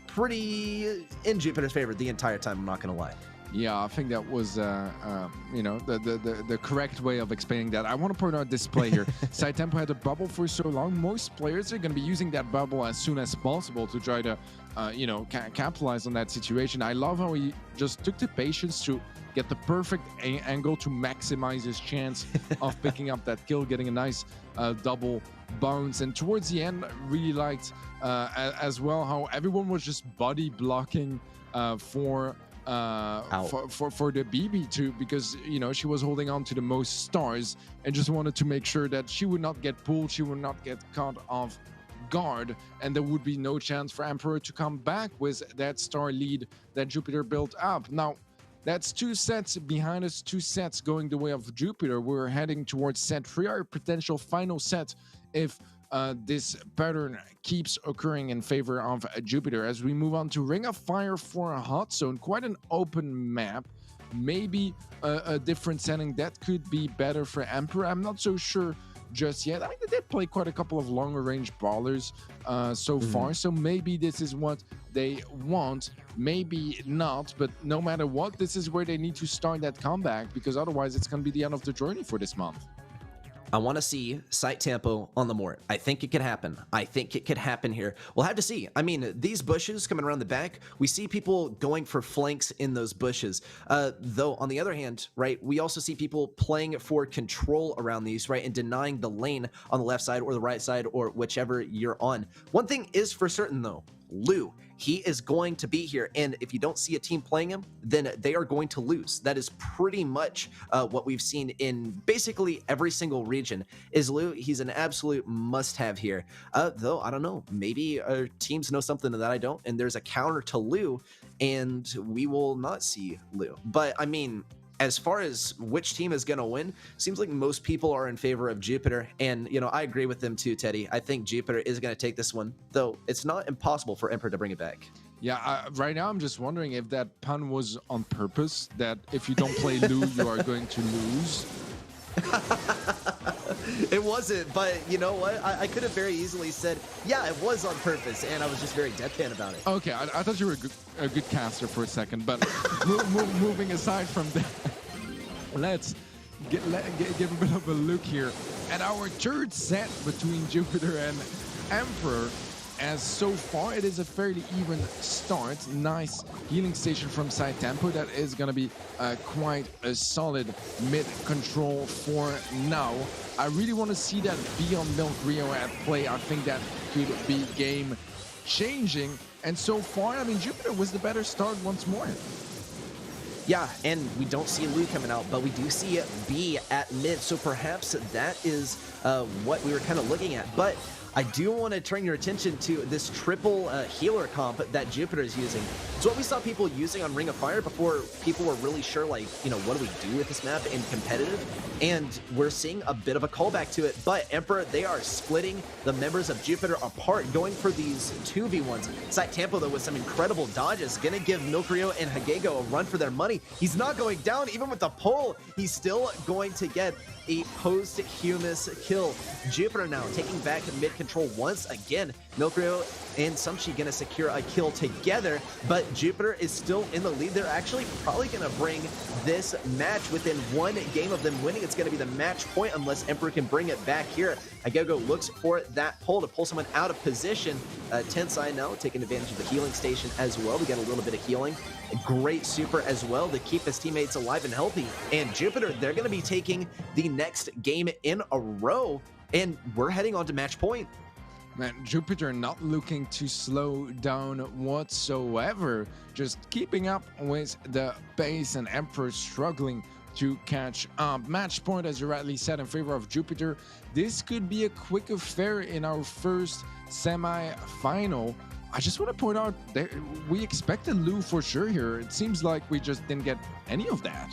pretty in Jupiter's favor the entire time, I'm not going to lie. Yeah, I think that was, the correct way of explaining that. I want to point out this play here. Site Tempo had a bubble for so long. Most players are going to be using that bubble as soon as possible to try to, capitalize on that situation. I love how he just took the patience to get the perfect angle to maximize his chance of picking up that kill, getting a nice double bounce. And towards the end, really liked as well how everyone was just body blocking for the BB too, because she was holding on to the most stars and just wanted to make sure that she would not get pulled, she would not get caught off guard, and there would be no chance for Emperor to come back with that star lead that Jupiter built up. Now, that's 2 sets behind us, 2 sets going the way of Jupiter. We're heading towards set 3, our potential final set if this pattern keeps occurring in favor of Jupiter. As we move on to Ring of Fire for a hot zone, quite an open map, maybe a different setting that could be better for Emperor. I'm not so sure just yet. I mean, they did play quite a couple of longer range brawlers so far, so maybe this is what they want, maybe not, but no matter what, this is where they need to start that comeback, because otherwise it's going to be the end of the journey for this month. I want to see Site Tempo on the Mort. I think it could happen. I think it could happen here. We'll have to see. I mean, these bushes coming around the back, we see people going for flanks in those bushes. Though, on the other hand, right, we also see people playing for control around these, right, and denying the lane on the left side or the right side or whichever you're on. One thing is for certain, though. Lou, he is going to be here, and if you don't see a team playing him, then they are going to lose. That is pretty much what we've seen in basically every single region. Is Lou, he's an absolute must-have here. Though, I don't know, maybe our teams know something that I don't, and there's a counter to Lou, and we will not see Lou. But, I mean, as far as which team is going to win, seems like most people are in favor of Jupiter. And, I agree with them too, Teddy. I think Jupiter is going to take this one, though it's not impossible for Emperor to bring it back. Yeah, right now I'm just wondering if that pun was on purpose, that if you don't play Lou, you are going to lose. It wasn't, but you know what? I could have very easily said, yeah, it was on purpose, and I was just very deadpan about it. Okay, I thought you were a good caster for a second, but moving aside from that, let's give a bit of a look here at our third set between Jupiter and Emperor. as so far it is a fairly even start. Nice healing station from side tempo. That is going to be quite a solid mid control for now. I really want to see that Beyond Milk Rio at play. I think that could be game changing. And so far, I mean, Jupiter was the better start once more. Yeah, and we don't see Lu coming out, but we do see B at mid, so perhaps that is what we were kind of looking at. But I do want to turn your attention to this triple healer comp that Jupiter is using. It's what we saw people using on Ring of Fire before people were really sure, like, you know, what do we do with this map in competitive? And we're seeing a bit of a callback to it. But Emperor, they are splitting the members of Jupiter apart, going for these 2v1s. Site Tampo, though, with some incredible dodges, gonna give Milkrio and Hagego a run for their money. He's not going down, even with the pull. He's still going to get a posthumous kill. Jupiter now taking back mid control once again. Milkrio and Sumchi gonna secure a kill together, but Jupiter is still in the lead. They're actually probably gonna bring this match within one game of them winning. It's gonna be the match point unless Emperor can bring it back here. Hagego looks for that pull to pull someone out of position. Tensai now taking advantage of the healing station as well. We got a little bit of healing. A great super as well to keep his teammates alive and healthy. And Jupiter, they're going to be taking the next game in a row. And we're heading on to match point. Man, Jupiter not looking to slow down whatsoever. Just keeping up with the pace, and Emperor struggling to catch up. Match point, as you rightly said, in favor of Jupiter. This could be a quick affair in our first semi-final. I just want to point out that we expected Lu for sure here. It seems like we just didn't get any of that.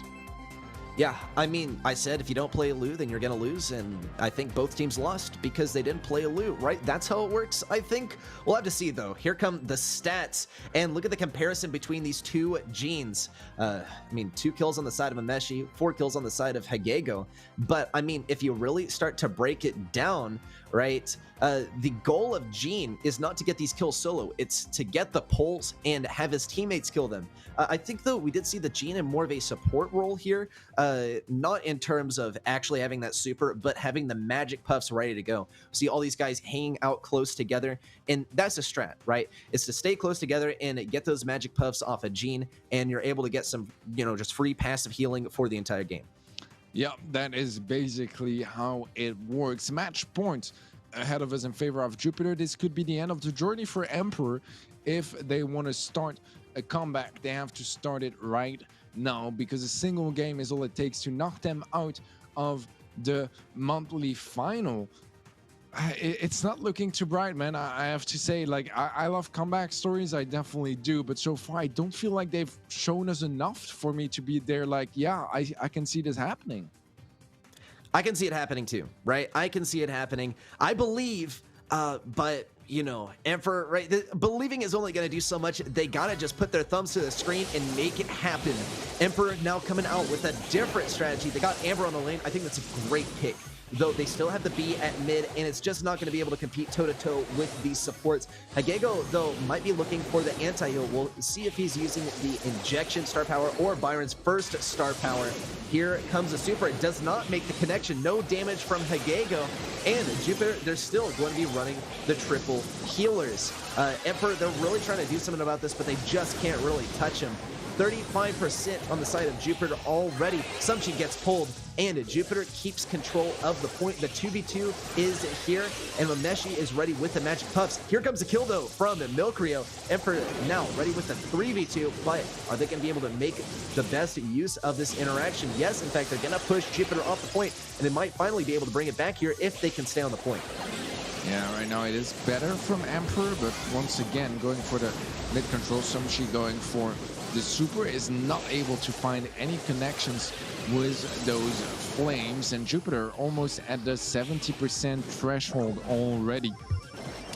Yeah, I mean, I said if you don't play a Lu, then you're going to lose, and I think both teams lost because they didn't play a Lu, right? That's how it works, I think. We'll have to see, though. Here come the stats, and look at the comparison between these two Genes. I mean, 2 kills on the side of Ameshi, 4 kills on the side of Hagego. But, I mean, if you really start to break it down, right, the goal of Gene is not to get these kills solo. It's to get the pulls and have his teammates kill them. I think, though, we did see the Gene in more of a support role here, not in terms of actually having that super, but having the magic puffs ready to go. See all these guys hanging out close together, and that's a strat, right? It's to stay close together and get those magic puffs off of Gene, and you're able to get some, you know, just free passive healing for the entire game. Yeah, that is basically how it works. Match points ahead of us in favor of Jupiter. This could be the end of the journey for Emperor. If they want to start a comeback, they have to start it right now, because a single game is all it takes to knock them out of the monthly final. It's not looking too bright, man. I have to say, like, I love comeback stories, I definitely do, but so far I don't feel like they've shown us enough for me to be there like, yeah, I can see this happening. I can see it happening too, right? I can see it happening. I believe, but you know, Emperor, right? Believing is only going to do so much. They got to just put their thumbs to the screen and make it happen. Emperor now coming out with a different strategy. They got Amber on the lane. I think that's a great pick. Though they still have the B at mid, and it's just not going to be able to compete toe-to-toe with these supports. Hagego, though, might be looking for the anti-heal. We'll see if he's using the injection star power or Byron's first star power. Here comes a super. It does not make the connection. No damage from Hagego. And Jupiter, they're still going to be running the triple healers. Emperor, they're really trying to do something about this, but they just can't really touch him. 35% on the side of Jupiter already. Sumchi gets pulled, and Jupiter keeps control of the point. The 2v2 is here, and Mameshi is ready with the magic puffs. Here comes a kill, though, from Milkrio. Emperor now ready with the 3v2, but are they going to be able to make the best use of this interaction? Yes, in fact, they're going to push Jupiter off the point, and they might finally be able to bring it back here if they can stay on the point. Yeah, right now it is better from Emperor, but once again, going for the mid control. Sumchi going for the super, is not able to find any connections with those flames, and Jupiter almost at the 70% threshold already.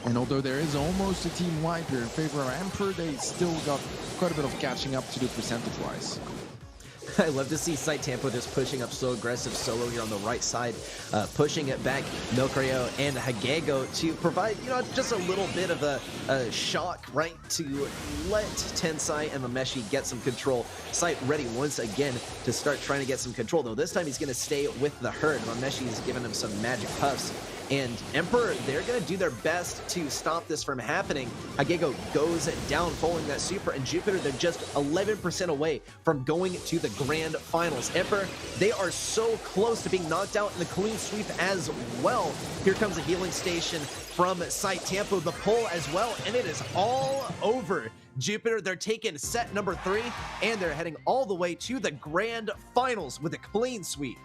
And although there is almost a team wipe here in favor of Emperor, they still got quite a bit of catching up to do percentage-wise. I love to see Site Tampo just pushing up so aggressive solo here on the right side, pushing it back Milkrio and Hagego to provide, you know, just a little bit of a shock, right, to let Tensai and Mameshi get some control. Site ready once again to start trying to get some control, though this time he's going to stay with the herd. Mameshi is giving him some magic puffs. And Emperor, they're going to do their best to stop this from happening. Agego goes down following that super, and Jupiter, they're just 11% away from going to the grand finals. Emperor, they are so close to being knocked out in the clean sweep as well. Here comes a healing station from Site Tampo, the pull as well, and it is all over. Jupiter, they're taking set number 3, and they're heading all the way to the grand finals with a clean sweep.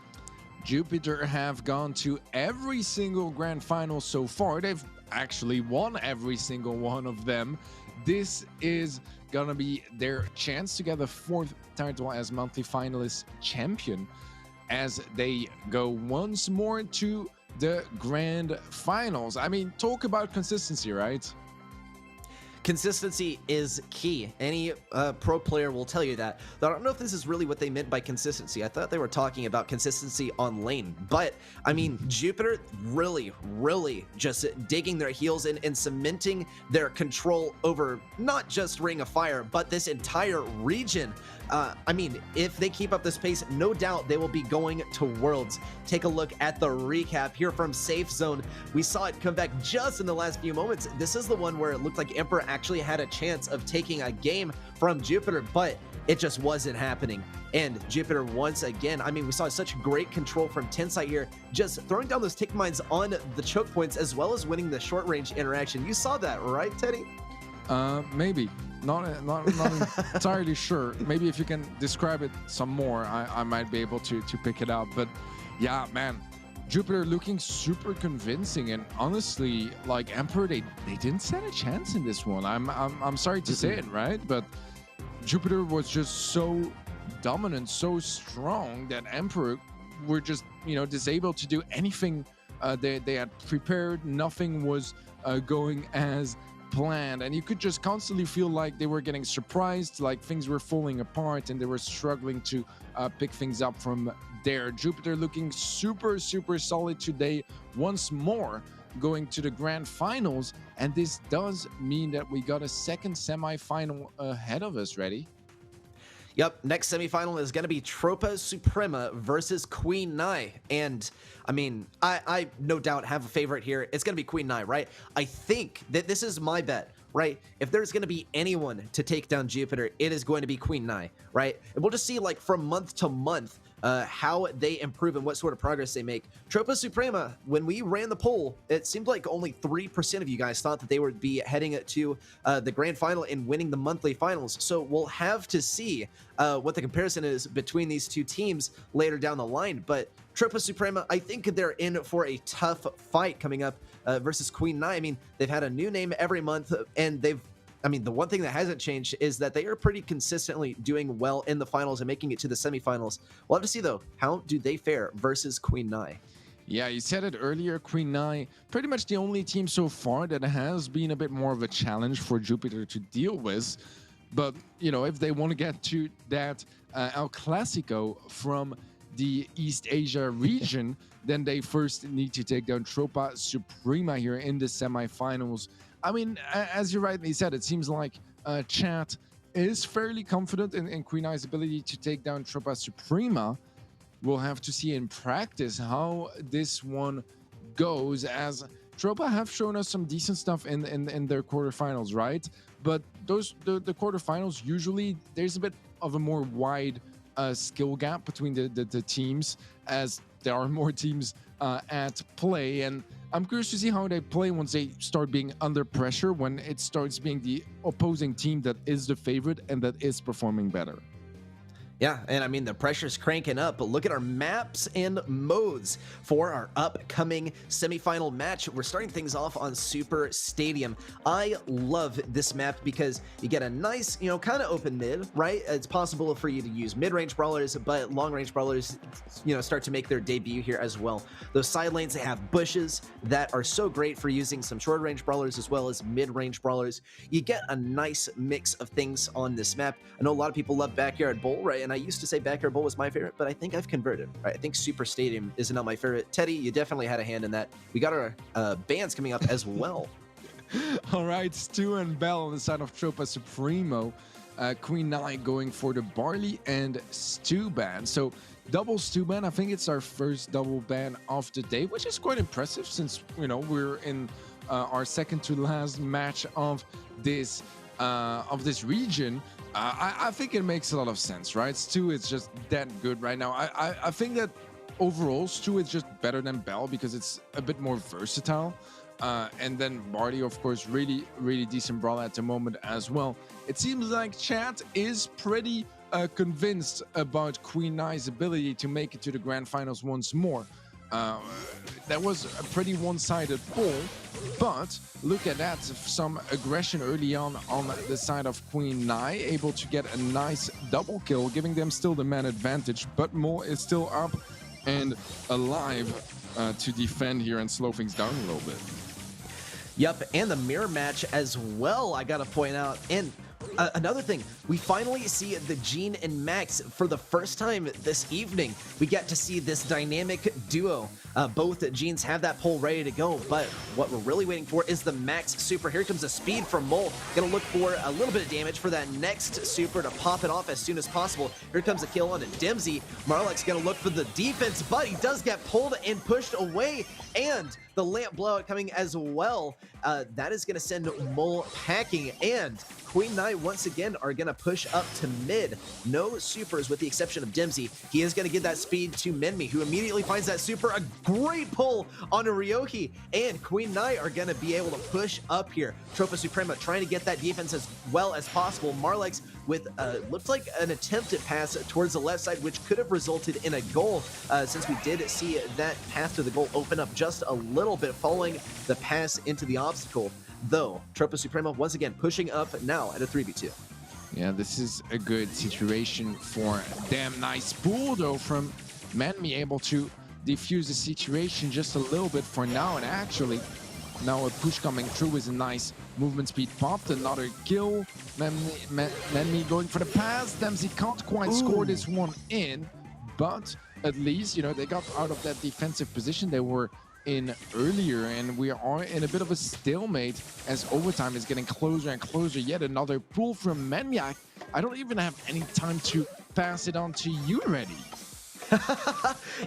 Jupiter have gone to every single grand final so far. They've actually won every single one of them. This is gonna be their chance to get the 4th title as monthly finalist champion as they go once more to the grand finals. I mean, talk about consistency, right? Consistency is key. Any pro player will tell you that. Though I don't know if this is really what they meant by consistency. I thought they were talking about consistency on lane. But, I mean, Jupiter really just digging their heels in and cementing their control over not just Ring of Fire, but this entire region. I mean, if they keep up this pace, no doubt they will be going to Worlds. Take a look at the recap here from Safe Zone. We saw it come back just in the last few moments. This is the one where it looked like Emperor actually had a chance of taking a game from Jupiter, but it just wasn't happening. And Jupiter, once again, I mean, we saw such great control from Tensai here, just throwing down those tick mines on the choke points, as well as winning the short range interaction. You saw that, right, Teddie? Maybe. Not entirely sure. Maybe if you can describe it some more, I might be able to pick it up. But yeah, man, Jupiter looking super convincing, and honestly, like Emperor, they didn't stand a chance in this one. I'm sorry to say it, right? But Jupiter was just so dominant, so strong that Emperor were just, you know, disabled to do anything they had prepared. Nothing was going as planned, and you could just constantly feel like they were getting surprised, like things were falling apart and they were struggling to pick things up from there. Jupiter looking super solid today, once more going to the grand finals, and this does mean that we got a second semi-final ahead of us. Ready? Yep, next semifinal is going to be Tropa Suprema versus Queen Nai. And, I mean, I no doubt have a favorite here. It's going to be Queen Nai, right? I think that this is my bet, right? If there's going to be anyone to take down Jupiter, it is going to be Queen Nai, right? And we'll just see, like, from month to month, how they improve and what sort of progress they make. Tropa Suprema, when we ran the poll, it seemed like only 3% of you guys thought that they would be heading to the grand final and winning the monthly finals. So we'll have to see what the comparison is between these two teams later down the line. But Tropa Suprema, I think they're in for a tough fight coming up versus Queen Nai. I mean, they've had a new name every month, and I mean, the one thing that hasn't changed is that they are pretty consistently doing well in the finals and making it to the semifinals. We'll have to see, though, how do they fare versus Queen Nai? Yeah, you said it earlier, Queen Nai, pretty much the only team so far that has been a bit more of a challenge for Jupiter to deal with. But, you know, if they want to get to that El Clasico from the East Asia region, then they first need to take down Tropa Suprema here in the semifinals. I mean, as you rightly said, it seems like chat is fairly confident in Queen Nai's ability to take down Tropa Suprema. We'll have to see in practice how this one goes, as Tropa have shown us some decent stuff in their quarterfinals, right? But the quarterfinals, usually there's a bit of a more wide skill gap between the teams, as there are more teams at play, and I'm curious to see how they play once they start being under pressure, when it starts being the opposing team that is the favorite and that is performing better. Yeah, and I mean, the pressure's cranking up, but look at our maps and modes for our upcoming semifinal match. We're starting things off on Super Stadium. I love this map because you get a nice, you know, kind of open mid, right? It's possible for you to use mid-range brawlers, but long-range brawlers, you know, start to make their debut here as well. Those side lanes, they have bushes that are so great for using some short-range brawlers as well as mid-range brawlers. You get a nice mix of things on this map. I know a lot of people love Backyard Bowl, right? And I used to say Backyard Bowl was my favorite, but I think I've converted. Right? I think Super Stadium is not my favorite. Teddie, you definitely had a hand in that. We got our bands coming up as well. All right, Stu and Bell on the side of Tropa Supremo. Queen Nai going for the Barley and Stew band. So double stu ban. I think it's our first double ban of the day, which is quite impressive since, you know, we're in our second to last match of this region. I think it makes a lot of sense, right? Stu is just that good right now. I think that overall Stu is just better than Bell because it's a bit more versatile. And then Barty, of course, really decent brawler at the moment as well. It seems like chat is pretty convinced about Queen Nai's ability to make it to the grand finals once more. That was a pretty one-sided poll, but look at that, some aggression early on the side of Queen Nai, able to get a nice double kill, giving them still the man advantage, but Mo is still up and alive to defend here and slow things down a little bit. Yep, and the mirror match as well, I gotta point out. And another thing, we finally see the Gene and Max for the first time this evening. We get to see this dynamic duo. Both Genes have that pole ready to go, but what we're really waiting for is the Max super. Here comes the speed from Mole. Gonna look for a little bit of damage for that next super to pop it off as soon as possible. Here comes a kill on a Dempsey. Marlek's gonna look for the defense, but he does get pulled and pushed away, and the lamp blowout coming as well. That is gonna send Mole packing, and Queen Nai once again are gonna push up to mid. No supers with the exception of Dempsey. He is gonna give that speed to Menmi, who immediately finds that super. A great pull on a Ryoki, and Queen Nai are gonna be able to push up here. Tropa Suprema trying to get that defense as well as possible. Marlex with looks like an attempted pass towards the left side, which could have resulted in a goal, since we did see that path to the goal open up just a little bit following the pass into the obstacle. Though Tropa Suprema once again pushing up now at a 3v2. Yeah, this is a good situation for damn nice pull though from Menmi, able to defuse the situation just a little bit for now, and actually now a push coming through with a nice movement speed popped. Another kill. Menmi going for the pass. Dempsey can't quite score this one in, but at least, you know, they got out of that defensive position they were in earlier, and we are in a bit of a stalemate as overtime is getting closer and closer. Yet another pull from Menmi. I don't even have any time to pass it on to you, Reddy.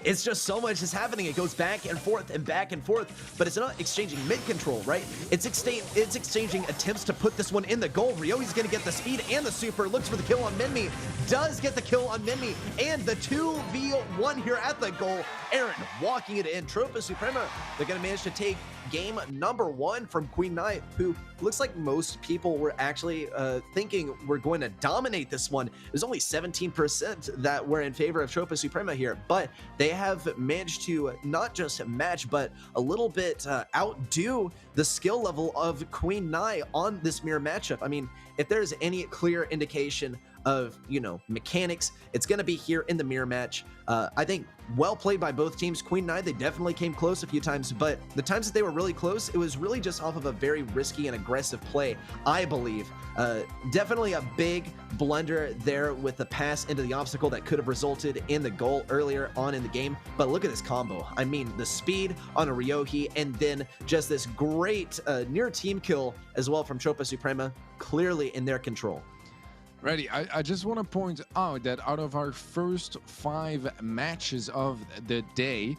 It's just so much is happening. It goes back and forth, but it's not exchanging mid-control, right? It's exchanging attempts to put this one in the goal. Ryoi's gonna get the speed and the super, looks for the kill on Menmi, does get the kill on Menmi, and the 2v1 here at the goal. Aaron walking it in. Tropa Suprema, they're gonna manage to take game number 1 from Queen Nai, who looks like most people were actually thinking we're going to dominate this one. It was only 17% that were in favor of Tropa Suprema here, but they have managed to not just match, but a little bit outdo the skill level of Queen Nai on this mirror matchup. I mean, if there's any clear indication of, you know, mechanics, it's going to be here in the mirror match. I think well played by both teams. Queen Nai, they definitely came close a few times, but the times that they were really close, it was really just off of a very risky and aggressive play, I believe. Definitely a big blunder there with the pass into the obstacle that could have resulted in the goal earlier on in the game. But look at this combo. I mean, the speed on a Ryoki, and then just this great near team kill as well from Tropa Suprema, clearly in their control. Reddy, I just want to point out that out of our first 5 matches of the day,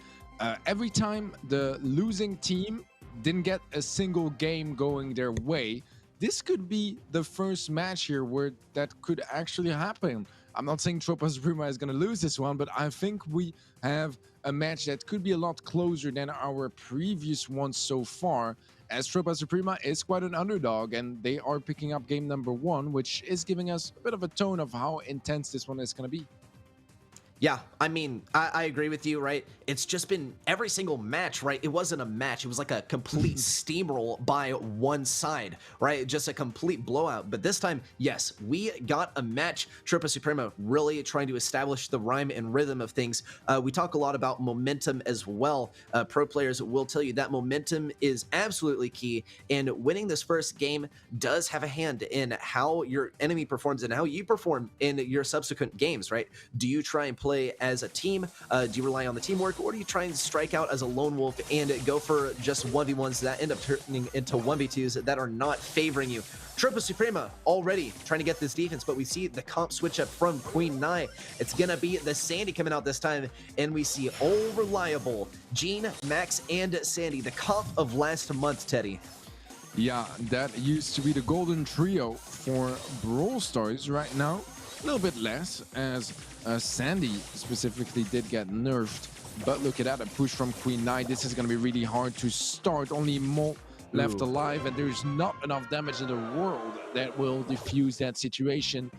every time the losing team didn't get a single game going their way, this could be the first match here where that could actually happen. I'm not saying Tropa Suprema is going to lose this one, but I think we have a match that could be a lot closer than our previous ones so far, as Tropa Suprema is quite an underdog, and they are picking up game number 1, which is giving us a bit of a tone of how intense this one is going to be. Yeah, I mean, I agree with you, right? It's just been every single match, right? It wasn't a match. It was like a complete steamroll by one side, right? Just a complete blowout. But this time, yes, we got a match. Tropa Suprema really trying to establish the rhyme and rhythm of things. We talk a lot about momentum as well. Pro players will tell you that momentum is absolutely key. And winning this first game does have a hand in how your enemy performs and how you perform in your subsequent games, right? Do you try and play as a team? Do you rely on the teamwork, or do you try and strike out as a lone wolf and go for just 1v1s that end up turning into 1v2s that are not favoring you? Tropa Suprema already trying to get this defense, but we see the comp switch up from Queen Nai. It's gonna be the Sandy coming out this time, and we see all reliable Gene, Max, and Sandy, the comp of last month, Teddie. Yeah, that used to be the golden trio for Brawl Stars. Right now, a little bit less, as Sandy specifically did get nerfed. But look at that, a push from Queen Nai. This is going to be really hard to start. Only Molt left alive, and there's not enough damage in the world that will diffuse that situation.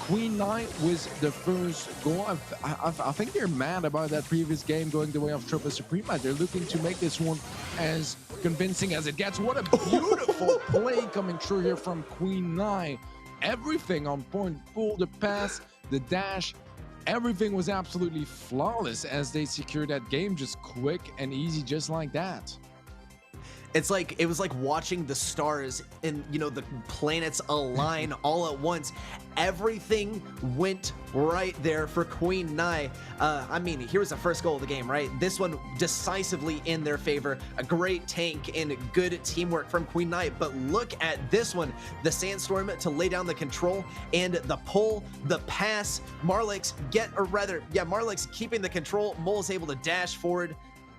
Queen Nai was the first goal. I think they're mad about that previous game going the way of Tropa Suprema. They're looking to make this one as convincing as it gets. What a beautiful play coming through here from Queen Nai. Everything on point, pull, the pass, the dash, everything was absolutely flawless as they secured that game just quick and easy, just like that. It's like, it was like watching the stars and, you know, the planets align all at once. Everything went right there for Queen Nai. I mean, here's the first goal of the game, right? This one decisively in their favor. A great tank and good teamwork from Queen Nai. But look at this one. The Sandstorm to lay down the control and the pull, the pass. Marlix Marlix keeping the control. Mole is able to dash forward.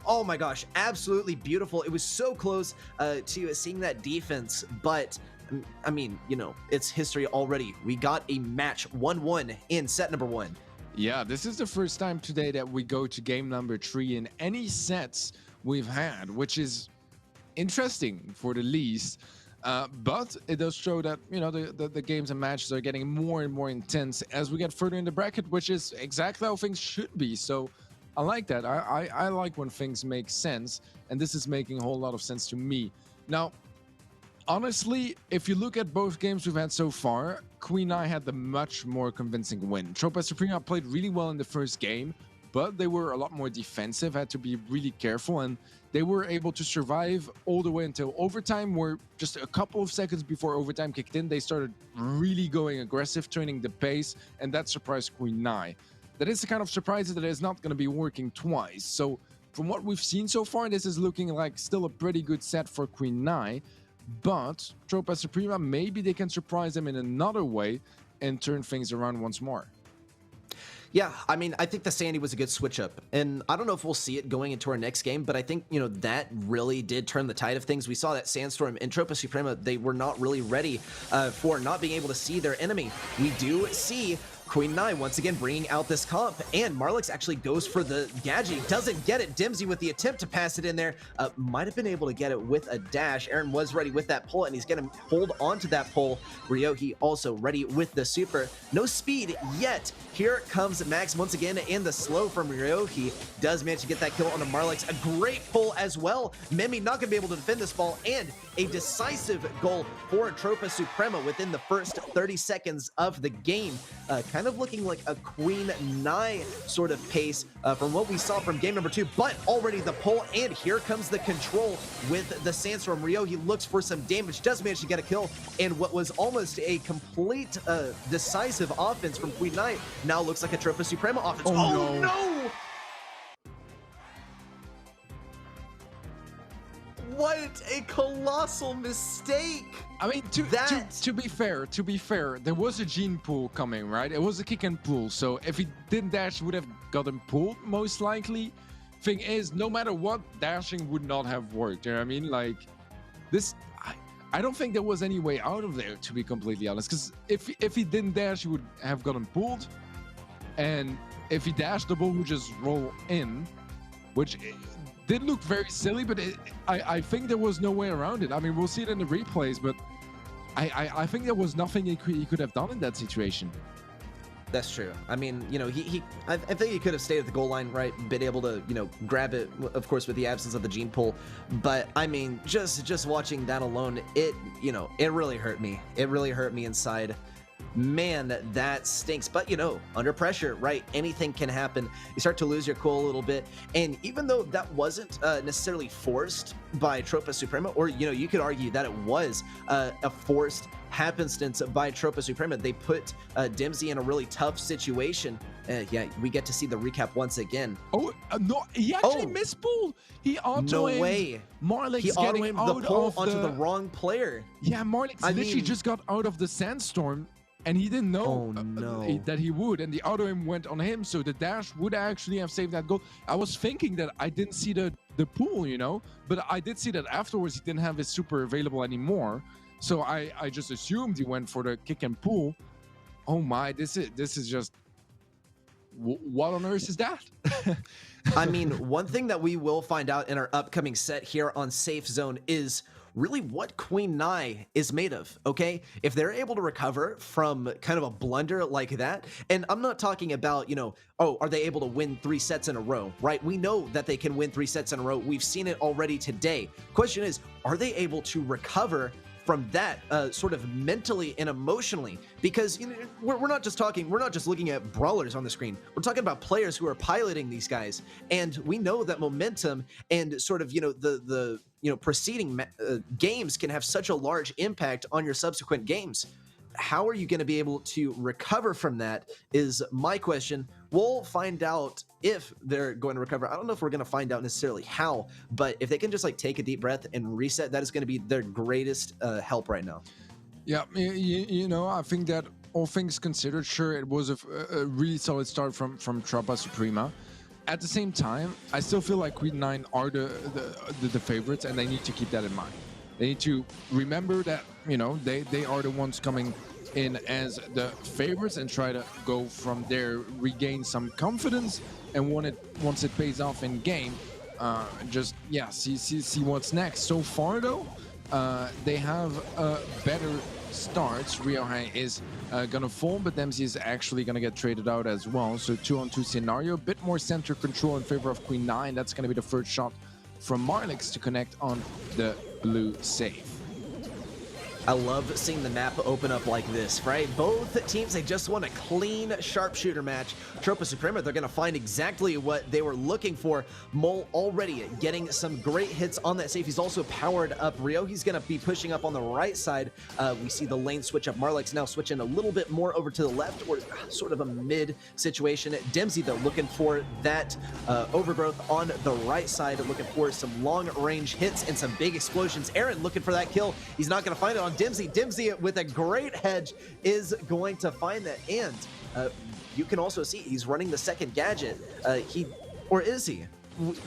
Oh my gosh, absolutely beautiful. It was so close to seeing that defense, but I mean, you know, it's history already. We got a match 1-1 in set number 1. Yeah, this is the first time today that we go to game number 3 in any sets we've had, which is interesting for the least. But it does show that, you know, the games and matches are getting more and more intense as we get further in the bracket, which is exactly how things should be. So I like that. I like when things make sense, and this is making a whole lot of sense to me. Now, honestly, if you look at both games we've had so far, Queen Nai had the much more convincing win. Tropa Suprema played really well in the first game, but they were a lot more defensive, had to be really careful, and they were able to survive all the way until overtime, where just a couple of seconds before overtime kicked in, they started really going aggressive, turning the pace, and that surprised Queen Nai. That is the kind of surprise that is not going to be working twice. So from what we've seen so far, this is looking like still a pretty good set for Queen Nai. But Tropa Suprema, maybe they can surprise them in another way and turn things around once more. Yeah, I mean, I think the Sandy was a good switch up, and I don't know if we'll see it going into our next game, but I think, you know, that really did turn the tide of things. We saw that Sandstorm and Tropa Suprema, they were not really ready for not being able to see their enemy. We do see Queen Nai once again bringing out this comp, and Marlix actually goes for the Gadget. Doesn't get it. Dimsy with the attempt to pass it in there. Might have been able to get it with a dash. Aaron was ready with that pull, and he's going to hold on to that pull. Ryohi also ready with the super. No speed yet. Here comes Max once again in the slow from Ryohi. Does manage to get that kill on the Marlix. A great pull as well. Memi not going to be able to defend this ball, and a decisive goal for Tropa Suprema within the first 30 seconds of the game. Kind of looking like a Queen Nai sort of pace from what we saw from game number 2, but already the pull, and here comes the control with the Sandstorm. Ryohi looks for some damage, does manage to get a kill, and what was almost a complete decisive offense from Queen Nai now looks like a Tropa Suprema offense. Oh no! What a colossal mistake! I mean, to be fair, there was a gene pull coming, right? It was a kick and pull, so if he didn't dash, he would have gotten pulled, most likely. Thing is, no matter what, dashing would not have worked, you know what I mean? Like, this, I don't think there was any way out of there, to be completely honest, because if he didn't dash, he would have gotten pulled, and if he dashed, the ball would just roll in, which did look very silly, but I think there was no way around it. I mean, we'll see it in the replays, but I think there was nothing he could have done in that situation. That's true. I mean, you know, I think he could have stayed at the goal line, right? Been able to, you know, grab it, of course, with the absence of the gene pull. But I mean, just watching that alone, it, you know, it really hurt me. It really hurt me inside. man, that stinks. But, you know, under pressure, right? Anything can happen. You start to lose your cool a little bit. And even though that wasn't necessarily forced by Tropa Suprema, or, you know, you could argue that it was a forced happenstance by Tropa Suprema. They put Dimsy in a really tough situation. Yeah, we get to see the recap once again. Oh, no, he actually mispulled. He auto-aimed. No way. Marlik's He getting auto-aimed out the pull of onto the wrong player. Yeah, Marlik's literally just got out of the sandstorm, and he didn't know that he would, and the auto-aim went on him, so the dash would actually have saved that goal. I was thinking that I didn't see the pool, you know, but I did see that afterwards he didn't have his super available anymore. So I just assumed he went for the kick and pull. Oh my, this is just, what on earth is that? I mean, one thing that we will find out in our upcoming set here on Safe Zone is really what Queen Nai is made of, okay? If they're able to recover from kind of a blunder like that, and I'm not talking about, you know, oh, are they able to win 3 sets in a row, right? We know that they can win 3 sets in a row. We've seen it already today. Question is, are they able to recover from that sort of mentally and emotionally? Because, you know, we're not just looking at brawlers on the screen. We're talking about players who are piloting these guys, and we know that momentum and sort of, you know, the preceding games can have such a large impact on your subsequent games. How are you going to be able to recover from that is my question. We'll find out if they're going to recover. I don't know if we're going to find out necessarily how, but if they can just like take a deep breath and reset, that is going to be their greatest help right now. Yeah, you know, I think that all things considered, sure, it was a really solid start from Tropa Suprema. At the same time, I still feel like Queen 9 are the favorites, and they need to keep that in mind. They need to remember that, you know, they are the ones coming in as the favorites and try to go from there, regain some confidence, and once it pays off in game, just see what's next. So far though, they have better starts. Ryohei is gonna fall, but Dempsey is actually gonna get traded out as well. So 2-on-2 scenario, a bit more center control in favor of Queen 9. That's gonna be the first shot from Marlix to connect on the blue safe. I love seeing the map open up like this, right? Both teams, they just want a clean sharpshooter match. Tropa Suprema, they're going to find exactly what they were looking for. Mole already getting some great hits on that safe. He's also powered up Rio. He's going to be pushing up on the right side. We see the lane switch up. Marlik's now switching a little bit more over to the left, or sort of a mid situation. Dempsey, though, looking for that overgrowth on the right side, looking for some long-range hits and some big explosions. Aaron looking for that kill. He's not going to find it on Dimsy. Dimsy with a great hedge is going to find that, and you can also see he's running the second gadget. Is he?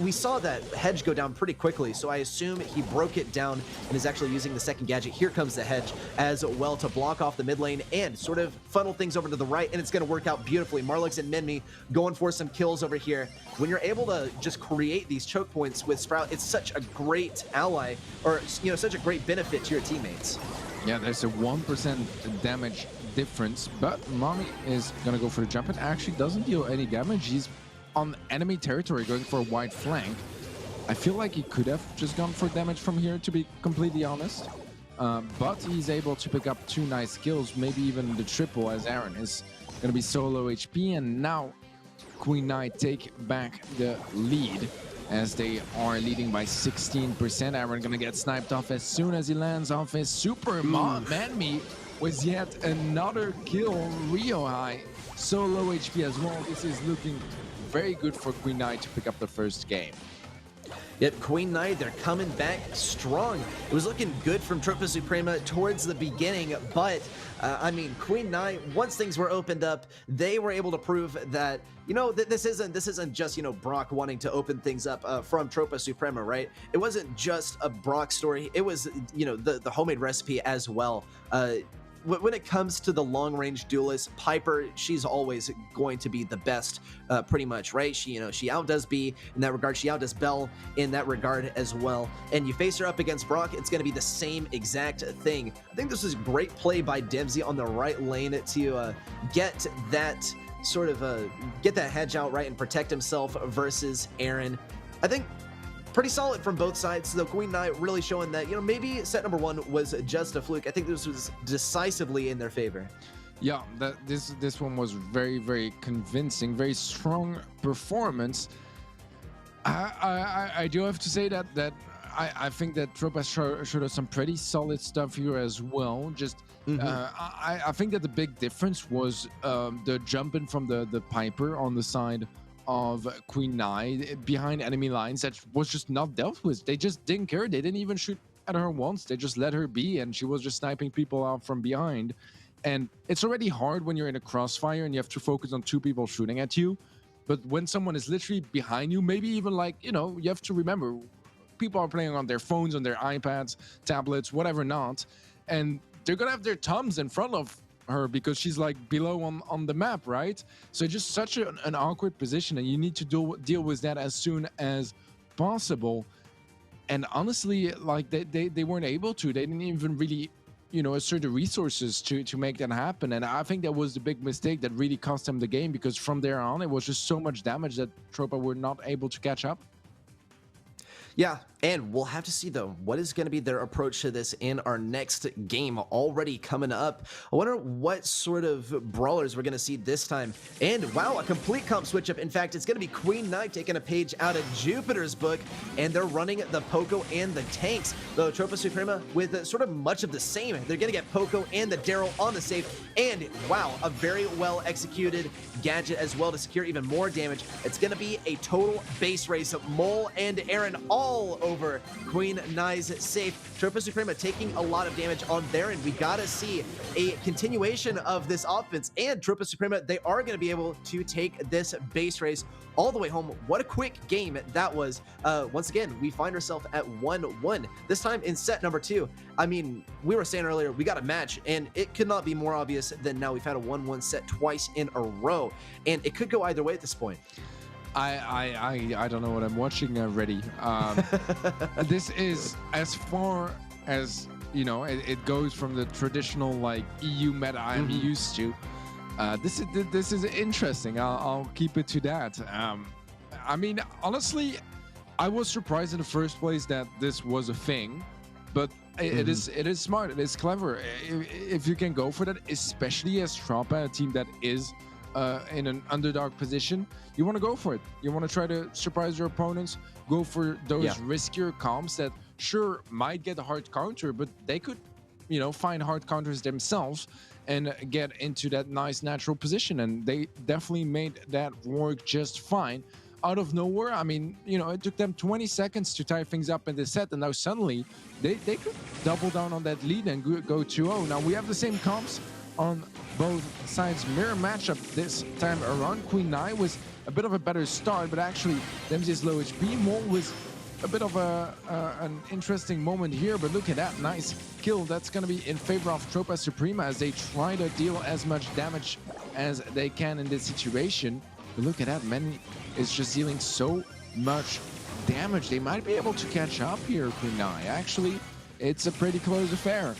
We saw that hedge go down pretty quickly, so I assume he broke it down and is actually using the second gadget. Here comes the hedge as well to block off the mid lane and sort of funnel things over to the right, and it's going to work out beautifully. Marlix and Minmi going for some kills over here. When you're able to just create these choke points with Sprout, it's such a great ally, or, you know, such a great benefit to your teammates. Yeah, there's a 1% damage difference, but Mommy is gonna go for the jump. It actually doesn't deal any damage. He's on enemy territory going for a wide flank. I feel like he could have just gone for damage from here, to be completely honest. But he's able to pick up 2 nice kills, maybe even the triple, as Aaron is gonna be solo HP, and now Queen Nai take back the lead, as they are leading by 16%. Aaron gonna get sniped off as soon as he lands off his super man-me with yet another kill. Ryohei solo HP as well. This is looking very good for Queen Nai to pick up the first game. Yep, Queen Nai, they're coming back strong. It was looking good from Tropa Suprema towards the beginning, but I mean, Queen Nai, once things were opened up, they were able to prove that, you know, that this isn't just, you know, Brock wanting to open things up from Tropa Suprema, right? It wasn't just a Brock story. It was, you know, the homemade recipe as well. When it comes to the long-range duelist, Piper, she's always going to be the best, pretty much, right? She outdoes B in that regard. She outdoes Bell in that regard as well. And you face her up against Brock, it's going to be the same exact thing. I think this is great play by Dempsey on the right lane to get that sort of get that hedge out right and protect himself versus Aaron. I think pretty solid from both sides. The Queen Nai really showing that, you know, maybe set number 1 was just a fluke. I think this was decisively in their favor. Yeah, this one was very convincing, very strong performance. I do have to say that I think that Tropa showed us some pretty solid stuff here as well. Just I think that the big difference was the jumping from the Piper on the side of Queen Nai behind enemy lines that was just not dealt with. They just didn't care. They didn't even shoot at her once. They just let her be, and she was just sniping people out from behind. And it's already hard when you're in a crossfire and you have to focus on two people shooting at you. But when someone is literally behind you, maybe even like, you know, you have to remember, people are playing on their phones, on their iPads, tablets, whatever not. And they're going to have their thumbs in front of her because she's like below on the map, right? So just such an awkward position, and you need to deal with that as soon as possible. And honestly, like they weren't able to. They didn't even really, you know, assert the resources to make that happen. And I think that was the big mistake that really cost them the game, because from there on, it was just so much damage that Tropa were not able to catch up. Yeah, and we'll have to see, though, what is going to be their approach to this in our next game already coming up. I wonder what sort of brawlers we're going to see this time. And, wow, a complete comp switch-up. In fact, it's going to be Queen Nai taking a page out of Jupiter's book, and they're running the Poco and the tanks. Though Tropa Suprema with sort of much of the same. They're going to get Poco and the Daryl on the save. And, wow, a very well-executed gadget as well to secure even more damage. It's going to be a total base race of Mole and Aaron all over Queen Nai's safe. Tropa Suprema taking a lot of damage on their end. We gotta see a continuation of this offense, and Tropa Suprema, they are going to be able to take this base race all the way home. What a quick game that was. Once again, we find ourselves at 1-1. This time in set number 2. I mean, we were saying earlier, we got a match, and it could not be more obvious than now. We've had a 1-1 set twice in a row, and it could go either way at this point. I don't know what I'm watching already. This is as far as, you know, it goes from the traditional like EU meta I'm used to. This is interesting. I'll keep it to that. I mean, honestly, I was surprised in the first place that this was a thing, but it is smart. It is clever if you can go for that, especially as Tropa, a team that is in an underdog position. You want to go for it. You want to try to surprise your opponents, go for those riskier comps that sure might get a hard counter, but they could, you know, find hard counters themselves and get into that nice natural position. And they definitely made that work just fine out of nowhere. I mean, you know, it took them 20 seconds to tie things up in the set, and now suddenly they could double down on that lead and go 2-0. Now we have the same comps on both sides. Mirror matchup this time around. Queen Nai was a bit of a better start, but actually Dempsey's low HP. Mole was a bit of an interesting moment here, but look at that nice kill. That's going to be in favor of Tropa Suprema as they try to deal as much damage as they can in this situation. But look at that, Manny is just dealing so much damage. They might be able to catch up here, Queen Nai. Actually, it's a pretty close affair.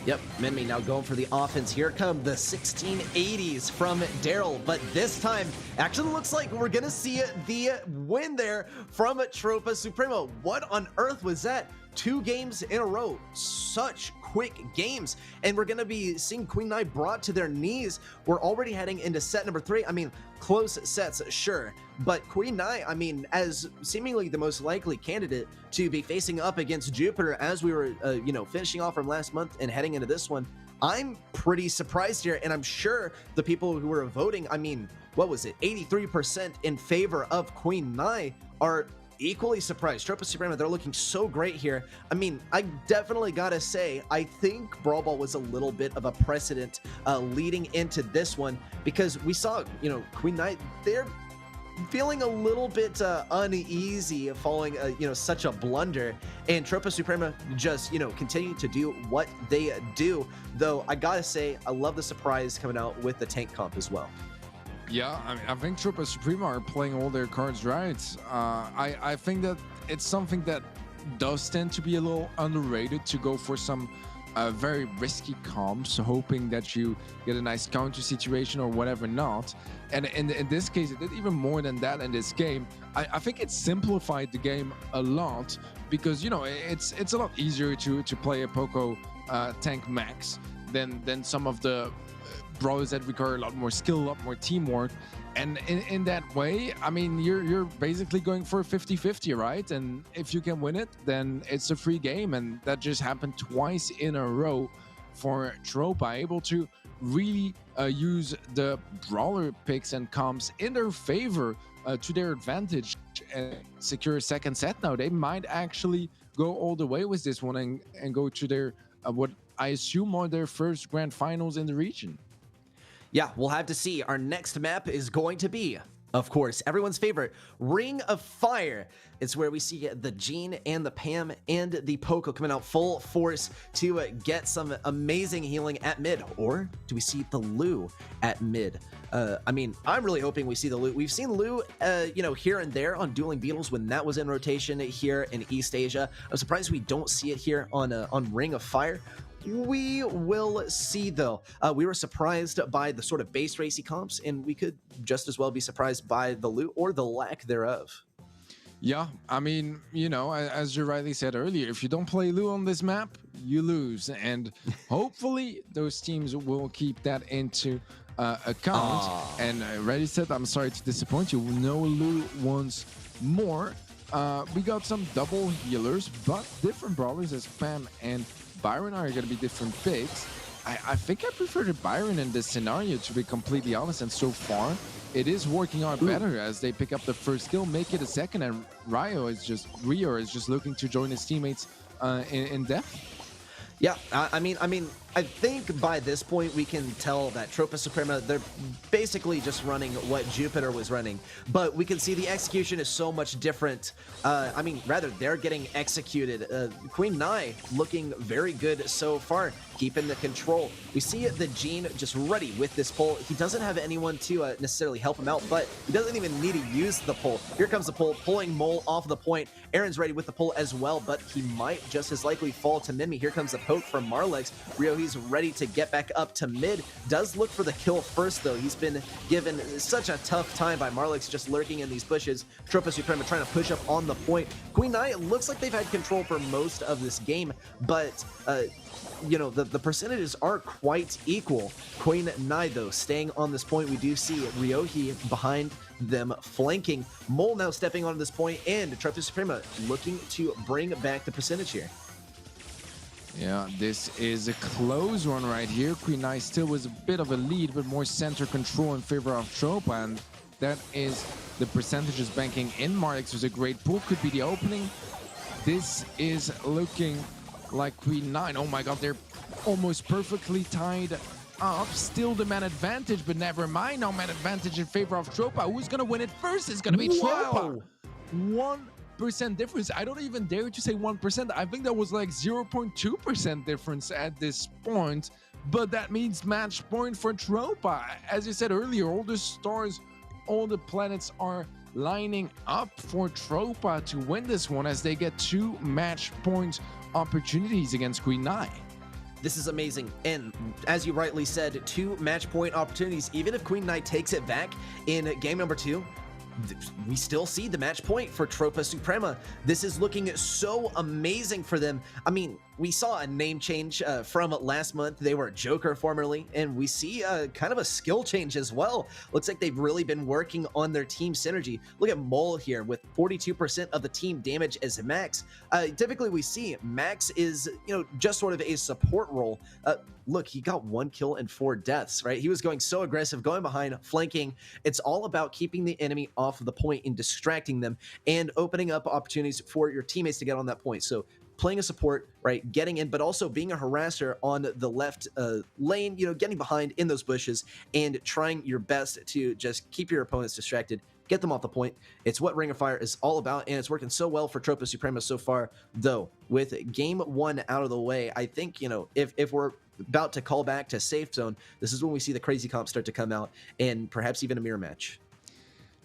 Yep, Minmi now going for the offense. Here come the 1680s from Daryl, but this time actually looks like we're gonna see the win there from Tropa Suprema. What on earth was that? 2 games in a row, such quick games, and we're gonna be seeing Queen Nai brought to their knees. We're already heading into set number 3. I mean, close sets, sure, but Queen Nai, I mean, as seemingly the most likely candidate to be facing up against Jupiter as we were, you know, finishing off from last month and heading into this one, I'm pretty surprised here, and I'm sure the people who were voting, I mean, what was it, 83% in favor of Queen Nai are equally surprised. Tropa Suprema, they're looking so great here. I mean, I definitely gotta say, I think Brawl Ball was a little bit of a precedent leading into this one, because we saw, you know, Queen Nai, they're feeling a little bit uneasy following, you know, such a blunder, and Tropa Suprema just, you know, continue to do what they do. Though I gotta say, I love the surprise coming out with the tank comp as well. Yeah, I mean, I think Tropa Suprema are playing all their cards right. I think that it's something that does tend to be a little underrated, to go for some very risky comps, hoping that you get a nice counter situation or whatever not. And in this case, it did even more than that in this game. I think it simplified the game a lot, because, you know, it's a lot easier to play a Poco tank max than some of the brawlers that require a lot more skill, a lot more teamwork. And in that way, I mean, you're basically going for a 50-50, right? And if you can win it, then it's a free game. And that just happened twice in a row for Tropa, able to really use the brawler picks and comps in their favor to their advantage and secure a second set. Now they might actually go all the way with this one and go to their what I assume are their first grand finals in the region. Yeah, we'll have to see. Our next map is going to be, of course, everyone's favorite, Ring of Fire. It's where we see the Jean and the Pam and the Poco coming out full force to get some amazing healing at mid. Or do we see the Lu at mid? I mean, I'm really hoping we see the Lu. We've seen Lu, you know, here and there on Dueling Beetles when that was in rotation here in East Asia. I'm surprised we don't see it here on Ring of Fire. We will see, though. We were surprised by the sort of base racy comps, and we could just as well be surprised by the loot or the lack thereof. Yeah, I mean, you know, as you rightly said earlier, if you don't play Lu on this map, you lose. And hopefully those teams will keep that into account. And ReddySet, I'm sorry to disappoint you. No Lu once more. We got some double healers, but different brawlers as Pam and Byron are going to be different picks. I think I prefer the Byron in this scenario, to be completely honest, and so far it is working out better as they pick up the first kill, make it a second, and Rio is just looking to join his teammates in depth. Yeah, I mean, I think by this point we can tell that Tropa Suprema, they're basically just running what Jupiter was running, but we can see the execution is so much different. I mean, rather, they're getting executed. Queen Nai looking very good so far, keeping the control. We see the Jean just ready with this pull. He doesn't have anyone to necessarily help him out, but he doesn't even need to use the pull. Here comes the pull, pulling Mole off the point. Aaron's ready with the pull as well, but he might just as likely fall to Mimi. Here comes the poke from Marlex. Rio, he's ready to get back up to mid. Does look for the kill first, though. He's been given such a tough time by Marlex just lurking in these bushes. Tropa Suprema trying to push up on the point. Queen Nai, it looks like they've had control for most of this game, but you know, the percentages aren't quite equal. Queen Nai, though, staying on this point. We do see Ryohi behind them flanking. Mole now stepping on this point, and Tropa Suprema looking to bring back the percentage here. Yeah, this is a close one right here. Queen Nai still was a bit of a lead, but more center control in favor of Tropa, and that is the percentages banking in. Marlex was a great pull, could be the opening. This is looking like Queen Nai. Oh my god, they're almost perfectly tied up. Still the man advantage, but never mind. Now man advantage in favor of Tropa. Who's gonna win it first? It's gonna be Tropa. 1% difference. I don't even dare to say 1%. I think that was like 0.2% difference at this point, but that means match point for Tropa. As you said earlier, all the stars, all the planets are lining up for Tropa to win this one as they get 2 match point opportunities against Queen Nai. This is amazing, and as you rightly said, 2 match point opportunities. Even if Queen Nai takes it back in game number 2, we still see the match point for Tropa Suprema. This is looking so amazing for them. I mean, we saw a name change from last month. They were Joker formerly, and we see kind of a skill change as well. Looks like they've really been working on their team synergy. Look at Mole here with 42% of the team damage as Max. Typically we see Max is, you know, just sort of a support role. Look, he got 1 kill and 4 deaths, right? He was going so aggressive, going behind, flanking. It's all about keeping the enemy off of the point and distracting them and opening up opportunities for your teammates to get on that point. So playing a support, right, getting in, but also being a harasser on the left lane, you know, getting behind in those bushes and trying your best to just keep your opponents distracted, get them off the point. It's what Ring of Fire is all about, and it's working so well for Tropa Suprema so far. Though, with game 1 out of the way, I think, you know, if we're about to call back to safe zone, this is when we see the crazy comps start to come out, and perhaps even a mirror match.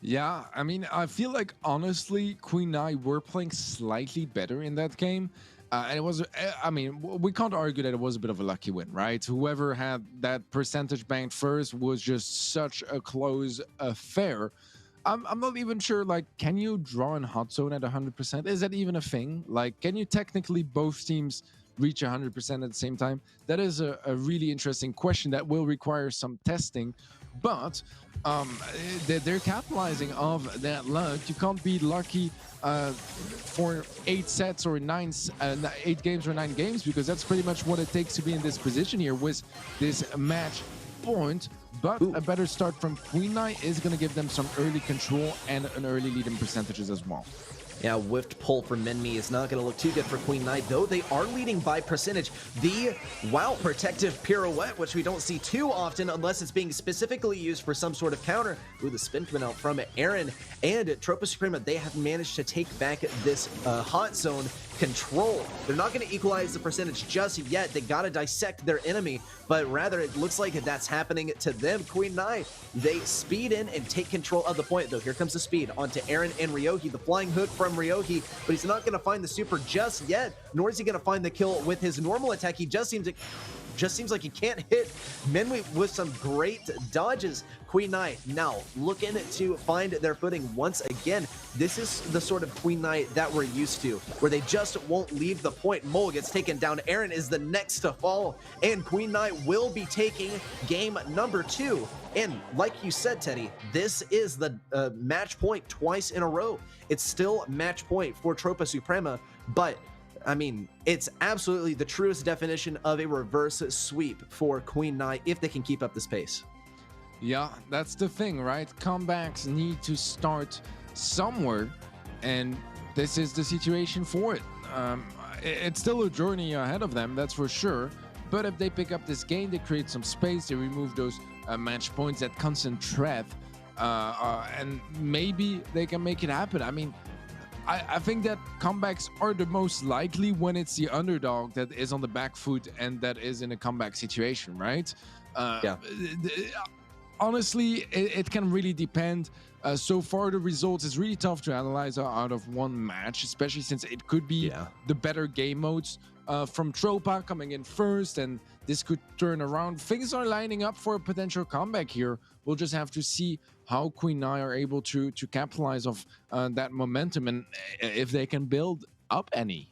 Yeah, I mean, I feel like, honestly, Queen Nai were playing slightly better in that game. And it was, I mean, we can't argue that it was a bit of a lucky win, right? Whoever had that percentage banked first was just such a close affair. I'm not even sure, like, can you draw in hot zone at 100%? Is that even a thing? Like, can you technically both teams reach 100% at the same time? That is a really interesting question that will require some testing, but they're capitalizing of that luck. You can't be lucky for 8 sets or 8 games or 9 games, because that's pretty much what it takes to be in this position here with this match point. But a better start from Queen Nai is going to give them some early control and an early lead in percentages as well. Yeah, whiffed pull from Minmi is not going to look too good for Queen Nai, though they are leading by percentage. The, wow, protective pirouette, which we don't see too often unless it's being specifically used for some sort of counter. Ooh, the spin coming out from Aaron and Tropa Suprema. They have managed to take back this hot zone control. They're not going to equalize the percentage just yet. They got to dissect their enemy, but rather it looks like that's happening to them. Queen Nai, they speed in and take control of the point, though. Here comes the speed onto Aaron and Ryohi. The flying hook from Ryohi, but he's not going to find the super just yet, nor is he going to find the kill with his normal attack. He just seems like he can't hit Minmi with some great dodges. Queen Nai now looking to find their footing once again. This is the sort of Queen Nai that we're used to, where they just won't leave the point. Mole gets taken down. Aaron is the next to fall, and Queen Nai will be taking game number 2. And like you said, Teddie, this is the match point twice in a row. It's still match point for Tropa Suprema, but I mean, it's absolutely the truest definition of a reverse sweep for Queen Nai if they can keep up this pace. Yeah, that's the thing, right? Comebacks need to start somewhere, and this is the situation for it. It's still a journey ahead of them, that's for sure. But if they pick up this game, they create some space, they remove those match points, that constant threat, and maybe they can make it happen. I mean, I think that comebacks are the most likely when it's the underdog that is on the back foot and that is in a comeback situation, right? Yeah. Honestly, it can really depend. So far, the results is really tough to analyze out of one match, especially since it could be the better game modes from Tropa coming in first, and this could turn around. Things are lining up for a potential comeback here. We'll just have to see how Queen Nai are able to capitalize off that momentum, and if they can build up any.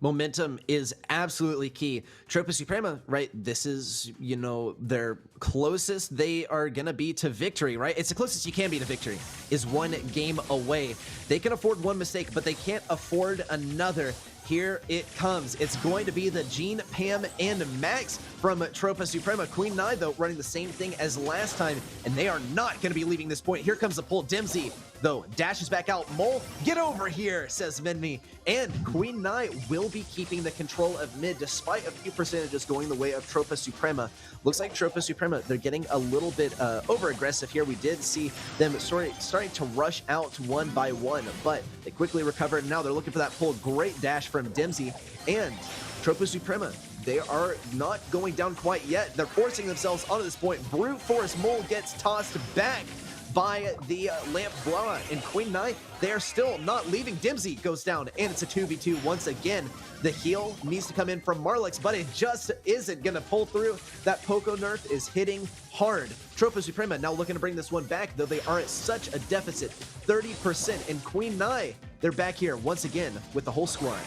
Momentum is absolutely key. Tropa Suprema, right? This is, you know, their closest they are gonna be to victory, right? It's the closest you can be to victory, is 1 game away. They can afford one mistake, but they can't afford another. Here it comes. It's going to be the Gene, Pam, and Max from Tropa Suprema. Queen Nai, though, running the same thing as last time, and they are not going to be leaving this point. Here comes the pull. Dempsey, though, dashes back out. Mole, get over here, says Minmi. And Queen Nai will be keeping the control of mid, despite a few percentages going the way of Tropa Suprema. Looks like Tropa Suprema, they're getting a little bit over-aggressive here. We did see them starting to rush out one by one, but they quickly recovered. Now they're looking for that pull. Great dash from Dempsey. And Tropa Suprema, they are not going down quite yet. They're forcing themselves onto this point. Brute Force Mole gets tossed back by the Lamp Bra, and Queen Nai, they are still not leaving. Dempsey goes down, and it's a 2v2 once again. The heal needs to come in from Marlix, but it just isn't gonna pull through. That Poco nerf is hitting hard. Tropa Suprema now looking to bring this one back, though they are at such a deficit, 30%, and Queen Nai, they're back here once again with the whole squad.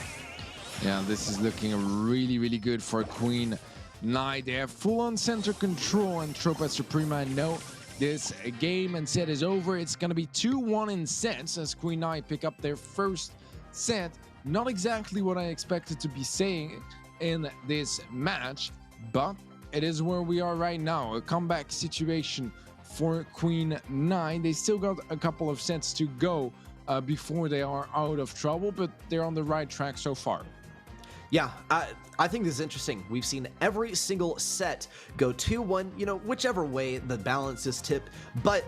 Yeah, this is looking really, really good for Queen Nai. They have full-on center control, and Tropa Suprema know this game and set is over. It's going to be 2-1 in sets as Queen Nai pick up their first set. Not exactly what I expected to be saying in this match, but it is where we are right now. A comeback situation for Queen Nai. They still got a couple of sets to go before they are out of trouble, but they're on the right track so far. Yeah, I think this is interesting. We've seen every single set go 2-1, you know, whichever way the balance is tipped, but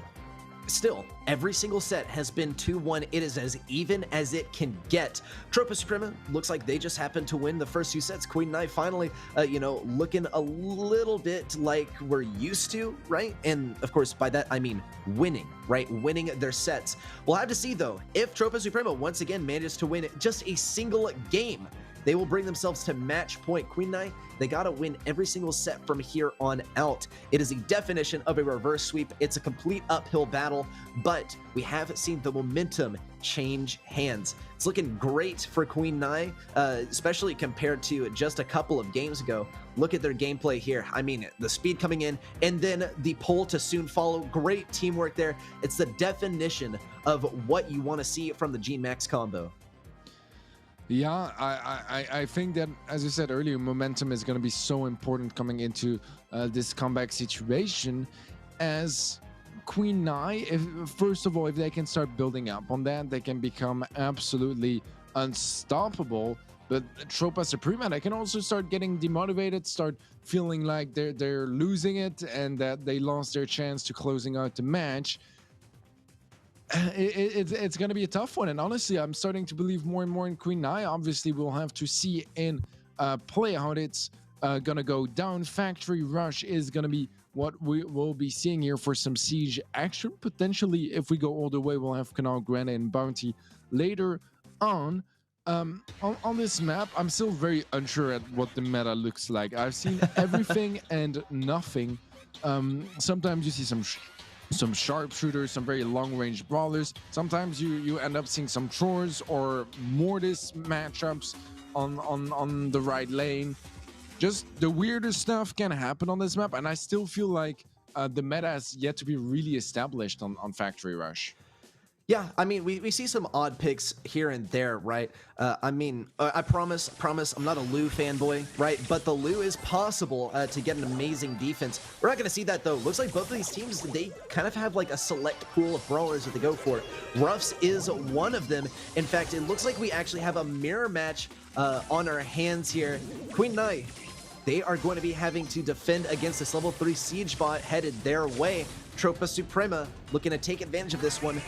still, every single set has been 2-1. It is as even as it can get. Tropa Suprema looks like they just happened to win the first 2 sets. Queen Nai finally, you know, looking a little bit like we're used to, right? And of course, by that, I mean winning, right? Winning their sets. We'll have to see, though, if Tropa Suprema once again manages to win just a single game. they will bring themselves to match point. Queen Nai, they gotta win every single set from here on out. It is the definition of a reverse sweep. It's a complete uphill battle, but we have seen the momentum change hands. It's looking great for Queen Nai, especially compared to just a couple of games ago. Look at their gameplay here. I mean, the speed coming in and then the pull to soon follow. Great teamwork there. It's the definition of what you want to see from the G-Max combo. Yeah, I think that, as you said earlier, momentum is going to be so important coming into this comeback situation, as Queen Nai, first of all, if they can start building up on that, they can become absolutely unstoppable. But Tropa Suprema, they can also start getting demotivated, start feeling like they're losing it and that they lost their chance to closing out the match. It's going to be a tough one, and honestly, I'm starting to believe more and more in Queen Nai. Obviously, we'll have to see in play how it's going to go down. Factory Rush is going to be what we will be seeing here for some siege action. Potentially, if we go all the way, we'll have Canal Grande and Bounty later on. On this map, I'm still very unsure at what the meta looks like. I've seen everything and nothing. Sometimes you see some sharpshooters, some very long-range brawlers. Sometimes you end up seeing some Chores or Mortis matchups on the right lane. Just the weirdest stuff can happen on this map, and I still feel like the meta has yet to be really established on Factory Rush. Yeah, I mean, we see some odd picks here and there, right? I mean, I promise, I'm not a Lu fanboy, right? But the Lu is possible to get an amazing defense. We're not going to see that, though. Looks like both of these teams, they kind of have like a select pool of brawlers that they go for. Ruffs is one of them. In fact, it looks like we actually have a mirror match on our hands here. Queen Nai, they are going to be having to defend against this level 3 siege bot headed their way. Tropa Suprema looking to take advantage of this one,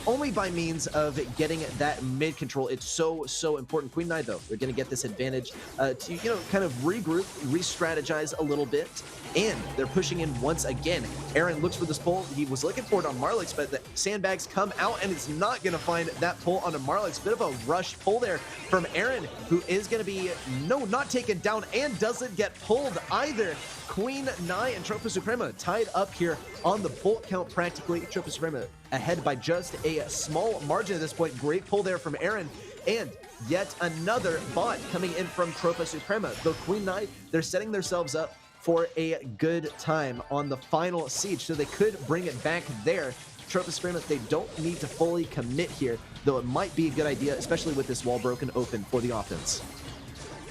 only by means of getting that mid control. It's so important. Queen Nai, though, they're going to get this advantage to, kind of regroup, re-strategize a little bit, and they're pushing in once again. Aaron looks for this pull. He was looking for it on Marlix, but the sandbags come out, and it's not going to find that pull onto Marlix. Bit of a rush pull there from Aaron, who is going to be, not taken down and doesn't get pulled either. Queen Nai and Tropa Suprema tied up here on the bolt count practically. Tropa Suprema ahead by just a small margin at this point. Great pull there from Aaron. And yet another bot coming in from Tropa Suprema. The Queen Nai, they're setting themselves up for a good time on the final siege, so they could bring it back there. Tropa Suprema, they don't need to fully commit here, though it might be a good idea, especially with this wall broken open for the offense.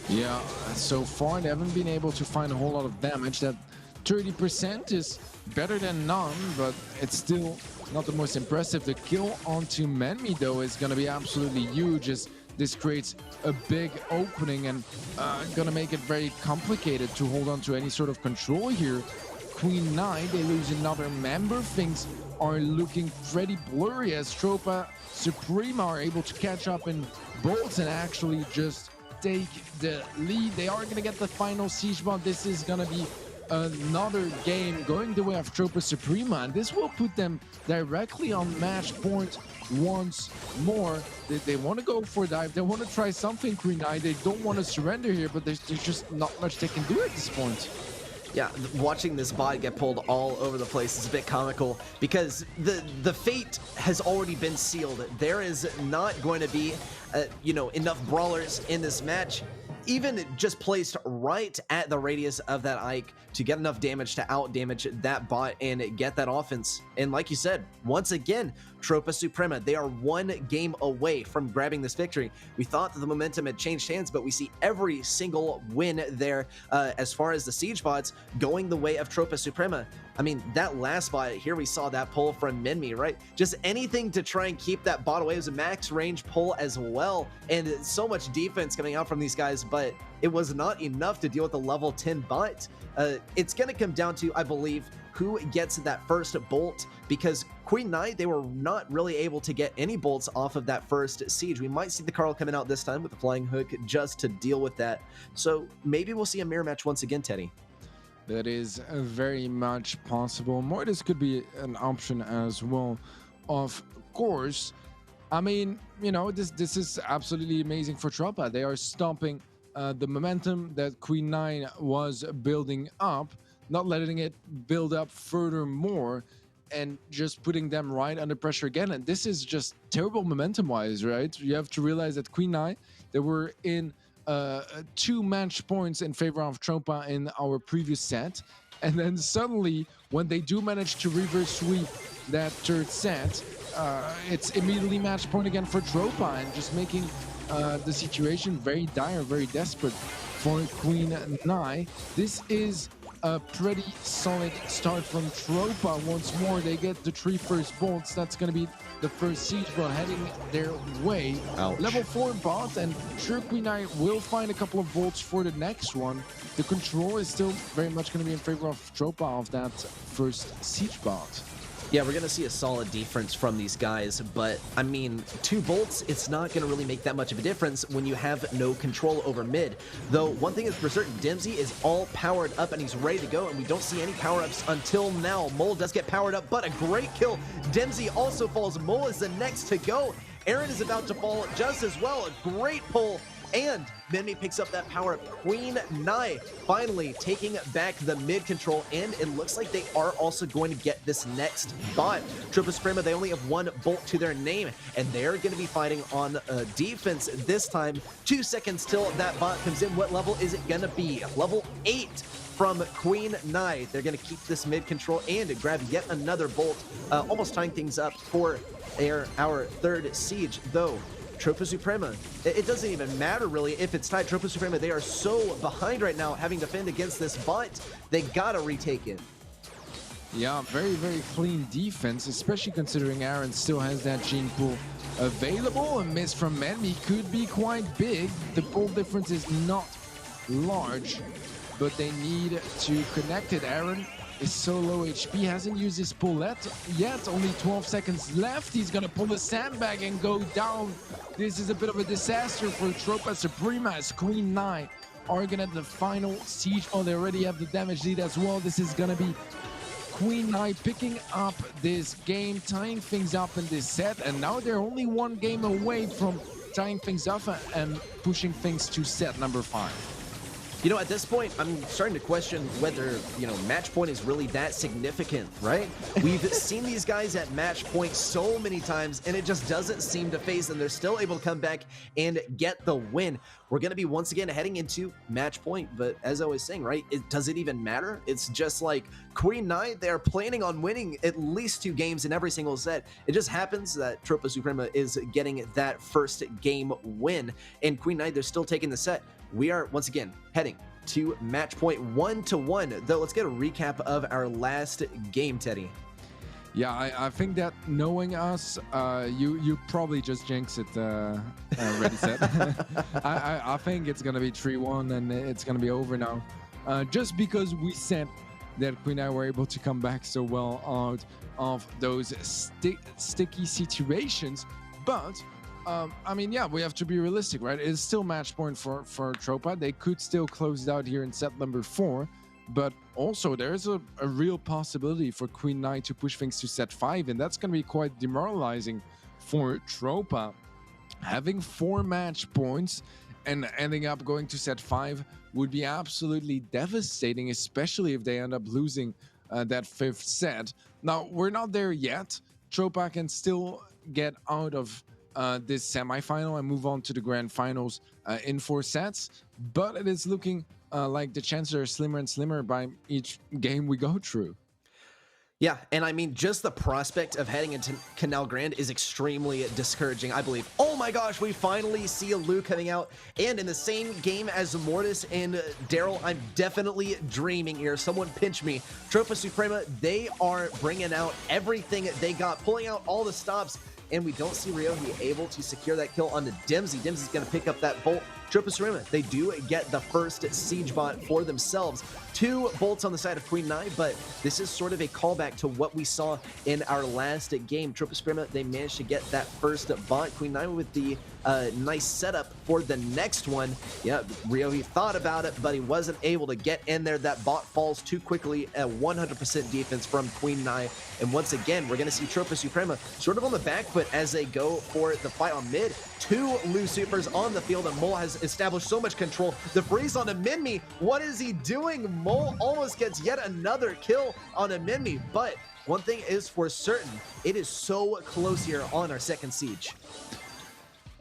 Yeah, so far they haven't been able to find a whole lot of damage. That 30% is better than none, but it's still not the most impressive. The kill onto Menmi, though, is going to be absolutely huge, as this creates a big opening and going to make it very complicated to hold on to any sort of control here. Queen Nai, they lose another member. Things are looking pretty blurry as Tropa Suprema are able to catch up in bolts and actually just take the lead. They are going to get the final siege bot. This is going to be another game going the way of Tropa Suprema, and this will put them directly on match point once more. They want to go for a dive. They want to try something, Queen Nai. They don't want to surrender here, but there's just not much they can do at this point. Yeah, watching this bot get pulled all over the place is a bit comical, because the fate has already been sealed. There is not going to be, enough brawlers in this match, even just placed right at the radius of that Ike, to get enough damage to out-damage that bot and get that offense. And like you said, once again, Tropa Suprema, they are one game away from grabbing this victory. We thought that the momentum had changed hands, but we see every single win there as far as the siege bots going the way of Tropa Suprema. I mean, that last bot, here we saw that pull from Menmi, right? Just anything to try and keep that bot away. It was a max range pull as well, and so much defense coming out from these guys, but it was not enough to deal with the level 10 bot. It's going to come down to, I believe, who gets that first bolt, because Queen Nai, they were not really able to get any bolts off of that first siege. We might see the Carl coming out this time with the flying hook just to deal with that. So maybe we'll see a mirror match once again, Teddie. That is very much possible. Mortis could be an option as well, of course. I mean, this is absolutely amazing for Tropa. They are stomping the momentum that Queen Nai was building up, not letting it build up furthermore, and just putting them right under pressure again. And this is just terrible momentum-wise, right? You have to realize that Queen Nai, they were in 2 match points in favor of Tropa in our previous set. And then suddenly, when they do manage to reverse sweep that third set, it's immediately match point again for Tropa, and just making the situation very dire, very desperate for Queen Nai. This is a pretty solid start from Tropa. Once more, they get the 3 first bolts. That's going to be the first siege bot heading their way. Ouch. Level 4 bot, and sure, Queen Nai will find a couple of bolts for the next one. The control is still very much going to be in favor of Tropa of that first siege bot. Yeah, we're going to see a solid difference from these guys, but I mean, 2 bolts, it's not going to really make that much of a difference when you have no control over mid. Though, one thing is for certain, Dempsey is all powered up and he's ready to go, and we don't see any power-ups until now. Mole does get powered up, but a great kill. Dempsey also falls. Mole is the next to go. Aaron is about to fall just as well. A great pull. And Minmi picks up that power up. Queen Nai finally taking back the mid control, and it looks like they are also going to get this next bot. Tropa Suprema, they only have 1 bolt to their name, and they're going to be fighting on defense this time. 2 seconds till that bot comes in. What level is it going to be? Level 8 from Queen Nai. They're going to keep this mid control and grab yet another bolt, almost tying things up for our 3rd siege, though. Tropa Suprema, it doesn't even matter really if it's tied. Tropa Suprema, they are so behind right now having to defend against this bot. They gotta retake it. Yeah, very, very clean defense, especially considering Aaron still has that gene pool available. A miss from Menmi could be quite big. The pull difference is not large, but they need to connect it. Aaron is so low HP, hasn't used his pull yet, only 12 seconds left. He's gonna pull the sandbag and go down. This is a bit of a disaster for Tropa Suprema, as Queen Nai are gonna the final siege. Oh, they already have the damage lead as well. This is gonna be Queen Nai picking up this game, tying things up in this set, and now they're only 1 game away from tying things up and pushing things to set number 5. You know, at this point, I'm starting to question whether, you know, match point is really that significant, right? We've seen these guys at match point so many times, and it just doesn't seem to phase them. They're still able to come back and get the win. We're going to be once again heading into match point, but as I was saying, right, does it even matter? It's just like Queen Nai, they're planning on winning at least 2 games in every single set. It just happens that Tropa Suprema is getting that first game win, and Queen Nai, they're still taking the set. We are, once again, heading to match point 1-1. Though, let's get a recap of our last game, Teddie. Yeah, I think that knowing us, you probably just jinx it, ReddySet. I think it's going to be 3-1 and it's going to be over now. Just because we said that Queen Nai were able to come back so well out of those sticky situations. But I mean, yeah, we have to be realistic, right? It's still match point for Tropa. They could still close it out here in set number 4, but also there's a real possibility for Queen Nai to push things to set 5, and that's going to be quite demoralizing for Tropa. Having 4 match points and ending up going to set 5 would be absolutely devastating, especially if they end up losing that 5th set. Now, we're not there yet. Tropa can still get out of this semifinal and move on to the grand finals in 4 sets, but it is looking like the chances are slimmer and slimmer by each game we go through. Yeah, and I mean, just the prospect of heading into Canal Grand is extremely discouraging, I believe. Oh my gosh, we finally see a Lou coming out, and in the same game as Mortis and Daryl, I'm definitely dreaming here. Someone pinch me. Tropa Suprema, they are bringing out everything they got, pulling out all the stops, and we don't see Ryohei able to secure that kill on the Dempsey. Dempsey's going to pick up that bolt. Tropa Suprema, they do get the first siege bot for themselves. 2 bolts on the side of Queen Nai, but this is sort of a callback to what we saw in our last game. Tropa Suprema, they managed to get that first bot. Queen Nai with the nice setup for the next one. Yeah, Ryohei thought about it, but he wasn't able to get in there. That bot falls too quickly. A 100% defense from Queen Nai. And once again, we're going to see Tropa Suprema sort of on the back foot But as they go for the fight on mid, 2 Lu Supers on the field, and Mole has established so much control. The freeze on a Minmi, what is he doing? Mole almost gets yet another kill on a Minmi, but one thing is for certain, it is so close here on our second siege.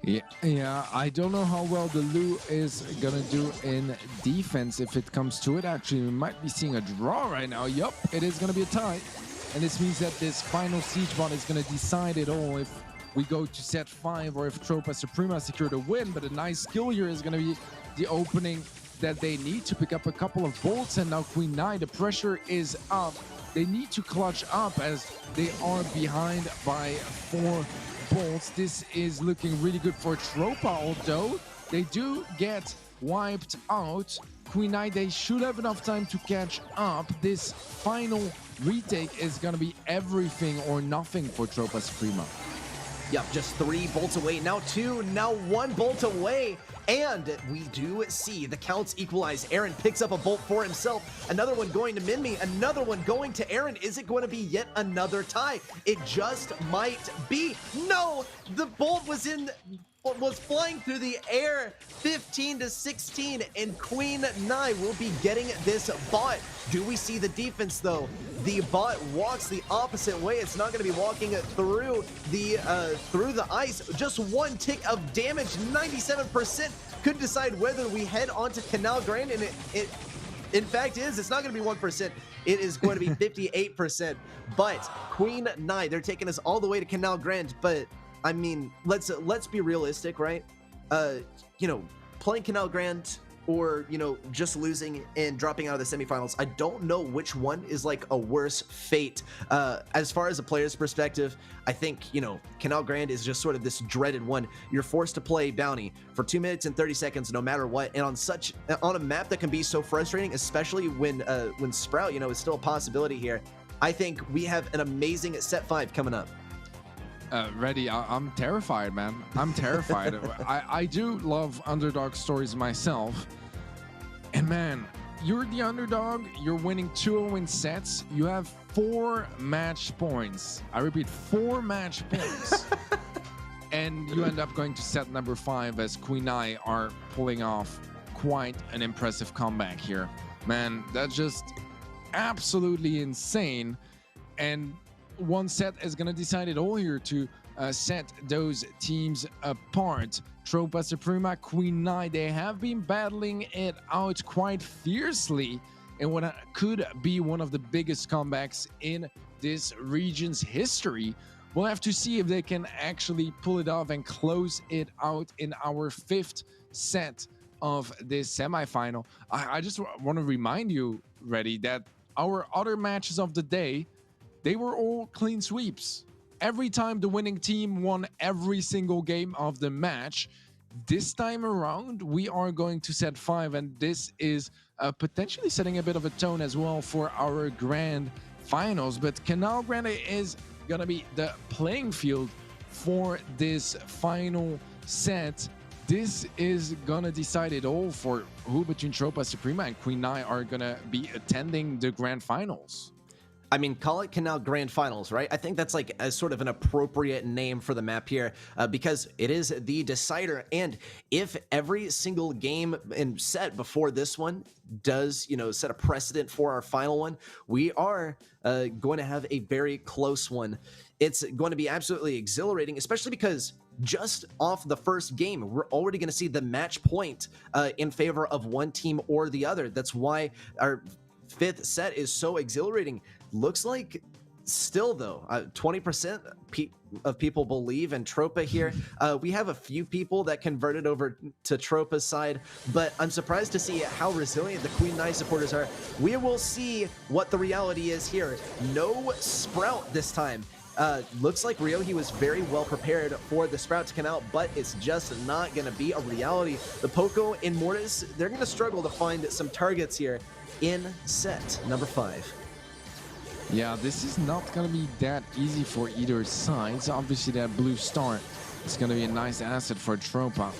Yeah, I don't know how well the Lu is gonna do in defense if it comes to it. Actually, we might be seeing a draw right now. Yup, it is gonna be a tie. And this means that this final siege bot is gonna decide it all if we go to set 5 or if Tropa Suprema secure the win. But a nice kill here is gonna be the opening that they need to pick up a couple of bolts. And now Queen Nai, the pressure is up. They need to clutch up as they are behind by 4 bolts. This is looking really good for Tropa, although they do get wiped out. Queen Nai, they should have enough time to catch up. This final retake is gonna be everything or nothing for Tropa Suprema. Yep, just 3 bolts away, now 2, now 1 bolt away. And we do see the counts equalize. Aaron picks up a bolt for himself. Another one going to Minmi, another one going to Aaron. Is it going to be yet another tie? It just might be. No, the bolt was flying through the air. 15-16, and Queen Nai will be getting this bot. Do we see the defense though? The bot walks the opposite way. It's not going to be walking through the ice. Just 1 tick of damage, 97%. Could decide whether we head onto Canal Grand, and it in fact is. It's not going to be 1%. It is going to be 58%. But Queen Nai, they're taking us all the way to Canal Grand. But I mean, let's be realistic, right? You know, playing Canal Grand or, you know, just losing and dropping out of the semifinals, I don't know which one is like a worse fate. As far as a player's perspective, I think, you know, Canal Grand is just sort of this dreaded one. You're forced to play Bounty for 2 minutes and 30 seconds no matter what, and on a map that can be so frustrating, especially when Sprout, you know, is still a possibility here. I think we have an amazing set 5 coming up. Reddy, I'm terrified, man. I'm terrified. I do love underdog stories myself. And man, you're the underdog. You're winning 2-0 in sets. You have 4 match points. I repeat, 4 match points. And you end up going to set number 5 as Queen Nai are pulling off quite an impressive comeback here. Man, that's just absolutely insane. And one set is going to decide it all here to set those teams apart. Tropa Suprema, Queen Nai, they have been battling it out quite fiercely in what could be one of the biggest comebacks in this region's history. We'll have to see if they can actually pull it off and close it out in our 5th set of this semifinal. I just want to remind you, Reddy, that our other matches of the day, they were all clean sweeps. Every time the winning team won every single game of the match. This time around, we are going to set 5, and this is potentially setting a bit of a tone as well for our grand finals. But Canal Grande is going to be the playing field for this final set. This is going to decide it all for who between Tropa Suprema and Queen Nai are going to be attending the grand finals. I mean, call it Canal Grand Finals, right? I think that's like a sort of an appropriate name for the map here because it is the decider. And if every single game and set before this one does, you know, set a precedent for our final one, we are going to have a very close one. It's going to be absolutely exhilarating, especially because just off the first game, we're already going to see the match point in favor of one team or the other. That's why our 5th set is so exhilarating. Looks like still though 20% of people believe in Tropa here. We have a few people that converted over to Tropa's side, but I'm surprised to see how resilient the Queen Nai supporters are. We will see what the reality is here. No Sprout this time. Looks like Rio, he was very well prepared for the Sprout to come out, but it's just not going to be a reality. The Poco and Mortis, they're going to struggle to find some targets here in set number 5. Yeah, this is not going to be that easy for either side. So obviously that blue star is going to be a nice asset for Tropa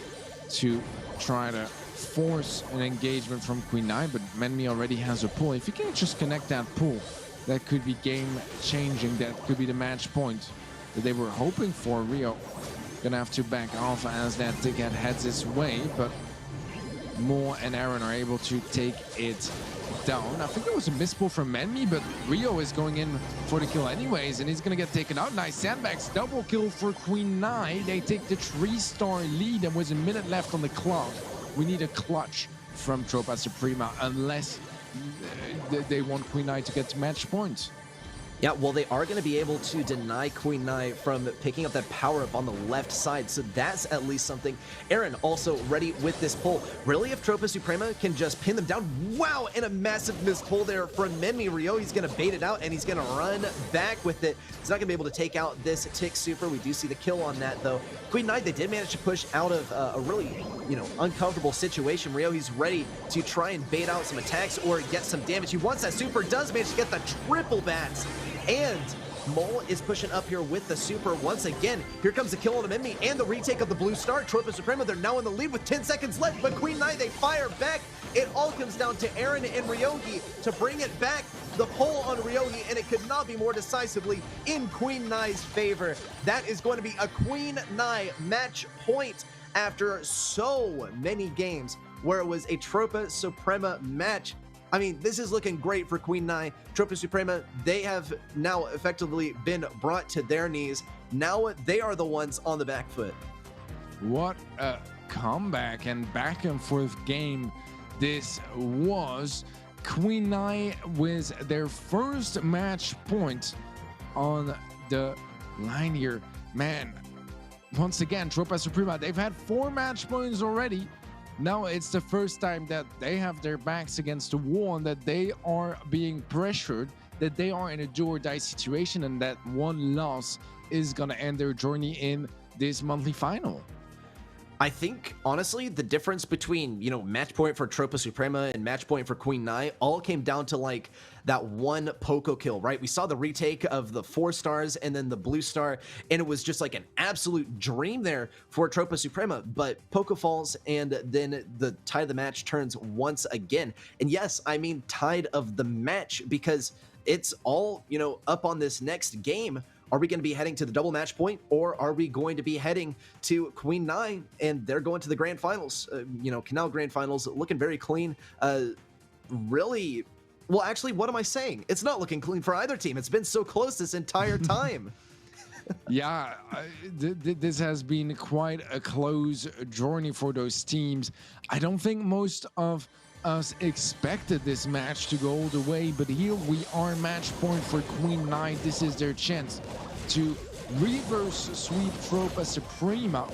to try to force an engagement from Queen Nai, but Menmi already has a pull. If you can just connect that pull, that could be game changing. That could be the match point that they were hoping for. Rio gonna have to back off as that ticket heads its way, but Mo and Aaron are able to take it down. I think it was a mispull from Menmi, but Rio is going in for the kill anyways, and he's gonna get taken out. Nice sandbags, double kill for Queen Nai. They take the 3-star lead, and with a minute left on the clock. We need a clutch from Tropa Suprema, unless they want Queen Nai to get to match point. Yeah, well, they are going to be able to deny Queen Nai from picking up that power-up on the left side, so that's at least something. Aaron also ready with this pull. Really, if Tropa Suprema can just pin them down, wow, and a massive missed pull there from Menmi. Rio, he's going to bait it out, and he's going to run back with it. He's not going to be able to take out this Tick Super. We do see the kill on that, though. Queen Nai, they did manage to push out of a really, uncomfortable situation. Rio, he's ready to try and bait out some attacks or get some damage. He wants that Super, does manage to get the triple bats. And Mole is pushing up here with the Super once again. Here comes the kill on Menmi and the retake of the blue star. Tropa Suprema, they're now in the lead with 10 seconds left, but Queen Nai, they fire back. It all comes down to Aaron and Ryogi to bring it back. The pull on Ryogi, and it could not be more decisively in Queen Nai's favor. That is going to be a Queen Nai match point after so many games where it was a Tropa Suprema match. I mean, this is looking great for Queen Nai. Tropa Suprema, they have now effectively been brought to their knees. Now they are the ones on the back foot. What a comeback and back and forth game this was. Queen Nai with their first match point on the line here. Man, once again, Tropa Suprema, they've had 4 match points already. Now it's the first time that they have their backs against the wall and that they are being pressured, that they are in a do-or-die situation, and that one loss is going to end their journey in this monthly final. I think, honestly, the difference between, match point for Tropa Suprema and match point for Queen Nai all came down to, like, that one Poco kill, right? We saw the retake of the 4 stars and then the blue star, and it was just like an absolute dream there for Tropa Suprema, but Poco falls, and then the tide of the match turns once again. And yes, I mean tide of the match, because it's all, up on this next game. Are we going to be heading to the double match point, or are we going to be heading to Queen Nai and they're going to the grand finals? Canal grand finals looking very clean. Really, well, actually, what am I saying? It's not looking clean for either team. It's been so close this entire time. Yeah, this has been quite a close journey for those teams. I don't think most of us expected this match to go all the way, but here we are, match point for Queen Nai. This is their chance to reverse sweep Tropa Suprema,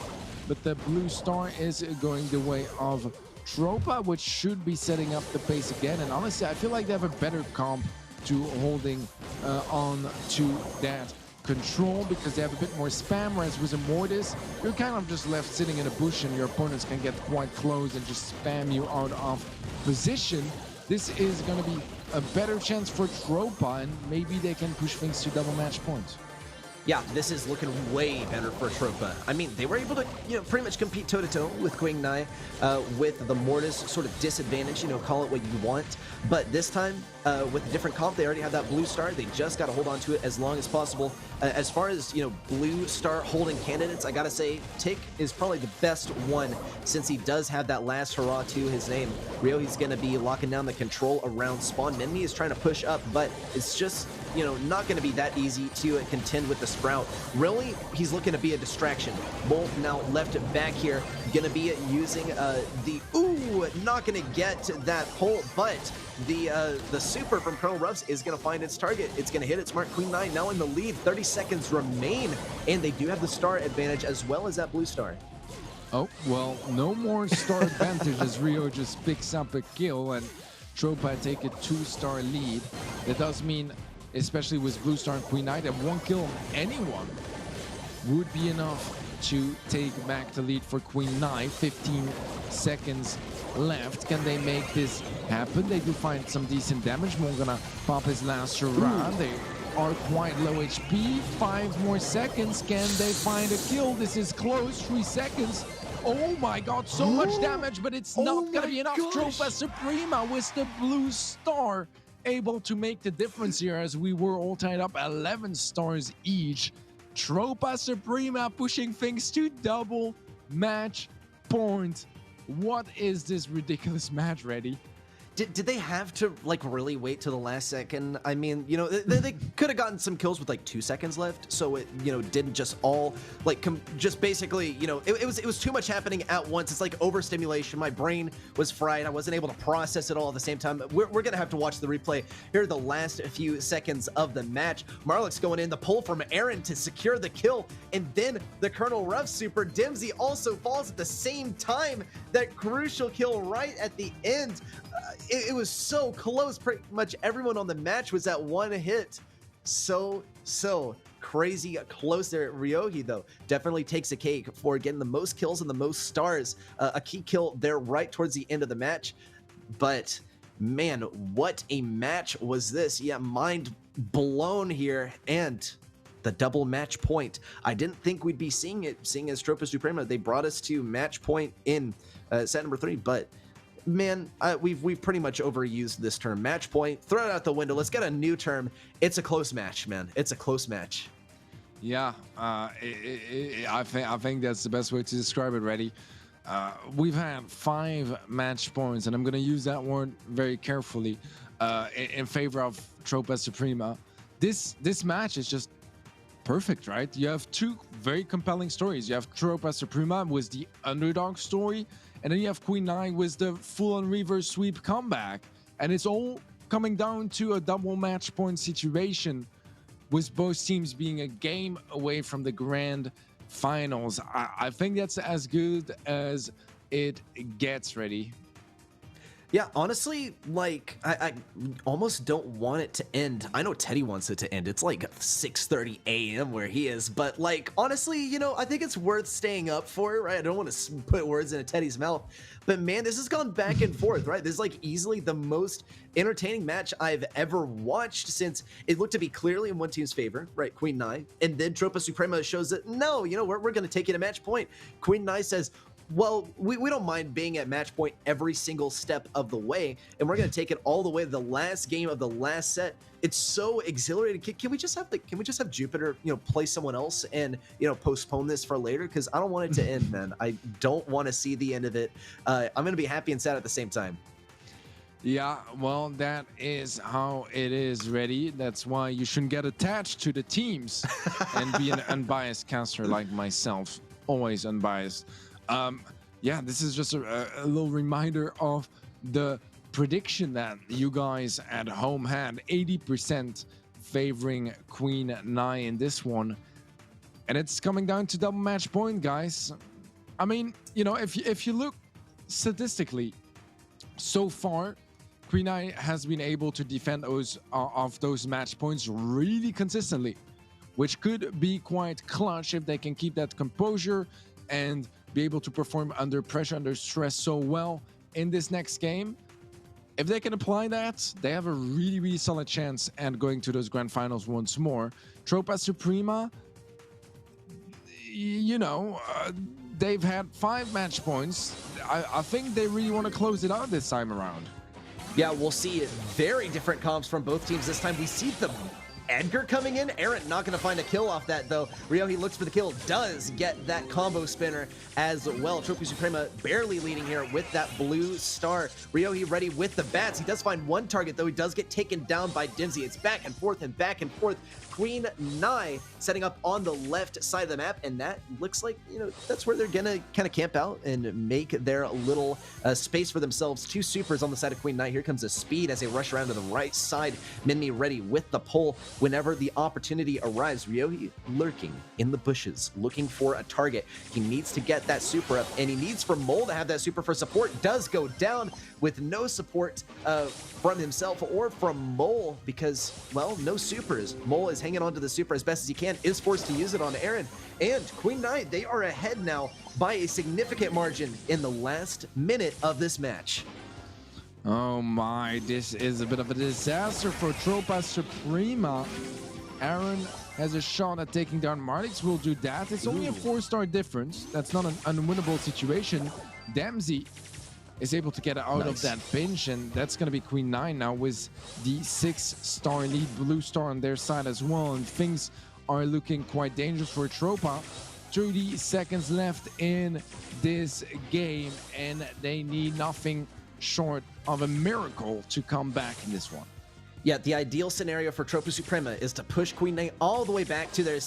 but the blue star is going the way of Tropa, which should be setting up the pace again. And honestly, I feel like they have a better comp to holding on to that control, because they have a bit more spam, whereas with a Mortis, you're kind of just left sitting in a bush and your opponents can get quite close and just spam you out of position. This is going to be a better chance for Tropa, and maybe they can push things to double match points. Yeah, this is looking way better for Tropa. I mean, they were able to, pretty much compete toe-to-toe with Queen Nai with the Mortis sort of disadvantage, call it what you want. But this time, with a different comp, they already have that blue star. They just got to hold on to it as long as possible. As far as, blue star holding candidates, I got to say, Tick is probably the best one, since he does have that last hurrah to his name. Rio, he's going to be locking down the control around spawn. Menmi is trying to push up, but it's just, not going to be that easy to contend with the Sprout. Really, he's looking to be a distraction. Bolt now left back here, going to be using not going to get that pull, but the super from Colonel Ruffs is going to find its target. It's going to hit it. Smart Queen Nai now in the lead. 30 seconds remain, and they do have the star advantage as well as that blue star. Oh, well, no more star advantage as Rio just picks up a kill and Tropa take a 2-star lead. That does mean, especially with blue star and Queen Nai, that 1 kill on anyone would be enough to take back the lead for Queen Nai. 15 seconds left. Can they make this happen? They do find some decent damage. Mo gonna pop his last hurrah. They are quite low HP. 5 more seconds. Can they find a kill? This is close. 3 seconds. Oh my god, so much damage, but it's not gonna be enough. Tropa Suprema with the blue star able to make the difference here, as we were all tied up 11 stars each. Tropa Suprema pushing things to double match point. What is this ridiculous match, Reddy? Did they have to like really wait till the last second? I mean, you know, they could have gotten some kills with like 2 seconds left, so it, you know, didn't just all like just basically, you know, it was too much happening at once. It's like overstimulation. My brain was fried. I wasn't able to process it all at the same time. We're gonna have to watch the replay. Here are the last few seconds of the match. Marlick's going in, the pull from Aaron to secure the kill, and then the Colonel Ruff super. Dempsey also falls at the same time. That crucial kill right at the end. It was so close. Pretty much everyone on the match was at one hit. So crazy close there. Ryohei, though, definitely takes a cake for getting the most kills and the most stars. A key kill there right towards the end of the match. But man, what a match was this. Yeah, mind blown here. And the double match point. I didn't think we'd be seeing it, seeing as Tropa Suprema. They brought us to match point in set number 3, but man, we've pretty much overused this term. Match point, throw it out the window. Let's get a new term. It's a close match, man. It's a close match. Yeah, I think that's the best way to describe it, Reddy. We've had 5 match points, and I'm going to use that word very carefully in favor of Tropa Suprema. This match is just perfect, right? You have 2 very compelling stories. You have Tropa Suprema with the underdog story, and then you have Queen Nai with the full-on reverse sweep comeback. And it's all coming down to a double match point situation, with both teams being a game away from the grand finals. I think that's as good as it gets, Reddy. Yeah, honestly, like, I almost don't want it to end. I know Teddie wants it to end. It's like 6:30 a.m. where he is, but like, honestly, you know, I think it's worth staying up for, right? I don't want to put words into Teddie's mouth, but man, this has gone back and forth, right? This is like easily the most entertaining match I've ever watched, since it looked to be clearly in one team's favor, right? Queen Nai, and then Tropa Suprema shows that, no, you know, we're going to take you to match point. Queen Nai says, well, we don't mind being at match point every single step of the way, and we're going to take it all the way to the last game of the last set. It's so exhilarating. Can we just have Jupiter, you know, play someone else and, you know, postpone this for later? Because I don't want it to end, man. I don't want to see the end of it. I'm going to be happy and sad at the same time. Yeah, well, that is how it is, Reddy. That's why you shouldn't get attached to the teams and be an unbiased caster like myself. Always unbiased. Yeah, this is just a little reminder of the prediction that you guys at home had. 80% favoring Queen Nai in this one. And it's coming down to double match point, guys. I mean, you know, if you look statistically, so far, Queen Nai has been able to defend those match points really consistently, which could be quite clutch if they can keep that composure and be able to perform under pressure, under stress so well in this next game. If they can apply that, they have a really, really solid chance at going to those grand finals once more. Tropa Suprema, you know, they've had 5 match points. I think they really want to close it out this time around. Yeah, we'll see very different comps from both teams this time. We see the Edgar coming in. Aaron not going to find a kill off that, though. Ryohei looks for the kill, does get that combo spinner as well. Tropa Suprema barely leading here with that blue star. Ryohei ready with the bats. He does find one target, though. He does get taken down by Dempsey. It's back and forth and back and forth. Queen Nai setting up on the left side of the map, and that looks like, you know, that's where they're gonna kind of camp out and make their little space for themselves. 2 supers on the side of Queen Nai. Here comes the speed as they rush around to the right side. Minmi ready with the pull whenever the opportunity arrives. Ryohei lurking in the bushes, looking for a target. He needs to get that super up, and he needs for Mole to have that super for support. Does go down with no support from himself or from Mole because, well, no supers. Mole is hanging on to the super as best as he can, is forced to use it on Aaron. And Queen Nai, they are ahead now by a significant margin in the last minute of this match. Oh my, this is a bit of a disaster for Tropa Suprema. Aaron has a shot at taking down Marlix, will do that. It's only a 4-star difference. That's not an unwinnable situation. Dempsey is able to get out of that pinch, and that's going to be Queen Nai now with the 6-star lead, blue star on their side as well, and things are looking quite dangerous for Tropa. 30 seconds left in this game, and they need nothing short of a miracle to come back in this one. Yeah, the ideal scenario for Tropa Suprema is to push Queen Nai all the way back to their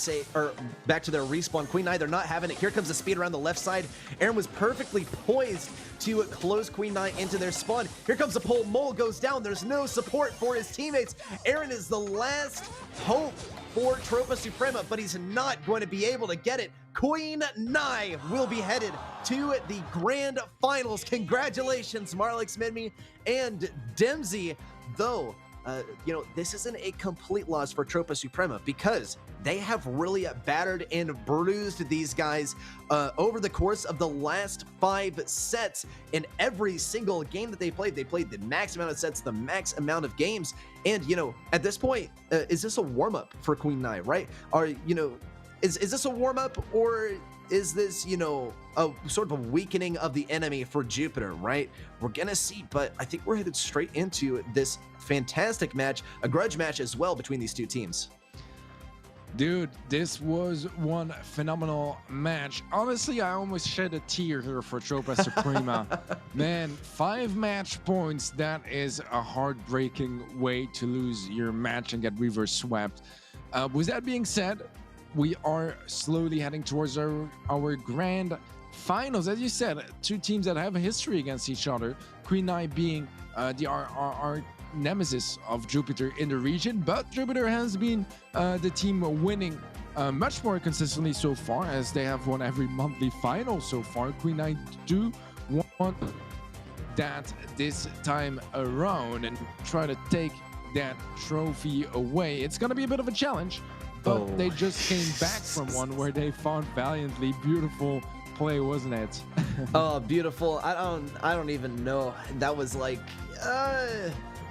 back to their respawn. Queen Nai, they're not having it. Here comes the speed around the left side. Aaron was perfectly poised to close Queen Nai into their spawn. Here comes the pull. Mole goes down. There's no support for his teammates. Aaron is the last hope for Tropa Suprema, but he's not going to be able to get it. Queen Nai will be headed to the grand finals. Congratulations, Marlix Midme and Dempsey, though. You know, this isn't a complete loss for Tropa Suprema because they have really battered and bruised these guys over the course of the last 5 sets. In every single game that they played the max amount of sets, the max amount of games. And, you know, at this point, is this a warm-up for Queen Nai, right? Is this a warm-up, or is this, you know, a sort of a weakening of the enemy for Jupiter, right? We're gonna see, but I think we're headed straight into this fantastic match, a grudge match as well between these two teams. Dude, this was one phenomenal match. Honestly, I almost shed a tear here for Tropa Suprema. Man, 5 match points, that is a heartbreaking way to lose your match and get reverse swept. With that being said, we are slowly heading towards our grand finals. As you said, two teams that have a history against each other. Queen Nai being our nemesis of Jupiter in the region, but Jupiter has been the team winning much more consistently so far, as they have won every monthly final so far. Queen Nai do want that this time around and try to take that trophy away. It's going to be a bit of a challenge, but they just came back from one where they fought valiantly. Beautiful play, wasn't it? Oh, beautiful. I don't even know. That was like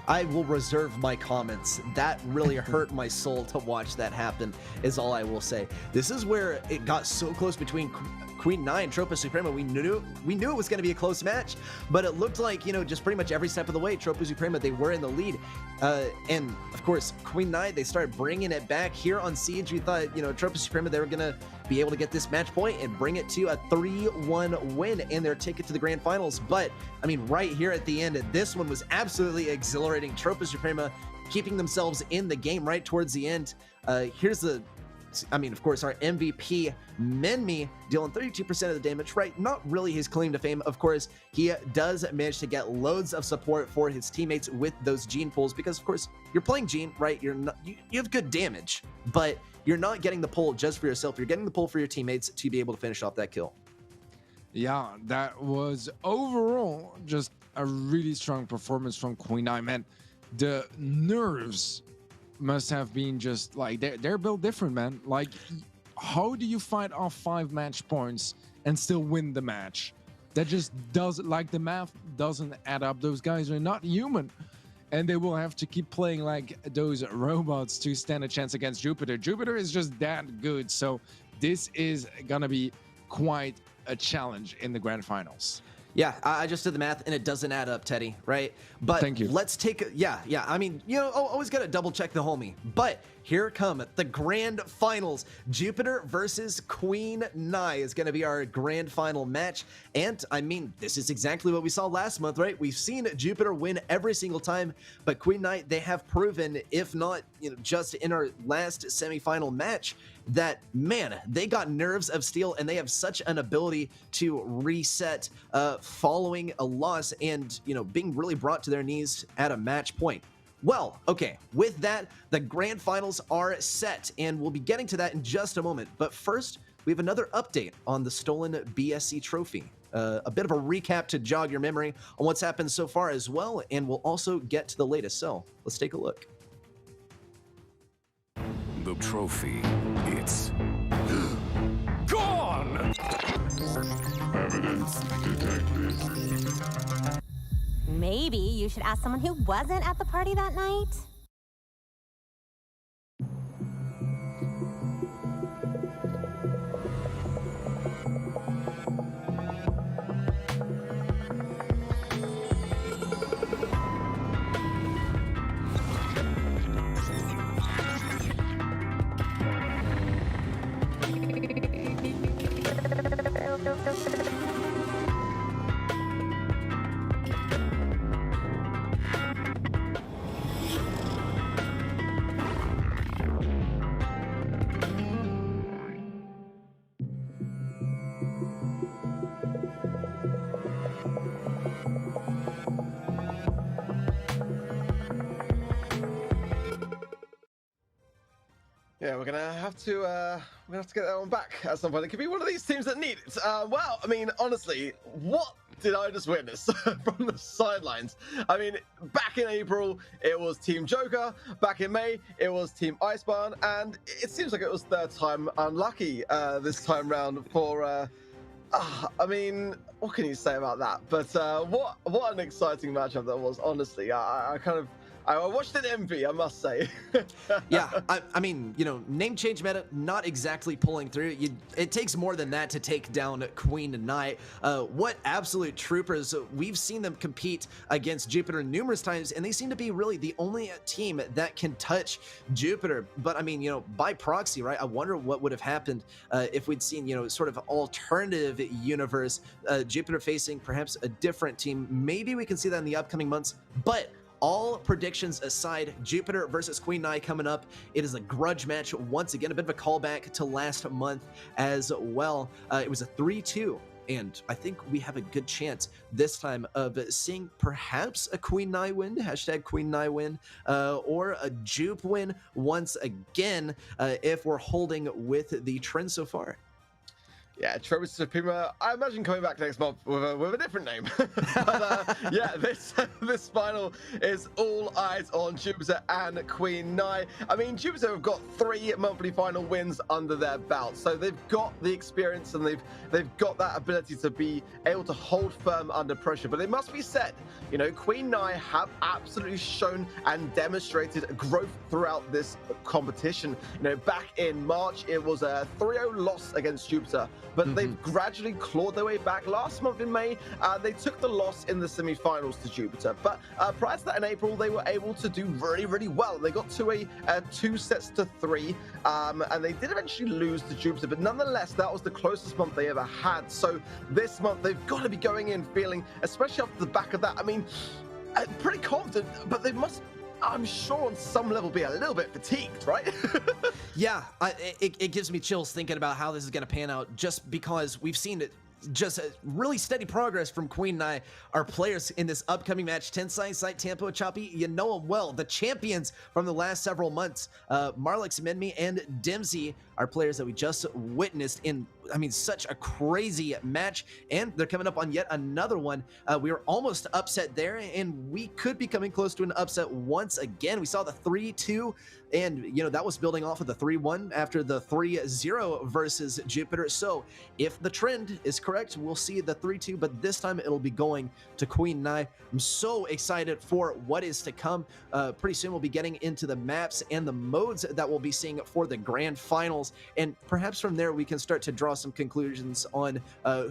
I will reserve my comments. That really hurt my soul to watch that happen, is all I will say. This is where it got so close between Queen Nai and Tropa Suprema. We knew it was going to be a close match, but it looked like, you know, just pretty much every step of the way, Tropa Suprema, they were in the lead. And of course, Queen Nai, they started bringing it back here on Siege. We thought, you know, Tropa Suprema, they were going to be able to get this match point and bring it to a 3-1 win and their ticket to the grand finals. But I mean, right here at the end, this one was absolutely exhilarating. Tropa Suprema keeping themselves in the game right towards the end. Here's the, I mean, of course, our MVP, Menmi, dealing 32% of the damage, right? Not really his claim to fame. Of course, he does manage to get loads of support for his teammates with those gene pulls, because, of course, you're playing gene, right? You have good damage, but you're not getting the pull just for yourself. You're getting the pull for your teammates to be able to finish off that kill. Yeah, that was overall just a really strong performance from Queen Nai, man. The nerves must have been just like, they're built different, man. Like, how do you fight off 5 match points and still win the match? That just doesn't, like, the math doesn't add up. Those guys are not human, and they will have to keep playing like those robots to stand a chance against Jupiter. Jupiter is just that good, so this is gonna be quite a challenge in the grand finals. Yeah, I just did the math and it doesn't add up, Teddie, right? But thank you. Let's take yeah. I mean, you know, always gotta double check the homie. But here come the grand finals. Jupiter versus Queen Nai is gonna be our grand final match. And I mean, this is exactly what we saw last month, right? We've seen Jupiter win every single time, but Queen Nai, they have proven, if not, you know, just in our last semifinal match, that, man, they got nerves of steel and they have such an ability to reset following a loss and, you know, being really brought to their knees at a match point. Well, okay, with that, the grand finals are set, and we'll be getting to that in just a moment. But first, we have another update on the stolen BSC trophy. A bit of a recap to jog your memory on what's happened so far as well, and we'll also get to the latest. So let's take a look. The trophy, it's gone! Evidence detected. Maybe you should ask someone who wasn't at the party that night. Yeah, we're gonna have to get that one back at some point. It could be one of these teams that need it. Well, I mean, honestly, what did I just witness from the sidelines? I mean, back in April, it was Team Joker. Back in May, it was Team Icebarn, and it seems like it was third time unlucky this time round for. I mean, what can you say about that? But what an exciting matchup that was. Honestly, I watched it envy, I must say. Yeah, I mean, you know, name change meta not exactly pulling through. It takes more than that to take down Queen and Nai. What absolute troopers. We've seen them compete against Jupiter numerous times, and they seem to be really the only team that can touch Jupiter. But I mean, you know, by proxy, right? I wonder what would have happened if we'd seen, you know, sort of alternative universe, Jupiter facing perhaps a different team. Maybe we can see that in the upcoming months, but all predictions aside, Jupiter versus Queen Nai coming up. It is a grudge match once again, a bit of a callback to last month as well. It was a 3-2, and I think we have a good chance this time of seeing perhaps a Queen Nai win, hashtag Queen Nai win, or a Jupe win once again, if we're holding with the trend so far. Yeah, Tropa Suprema, I imagine coming back next month with a different name. But yeah, this final is all eyes on Jupiter and Queen Nai. I mean, Jupiter have got 3 monthly final wins under their belt, so they've got the experience and they've got that ability to be able to hold firm under pressure. But it must be said, you know, Queen Nai have absolutely shown and demonstrated growth throughout this competition. You know, back in March, it was a 3-0 loss against Jupiter. But they've gradually clawed their way back. Last month in May, they took the loss in the semi-finals to Jupiter. But prior to that in April, they were able to do really, really well. They got to a 2-3, and they did eventually lose to Jupiter. But nonetheless, that was the closest month they ever had. So this month, they've got to be going in feeling, especially off the back of that, I mean, pretty confident, but they must, I'm sure on some level, be a little bit fatigued, right? Yeah, it gives me chills thinking about how this is going to pan out, just because we've seen it. Just a really steady progress from Queen Nai. Our players in this upcoming match, Tensai, Site, Tampo, Choppy, you know them well. The champions from the last several months, Marlix, Minmi, and Dimsy, are players that we just witnessed in, I mean, such a crazy match. And they're coming up on yet another one. We were almost upset there, and we could be coming close to an upset once again. We saw the 3-2, and, you know, that was building off of the 3-1 after the 3-0 versus Jupiter. So if the trend is correct, we'll see the 3-2, but this time it'll be going to Queen Nai. I'm so excited for what is to come. Pretty soon we'll be getting into the maps and the modes that we'll be seeing for the grand finals, and perhaps from there we can start to draw some conclusions on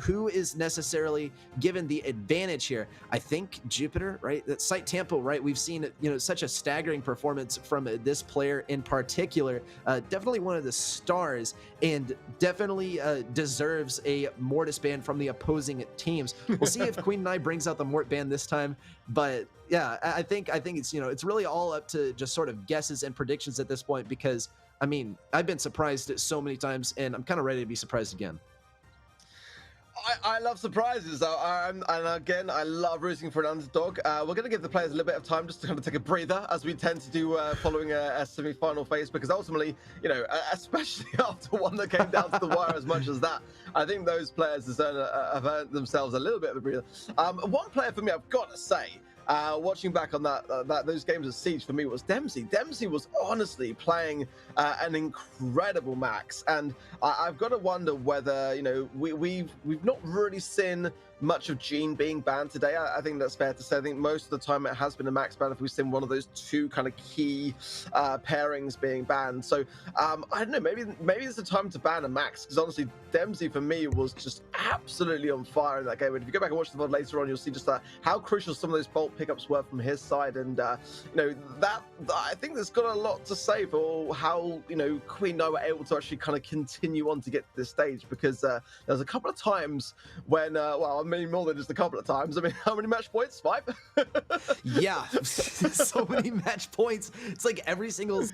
who is necessarily given the advantage here. I think Jupiter, right? That Site Tampo, right? We've seen, you know, such a staggering performance from this player in particular. Definitely one of the stars, and definitely deserves a Mortis ban from the opposing teams. We'll see if Queen Nai brings out the Mort ban this time, but yeah, I think it's, you know, it's really all up to just sort of guesses and predictions at this point, because I mean, I've been surprised so many times, and I'm kind of ready to be surprised again. I love surprises, and again, I love rooting for an underdog. We're going to give the players a little bit of time just to kind of take a breather, as we tend to do following a semi-final phase, because ultimately, you know, especially after one that came down to the wire as much as that, I think those players have earned themselves a little bit of a breather. One player for me, I've got to say, watching back on those games of Siege for me, was Dempsey. Dempsey was honestly playing an incredible max, and I've got to wonder whether, you know, we've not really seen much of Gene being banned today. I think that's fair to say. I think most of the time it has been a max ban if we've seen one of those 2 kind of key pairings being banned. So I don't know, maybe it's the time to ban a max, because honestly, Dempsey for me was just absolutely on fire in that game. And if you go back and watch the VOD later on, you'll see just how crucial some of those bolt pickups were from his side. And you know, that I think that's got a lot to say for how, you know, Queen Nai were able to actually kind of continue on to get to this stage, because there's a couple of times when well, I mean, more than just a couple of times. I mean, how many match points? 5? Yeah, so many match points. It's like every single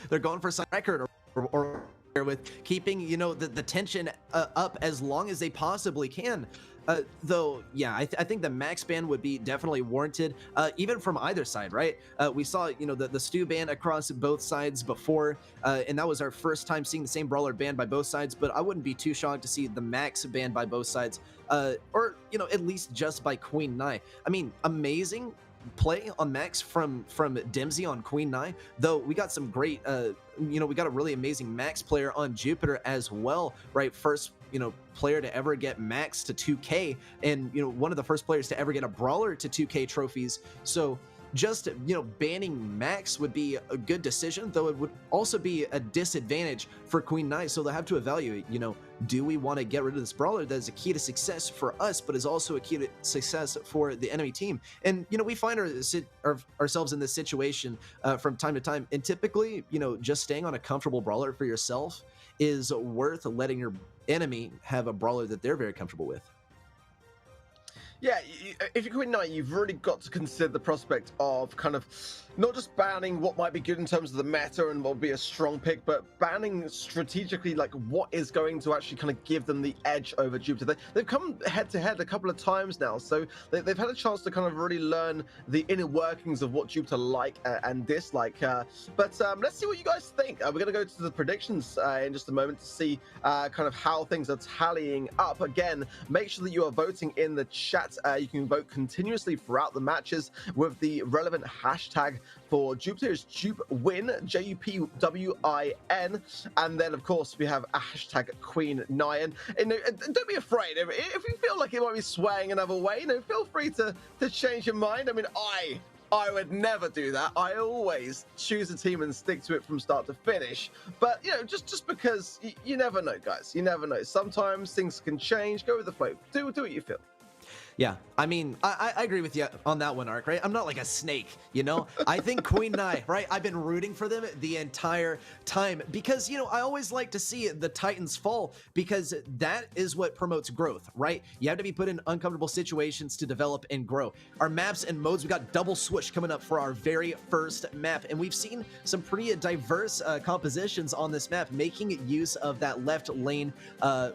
they're going for some record or with keeping, you know, the tension up as long as they possibly can. Though, yeah, I think the max ban would be definitely warranted, even from either side, right? We saw, you know, the Stu ban across both sides before, and that was our first time seeing the same brawler banned by both sides, but I wouldn't be too shocked to see the max banned by both sides, or, you know, at least just by Queen Nai. I mean, amazing play on max from Dempsey on Queen Nai, though we got some great, you know, we got a really amazing max player on Jupiter as well, right? First, you know, player to ever get max to 2K, and, you know, one of the first players to ever get a brawler to 2K trophies. So just, you know, banning max would be a good decision, though it would also be a disadvantage for Queen Nai. So they'll have to evaluate, you know, do we want to get rid of this brawler that is a key to success for us, but is also a key to success for the enemy team? And, you know, we find ourselves in this situation from time to time, and typically, you know, just staying on a comfortable brawler for yourself is worth letting your enemy have a brawler that they're very comfortable with. Yeah, if you're Queen Nai, you've really got to consider the prospect of kind of not just banning what might be good in terms of the meta and what would be a strong pick, but banning strategically, like, what is going to actually kind of give them the edge over Jupiter. They've come head-to-head a couple of times now, so they've had a chance to kind of really learn the inner workings of what Jupiter like and dislike. But let's see what you guys think. We're going to go to the predictions in just a moment to see kind of how things are tallying up. Again, make sure that you are voting in the chat. You can vote continuously throughout the matches with the relevant hashtag for Jupiter is JupWin, JupWin, and then of course we have a hashtag Queen Nai. And don't be afraid if you feel like it might be swaying another way. You know, feel free to change your mind. I mean, I would never do that. I always choose a team and stick to it from start to finish. But, you know, just because you never know, guys. You never know. Sometimes things can change. Go with the flow. Do what you feel. Yeah, I mean, I agree with you on that one, Ark, right? I'm not like a snake, you know? I think Queen Nai, right? I've been rooting for them the entire time because, you know, I always like to see the Titans fall because that is what promotes growth, right? You have to be put in uncomfortable situations to develop and grow. Our maps and modes, we got double swoosh coming up for our very first map, and we've seen some pretty diverse compositions on this map, making use of that left lane,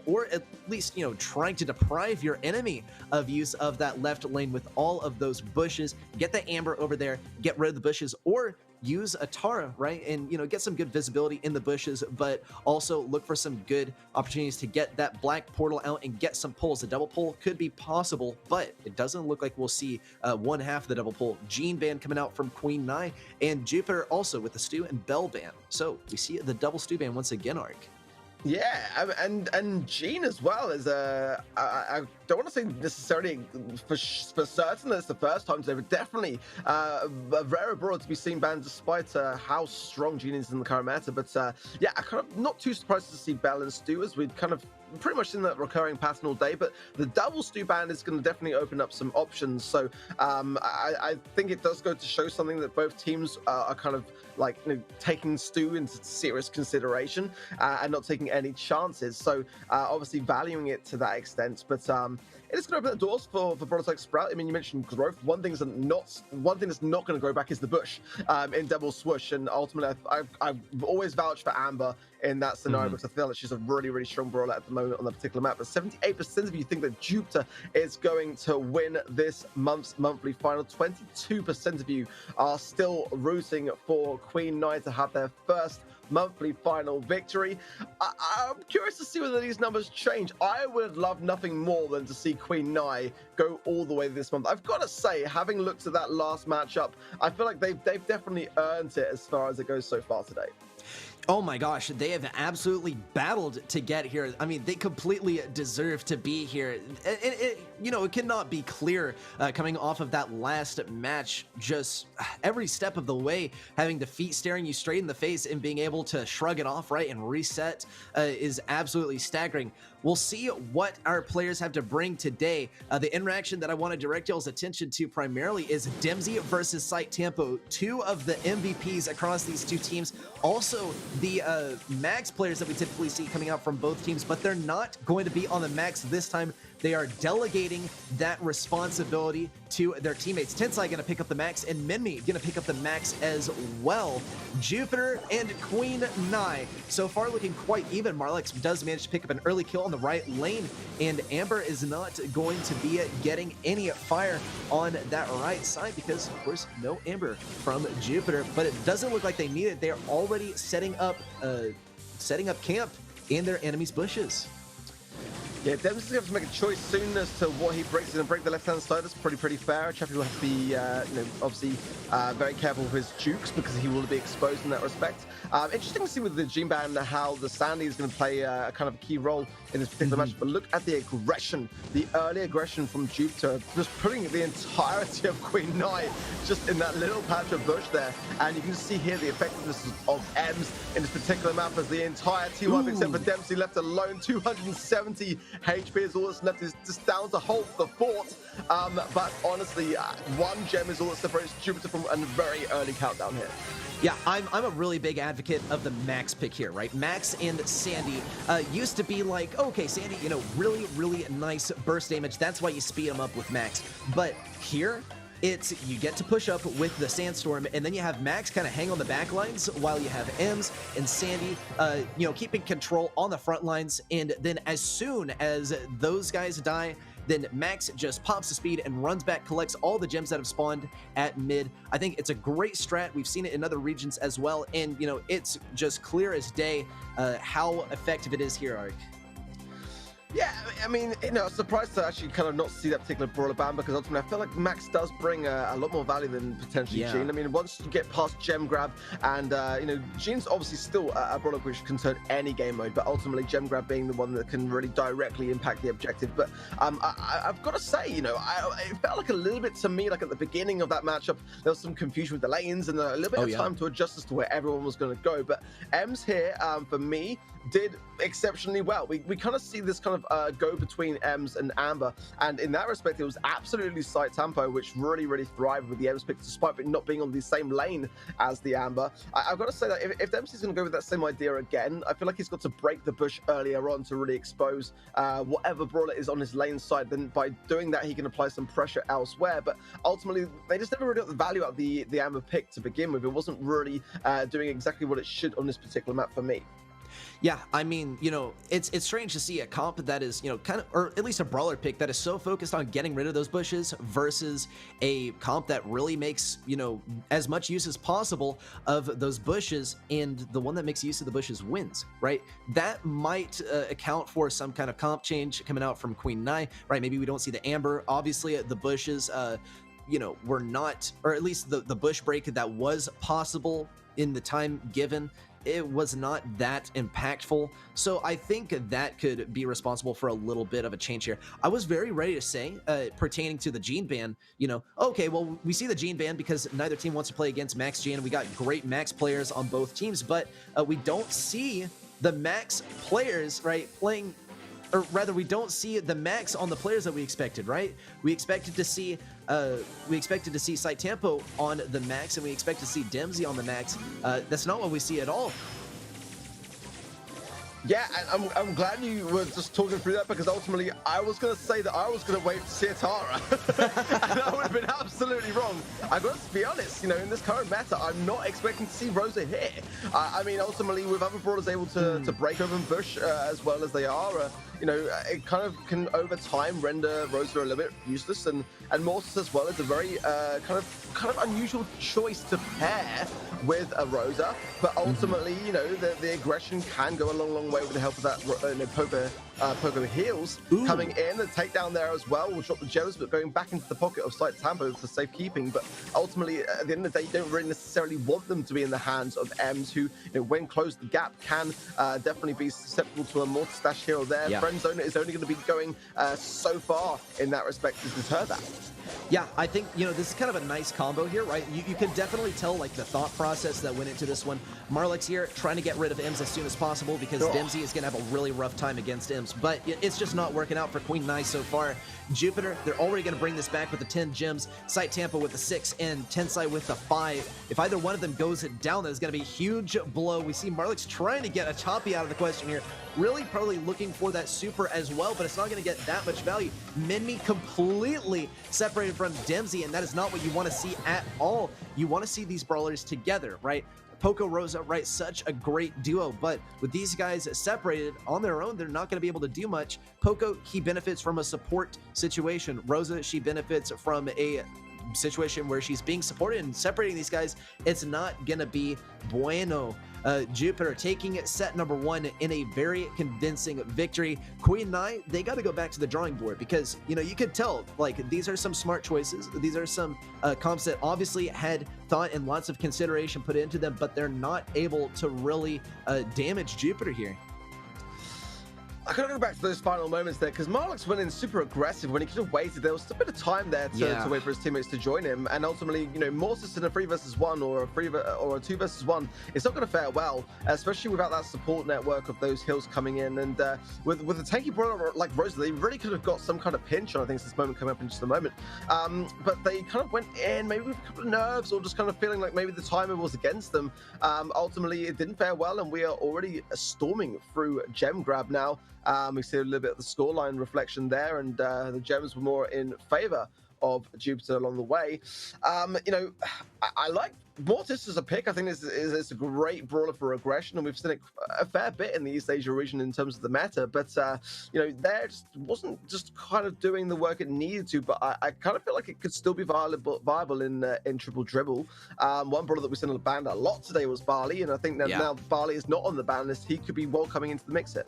or at least, you know, trying to deprive your enemy of use of that left lane with all of those bushes. Get the amber over there, get rid of the bushes, or use a Tara, right? And, you know, get some good visibility in the bushes, but also look for some good opportunities to get that black portal out and get some pulls. A double pull could be possible, but it doesn't look like we'll see one half of the double pull. Jean ban coming out from Queen Nai, and Jupiter also with the Stu and Bell ban. So we see the double Stu ban once again, Ark. Yeah, and Jean as well is I don't want to say necessarily for certain that it's the first time today, but definitely a rare brawler to be seen banned despite how strong Jean is in the current meta. But yeah, I'm kind of not too surprised to see Bell and Stu, as we'd kind of pretty much in that recurring pattern all day, but the double Stu ban is going to definitely open up some options. So I think it does go to show something that both teams are kind of like, you know, taking Stu into serious consideration and not taking any chances. So obviously valuing it to that extent, but it is going to open the doors for brawlers like Sprout. I mean, you mentioned growth. One thing that's not going to grow back is the bush in double swoosh, and ultimately I've always vouched for Amber in that scenario because I feel that she's a really, really strong brawler at the moment on the particular map. But 78% of you think that Jupiter is going to win this month's monthly final. 22% of you are still rooting for Queen Nai to have their first monthly final victory. I'm curious to see whether these numbers change. I would love nothing more than to see Queen Nai go all the way this month. I've got to say, having looked at that last matchup, I feel like they've definitely earned it as far as it goes so far today. Oh my gosh, they have absolutely battled to get here. I mean, they completely deserve to be here. You know, it cannot be clear coming off of that last match, just every step of the way, having defeat staring you straight in the face and being able to shrug it off, right, and reset is absolutely staggering. We'll see what our players have to bring today. The interaction that I want to direct y'all's attention to primarily is Dempsey versus Sight Tempo, two of the MVPs across these two teams. Also, the max players that we typically see coming out from both teams, but they're not going to be on the max this time. they are delegating that responsibility to their teammates. Tensai gonna pick up the max, and Minmi gonna pick up the max as well. Jupiter and Queen Nai so far looking quite even. Marlex does manage to pick up an early kill on the right lane, and Amber is not going to be getting any fire on that right side because, of course, no Amber from Jupiter. But it doesn't look like they need it. They're already setting up camp in their enemy's bushes. Yeah, Dems is going to have to make a choice soon as to what he breaks. He's going to break the left-hand side. That's pretty fair. Chappie will have to be, obviously very careful with his jukes because he will be exposed in that respect. Interesting to see with the Jinban how the Sandy is going to play a kind of a key role in this particular match. But look at the aggression, the early aggression from Jupiter, just putting the entirety of Queen Nai just in that little patch of bush there. And you can see here the effectiveness of Ems in this particular map as the entire team up except for Dempsey left alone. 270 HP is all that's left, is just down to hold the fort. But honestly, one gem is all that separates Jupiter from a very early countdown here. Yeah, I'm a really big advocate of the Max pick here, right? Max and Sandy used to be like, okay, Sandy, really nice burst damage. That's why you speed him up with Max. But here, it's you get to push up with the Sandstorm, and then you have Max kind of hang on the back lines while you have Ems and Sandy, keeping control on the front lines. And then as soon as those guys die, then Max just pops the speed and runs back, collects all the gems that have spawned at mid. I think it's a great strat. We've seen it in other regions as well, and it's just clear as day how effective it is here, Arik. Yeah, I mean, surprised to actually kind of not see that particular brawler ban because ultimately I feel like Max does bring a lot more value than potentially Jean. I mean, once you get past gem grab and, Jean's obviously still a brawler which can turn any game mode, but ultimately gem grab being the one that can really directly impact the objective. But I've got to say, it felt like a little bit to me, like at the beginning of that matchup, there was some confusion with the lanes and a little bit of time to adjust as to where everyone was going to go. But Ems here, for me, did exceptionally well. We kind of see this kind of go between Ems and Amber, and in that respect it was absolutely side tempo which really thrived with the Ems pick despite it not being on the same lane as the Amber. I've got to say that if Dempsey's going to go with that same idea again, I feel like he's got to break the bush earlier on to really expose whatever brawler is on his lane side. Then by doing that he can apply some pressure elsewhere, but ultimately they just never really got the value out of the Amber pick to begin with. It wasn't really doing exactly what it should on this particular map for me. Yeah, I mean, it's strange to see a comp that is, kind of, or at least a brawler pick that is so focused on getting rid of those bushes versus a comp that really makes, as much use as possible of those bushes, and the one that makes use of the bushes wins, right? That might account for some kind of comp change coming out from Queen Nai, right? Maybe we don't see the Amber. Obviously, the bushes, were not, or at least the bush break that was possible in the time given, it was not that impactful. So I think that could be responsible for a little bit of a change here. I was very ready to say, pertaining to the Jean ban, okay, well, we see the Jean ban because neither team wants to play against Max Jean. We got great Max players on both teams, but we don't see the Max players, right, playing, or rather, we don't see the Max on the players that we expected, right? We expected to see Site Tempo on the Max, and we expect to see Dempsey on the Max. That's not what we see at all. Yeah, and I'm glad you were just talking through that because ultimately I was going to say that I was going to wait to see Atara. And I would have been absolutely wrong. I've got to be honest, in this current meta, I'm not expecting to see Rosa here. I mean, ultimately, with other brawlers able to break open bush as well as they are, it kind of can over time render Rosa a little bit useless, and Mortis as well is a very kind of unusual choice to pair with a Rosa. But ultimately, the aggression can go a long way with the help of that Poco heals coming in. The takedown there as well will drop the gems, but going back into the pocket of Site Tampo for safekeeping. But ultimately, at the end of the day, you don't really necessarily want them to be in the hands of Ems, who, when closed the gap, can definitely be susceptible to a Mortis stash here or there. Yeah. Friend Zone is only going to be going so far in that respect to deter that. Yeah, I think, this is kind of a nice combo here, right? You can definitely tell, like, the thought process that went into this one. Marlex here trying to get rid of Ems as soon as possible because Dempsey is going to have a really rough time against him. gems, but it's just not working out for Queen Nai so far. Jupiter, they're already going to bring this back with the 10 gems. Sight Tampa with the 6 and Tensai with the 5. If either one of them goes down, that's going to be a huge blow. We see Marlix trying to get a choppy out of the question here. Really probably looking for that super as well, but it's not going to get that much value. Minmi completely separated from Dempsey, and that is not what you want to see at all. You want to see these brawlers together, right? Poco, Rosa, right? Such a great duo, but with these guys separated on their own, they're not going to be able to do much. Poco, he benefits from a support situation. Rosa, she benefits from a situation where she's being supported, and separating these guys, it's not gonna be bueno. Jupiter taking set number 1 in a very convincing victory. Queen Nai, they got to go back to the drawing board, because you know, you could tell like these are some smart choices. These are some comps that obviously had thought and lots of consideration put into them, but they're not able to really damage Jupiter here. I gotta go back to those final moments there, because Marlix went in super aggressive when he could have waited. There was a bit of time there to wait for his teammates to join him, and ultimately, you know, Mortis in a 3 versus 1 or a 2 versus 1, it's not going to fare well, especially without that support network of those heals coming in. And with a tanky brawler like Rosa, they really could have got some kind of pinch on, I think, this moment coming up in just a moment. But they kind of went in maybe with a couple of nerves, or just kind of feeling like maybe the timer was against them. Ultimately, it didn't fare well, and we are already storming through gem grab now. We see a little bit of the scoreline reflection there, and the gems were more in favor of Jupiter along the way. You know, I like Mortis as a pick. I think this is a great brawler for aggression, and we've seen it a fair bit in the East Asia region in terms of the meta. But you know, there just wasn't just kind of doing the work it needed to. But I kind of feel like it could still be viable in triple dribble. One brawler that we've seen on the ban a lot today was Barley, and I think that now Barley is not on the ban list, he could be well coming into the mix here.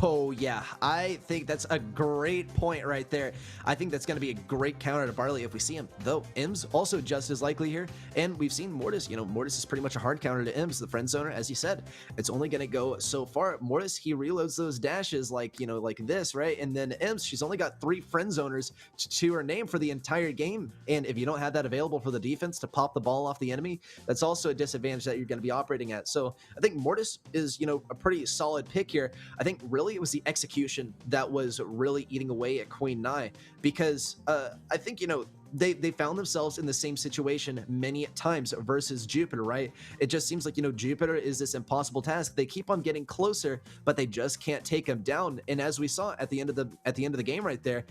Oh yeah, I think that's a great point right there. I think that's going to be a great counter to Barley if we see him, though Ims also just as likely here. And we've seen Mortis, you know, Mortis is pretty much a hard counter to Ims, the friend zoner, as you said. It's only going to go so far. Mortis, he reloads those dashes like, you know, like this, right? And then Ims, she's only got 3 friend zoners to her name for the entire game. And if you don't have that available for the defense to pop the ball off the enemy, that's also a disadvantage that you're going to be operating at. So I think Mortis is, you know, a pretty solid pick here. I think really it was the execution that was really eating away at Queen Nai, because I think, you know, they found themselves in the same situation many times versus Jupiter, right? It just seems like, you know, Jupiter is this impossible task. They keep on getting closer, but they just can't take him down. And as we saw at the end of the game right there,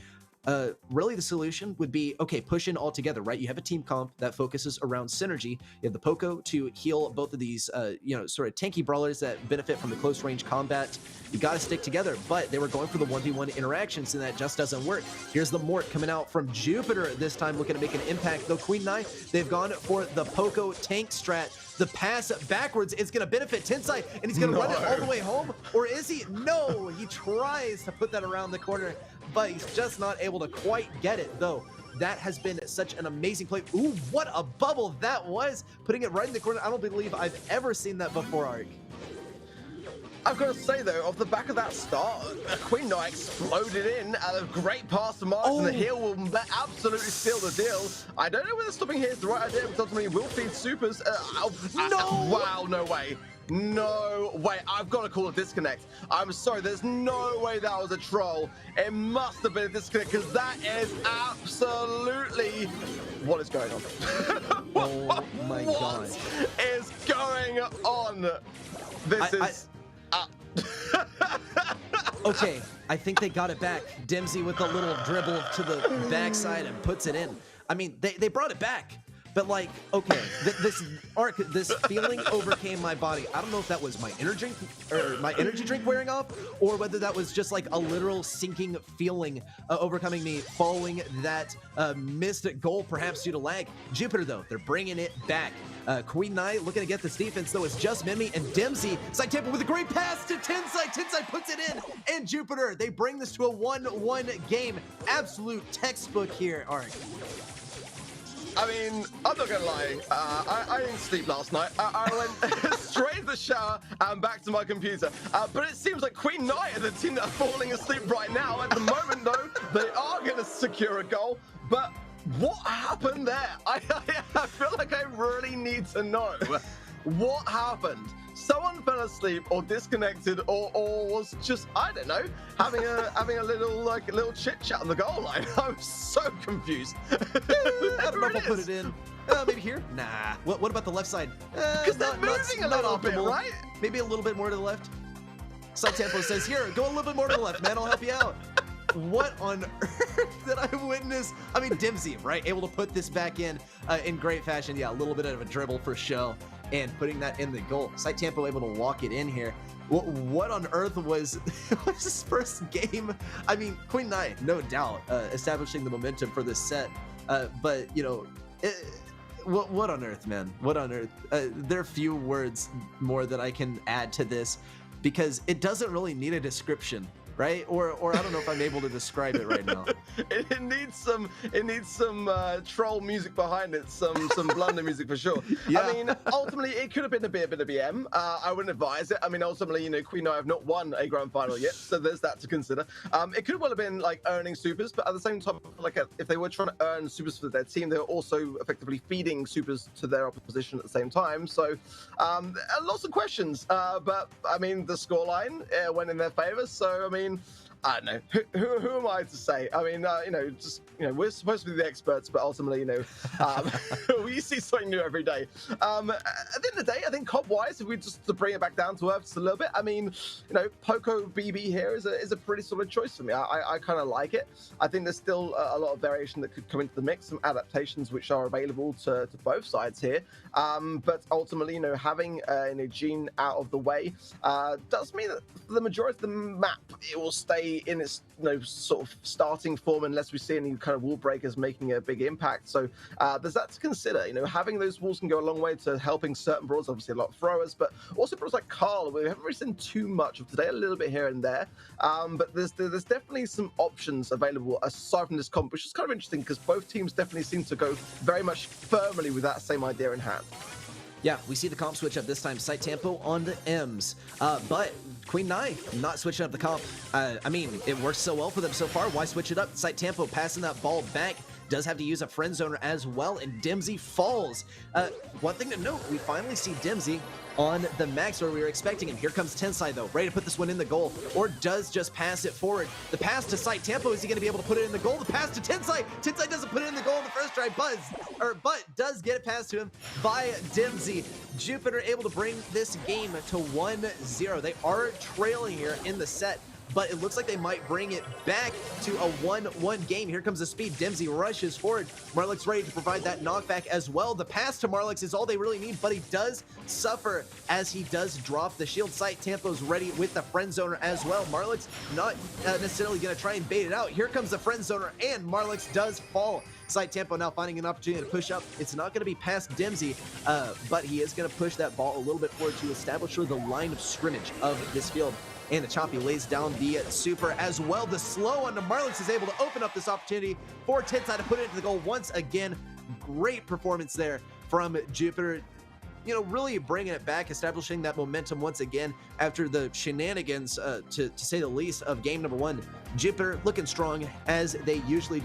really the solution would be, okay, push in all together, right? You have a team comp that focuses around synergy. You have the Poco to heal both of these, you know, sort of tanky brawlers that benefit from the close range combat. You got to stick together, but they were going for the 1v1 interactions, and that just doesn't work. Here's the Mort coming out from Jupiter this time, looking to make an impact. Though Queen Nai, they've gone for the Poco tank strat. The pass backwards is going to benefit Tensai, and he's going to run it all the way home, or is he? No, he tries to put that around the corner, but he's just not able to quite get it, though. That has been such an amazing play. Ooh, what a bubble that was, putting it right in the corner. I don't believe I've ever seen that before, Ark. I've got to say, though, off the back of that start, Queen Nai exploded in at a great pass to Marks, and the heal will absolutely seal the deal. I don't know whether stopping here is the right idea, because ultimately we'll feed supers. No! Wow, no way. No way. I've got to call a disconnect. I'm sorry, there's no way that was a troll. It must have been a disconnect, because that is absolutely... What is going on? Oh my God. What is going on? This is... Okay, I think they got it back. Dempsey with a little dribble to the backside and puts it in. I mean, they brought it back. But like, okay, this feeling overcame my body. I don't know if that was my energy drink wearing off, or whether that was just like a literal sinking feeling overcoming me following that missed goal, perhaps due to lag. Jupiter, though, they're bringing it back. Queen Nai looking to get this defense, though. It's just Minmi and Dempsey. Sight Tampa with a great pass to Tensai. Tensai puts it in, and Jupiter, they bring this to a 1-1 game. Absolute textbook here, Ark. I mean, I'm not gonna lie, I didn't sleep last night. I went straight to the shower and back to my computer. But it seems like Queen Nai are the team that are falling asleep right now. At the moment, though, they are gonna secure a goal. But what happened there? I feel like I really need to know what happened. someone fell asleep or disconnected or was just, I don't know, having a little chit chat on the goal line. I'm so confused. I don't know if I'll put it in. Maybe here? Nah. What about the left side? Because they're moving a little bit, right? Maybe a little bit more to the left. Side Tempo says, here, go a little bit more to the left, man. I'll help you out. What on earth did I witness? I mean, Dimsy, right? Able to put this back in great fashion. Yeah, a little bit of a dribble for show and putting that in the goal. Side Tempo able to walk it in here. What on earth was this first game? I mean, Queen Nai, no doubt, establishing the momentum for this set. But, you know, what on earth, man? What on earth? There are few words more that I can add to this because it doesn't really need a description. Right? Or I don't know if I'm able to describe it right now. It needs some troll music behind it, some blunder music for sure. Yeah. I mean, ultimately it could have been a bit of BM. I wouldn't advise it. I mean, ultimately, you know, Queen Nai have not won a grand final yet, so there's that to consider. It could well have been like earning supers, but at the same time, like if they were trying to earn supers for their team, they were also effectively feeding supers to their opposition at the same time. So lots of questions, but I mean, the scoreline went in their favor. So I mean, I don't know. Who am I to say? I mean, you know, just, you know, we're supposed to be the experts, but ultimately, you know, we see something new every day. At the end of the day, I think comp-wise, if we just to bring it back down to earth just a little bit, I mean, you know, Poco BB here is a pretty solid choice for me. I kind of like it. I think there's still a lot of variation that could come into the mix, some adaptations which are available to both sides here. But ultimately, you know, having you know, Jean out of the way does mean that for the majority of the map, it will stay in its, you know, sort of starting form unless we see any kind of wall breakers making a big impact. So there's that to consider. You know, having those walls can go a long way to helping certain brawlers, obviously a lot of throwers, but also brawlers like Carl, we haven't really seen too much of today, a little bit here and there. But there's definitely some options available aside from this comp, which is kind of interesting because both teams definitely seem to go very much firmly with that same idea in hand. Yeah, we see the comp switch up this time. Site Tempo on the M's. But Queen Nai not switching up the comp. I mean, it works so well for them so far. Why switch it up? Site Tempo passing that ball back. Does have to use a friend zoner as well, and Dimsy falls. One thing to note, we finally see Dimsy on the max where we were expecting him. Here comes Tensai though, ready to put this one in the goal, or does just pass it forward. The pass to Site Tempo, is he gonna be able to put it in the goal? The pass to Tensai, Tensai doesn't put it in the goal in the first try, but does get it passed to him by Dimsy. Jupiter able to bring this game to 1-0. They are trailing here in the set, but it looks like they might bring it back to a 1-1 game. Here comes the speed. Dimsy rushes forward. Marlix ready to provide that knockback as well. The pass to Marlix is all they really need, but he does suffer as he does drop the shield. Site Tempo's ready with the friend zoner as well. Marlix not necessarily going to try and bait it out. Here comes the friend zoner, and Marlix does fall. Site Tempo now finding an opportunity to push up. It's not going to be past Dimsy, but he is going to push that ball a little bit forward to establish the line of scrimmage of this field. And the Choppy lays down the super as well. The slow onto Marlix is able to open up this opportunity for Tensai to put it into the goal once again. Great performance there from Jupiter. You know, really bringing it back, establishing that momentum once again after the shenanigans, to say the least, of game number one. Jupiter looking strong as they usually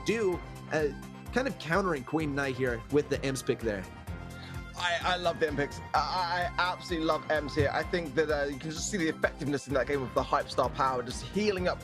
do, kind of countering Queen Nai here with the M's pick there. I love the M picks. I absolutely love M's here. I think that you can just see the effectiveness in that game with the hype star power, just healing up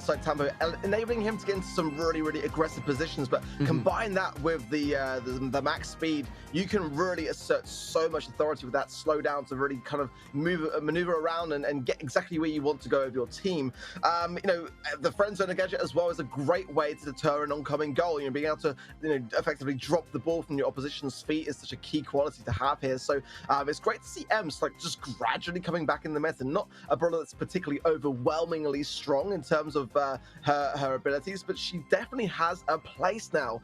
Site Tempo, enabling him to get into some really, really aggressive positions. But combine that with the max speed, you can really assert so much authority with that slowdown to really kind of maneuver around and get exactly where you want to go with your team. You know, the friend zone gadget as well is a great way to deter an oncoming goal. You know, being able to, you know, effectively drop the ball from your opposition's feet is such a key quality to have here. So it's great to see Ems like just gradually coming back in the meta. Not a brawler that's particularly overwhelmingly strong in terms of her abilities, but she definitely has a place now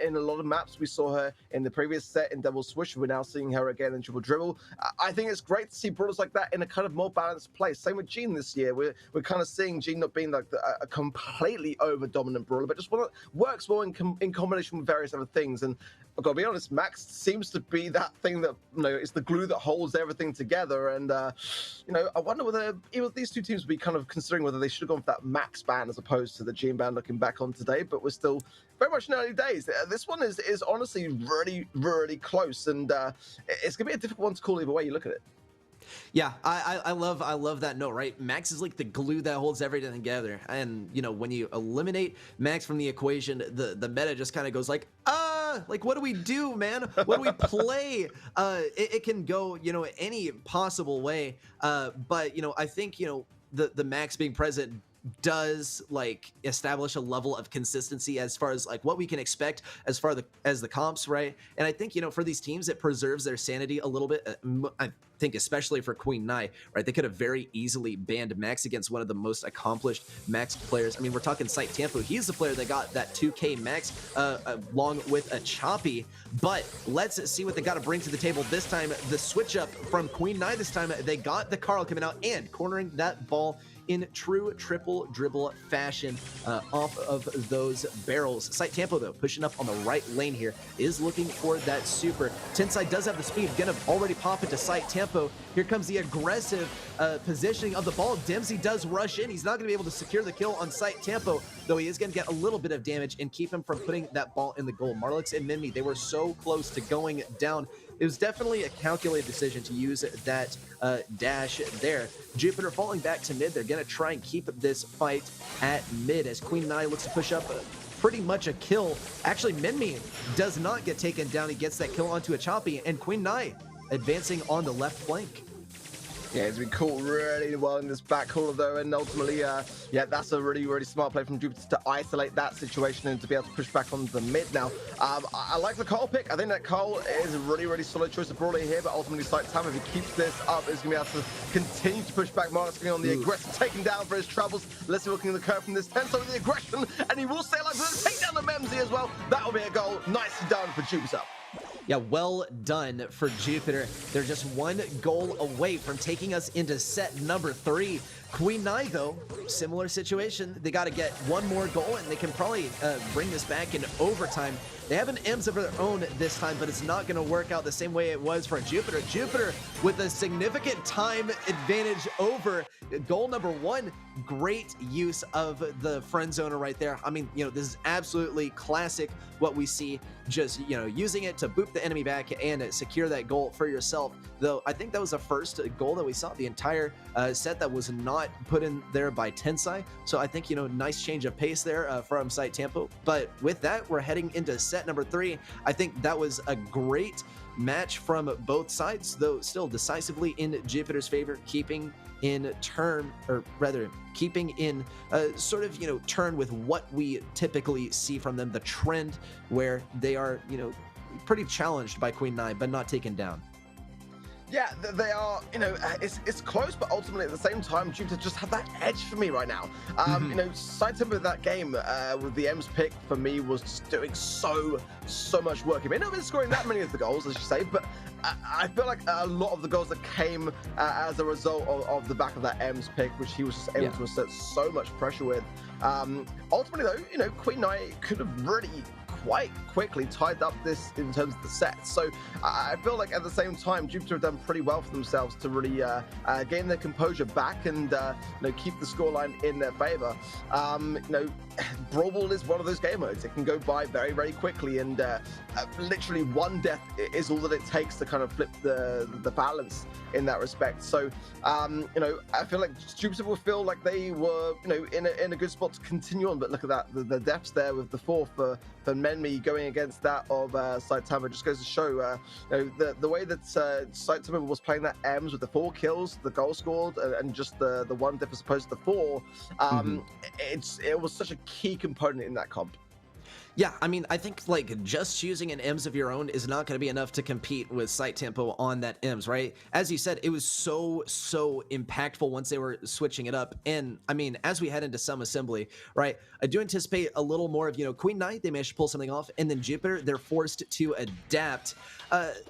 in a lot of maps. We saw her in the previous set in Double Swoosh. We're now seeing her again in Triple Dribble. I think it's great to see brawlers like that in a kind of more balanced place. Same with Jean this year. We're kind of seeing Jean not being like a completely over dominant brawler, but just one that works well in combination with various other things. And I've got to be honest, Max seems to be be that thing that, you know, it's the glue that holds everything together. And, you know, I wonder whether even these two teams would be kind of considering whether they should have gone for that max ban as opposed to the Gene ban looking back on today, but we're still very much in early days. This one is honestly really, really close, and it's going to be a difficult one to call either way you look at it. Yeah, I love that note, right? Max is like the glue that holds everything together. And, you know, when you eliminate Max from the equation, the meta just kind of goes like what do we do, man? What do we play? It can go, you know, any possible way. But, you know, I think, you know, the Max being present does like establish a level of consistency as far as like what we can expect as far as the comps, right? And I think, you know, for these teams, it preserves their sanity a little bit. I think especially for Queen Nai, right? They could have very easily banned Max against one of the most accomplished Max players. I mean, we're talking Sight Tampo. He's the player that got that 2K Max along with a Choppy. But let's see what they got to bring to the table this time. The switch up from Queen Nai this time, they got the Carl coming out and cornering that ball in true triple dribble fashion off of those barrels. Sight Tampo, though, pushing up on the right lane here, is looking for that super. Tensai does have the speed, gonna already pop into Sight Tampo. Here comes the aggressive positioning of the ball. Dempsey does rush in. He's not gonna be able to secure the kill on Sight Tampo, though he is gonna get a little bit of damage and keep him from putting that ball in the goal. Marlix and Minmi, they were so close to going down. It was definitely a calculated decision to use that dash there. Jupiter falling back to mid. They're going to try and keep this fight at mid as Queen Nai looks to push up pretty much a kill. Actually, Minmi does not get taken down. He gets that kill onto a Choppy, and Queen Nai advancing on the left flank. Yeah, it's been caught really well in this back corner, though, and ultimately, yeah, that's a really, really smart play from Jupiter to isolate that situation and to be able to push back on the mid now. I like the Cole pick. I think that Cole is a really, really solid choice of brawler here, but ultimately, Sight Tampo, if he keeps this up, is going to be able to continue to push back. Mark's going on the aggressive, taken down for his troubles. Let's see looking at the curve from this 10, so the aggression, and he will stay alive, take down the Memsy as well. That will be a goal. Nicely done for Jupiter. Yeah, well done for Jupiter. They're just one goal away from taking us into set number 3. Queen Nai, though, similar situation. They got to get one more goal, and they can probably bring this back in overtime. They have an M's of their own this time, but it's not going to work out the same way it was for Jupiter. Jupiter with a significant time advantage over goal number 1. Great use of the friend zoner right there. I mean, you know, this is absolutely classic what we see, just, you know, using it to boop the enemy back and secure that goal for yourself. Though I think that was the first goal that we saw the entire set that was not put in there by Tensai. So I think, you know, nice change of pace there from Sight Tampo. But with that, we're heading into set number 3. I think that was a great match from both sides, though still decisively in Jupiter's favor, keeping in turn, or rather keeping in sort of, you know, turn with what we typically see from them, the trend where they are, you know, pretty challenged by Queen Nai, but not taken down. Yeah, they are, you know, it's close, but ultimately at the same time, Jupiter just have that edge for me right now. You know, Sight Tampo with that game with the M's pick for me was just doing so much work. He may not have been scoring that many of the goals, as you say, but I feel like a lot of the goals that came as a result of the back of that M's pick, which he was just able to assert so much pressure with. Ultimately, though, you know, Queen Nai could have really quite quickly tied up this in terms of the set. So I feel like at the same time, Jupiter have done pretty well for themselves to really gain their composure back and you know, keep the scoreline in their favor. You know, Brawl Ball is one of those game modes. It can go by very, very quickly, and literally one death is all that it takes to kind of flip the balance in that respect. So you know, I feel like Jupiter will feel like they were, you know, in a good spot to continue on. But look at that, the deaths there with the 4 for Menmi going against that of Sight Tampo just goes to show you know, the way that Sight Tampo was playing that M's with the 4 kills, the goal scored, and just the 1 diff as opposed to the 4. It was such a key component in that comp. Yeah, I mean, I think like just choosing an M's of your own is not going to be enough to compete with Sight Tampo on that M's, right? As you said, it was so impactful once they were switching it up. And I mean, as we head into some assembly, right, I do anticipate a little more of, you know, Queen Nai, they managed to pull something off, and then Jupiter, they're forced to adapt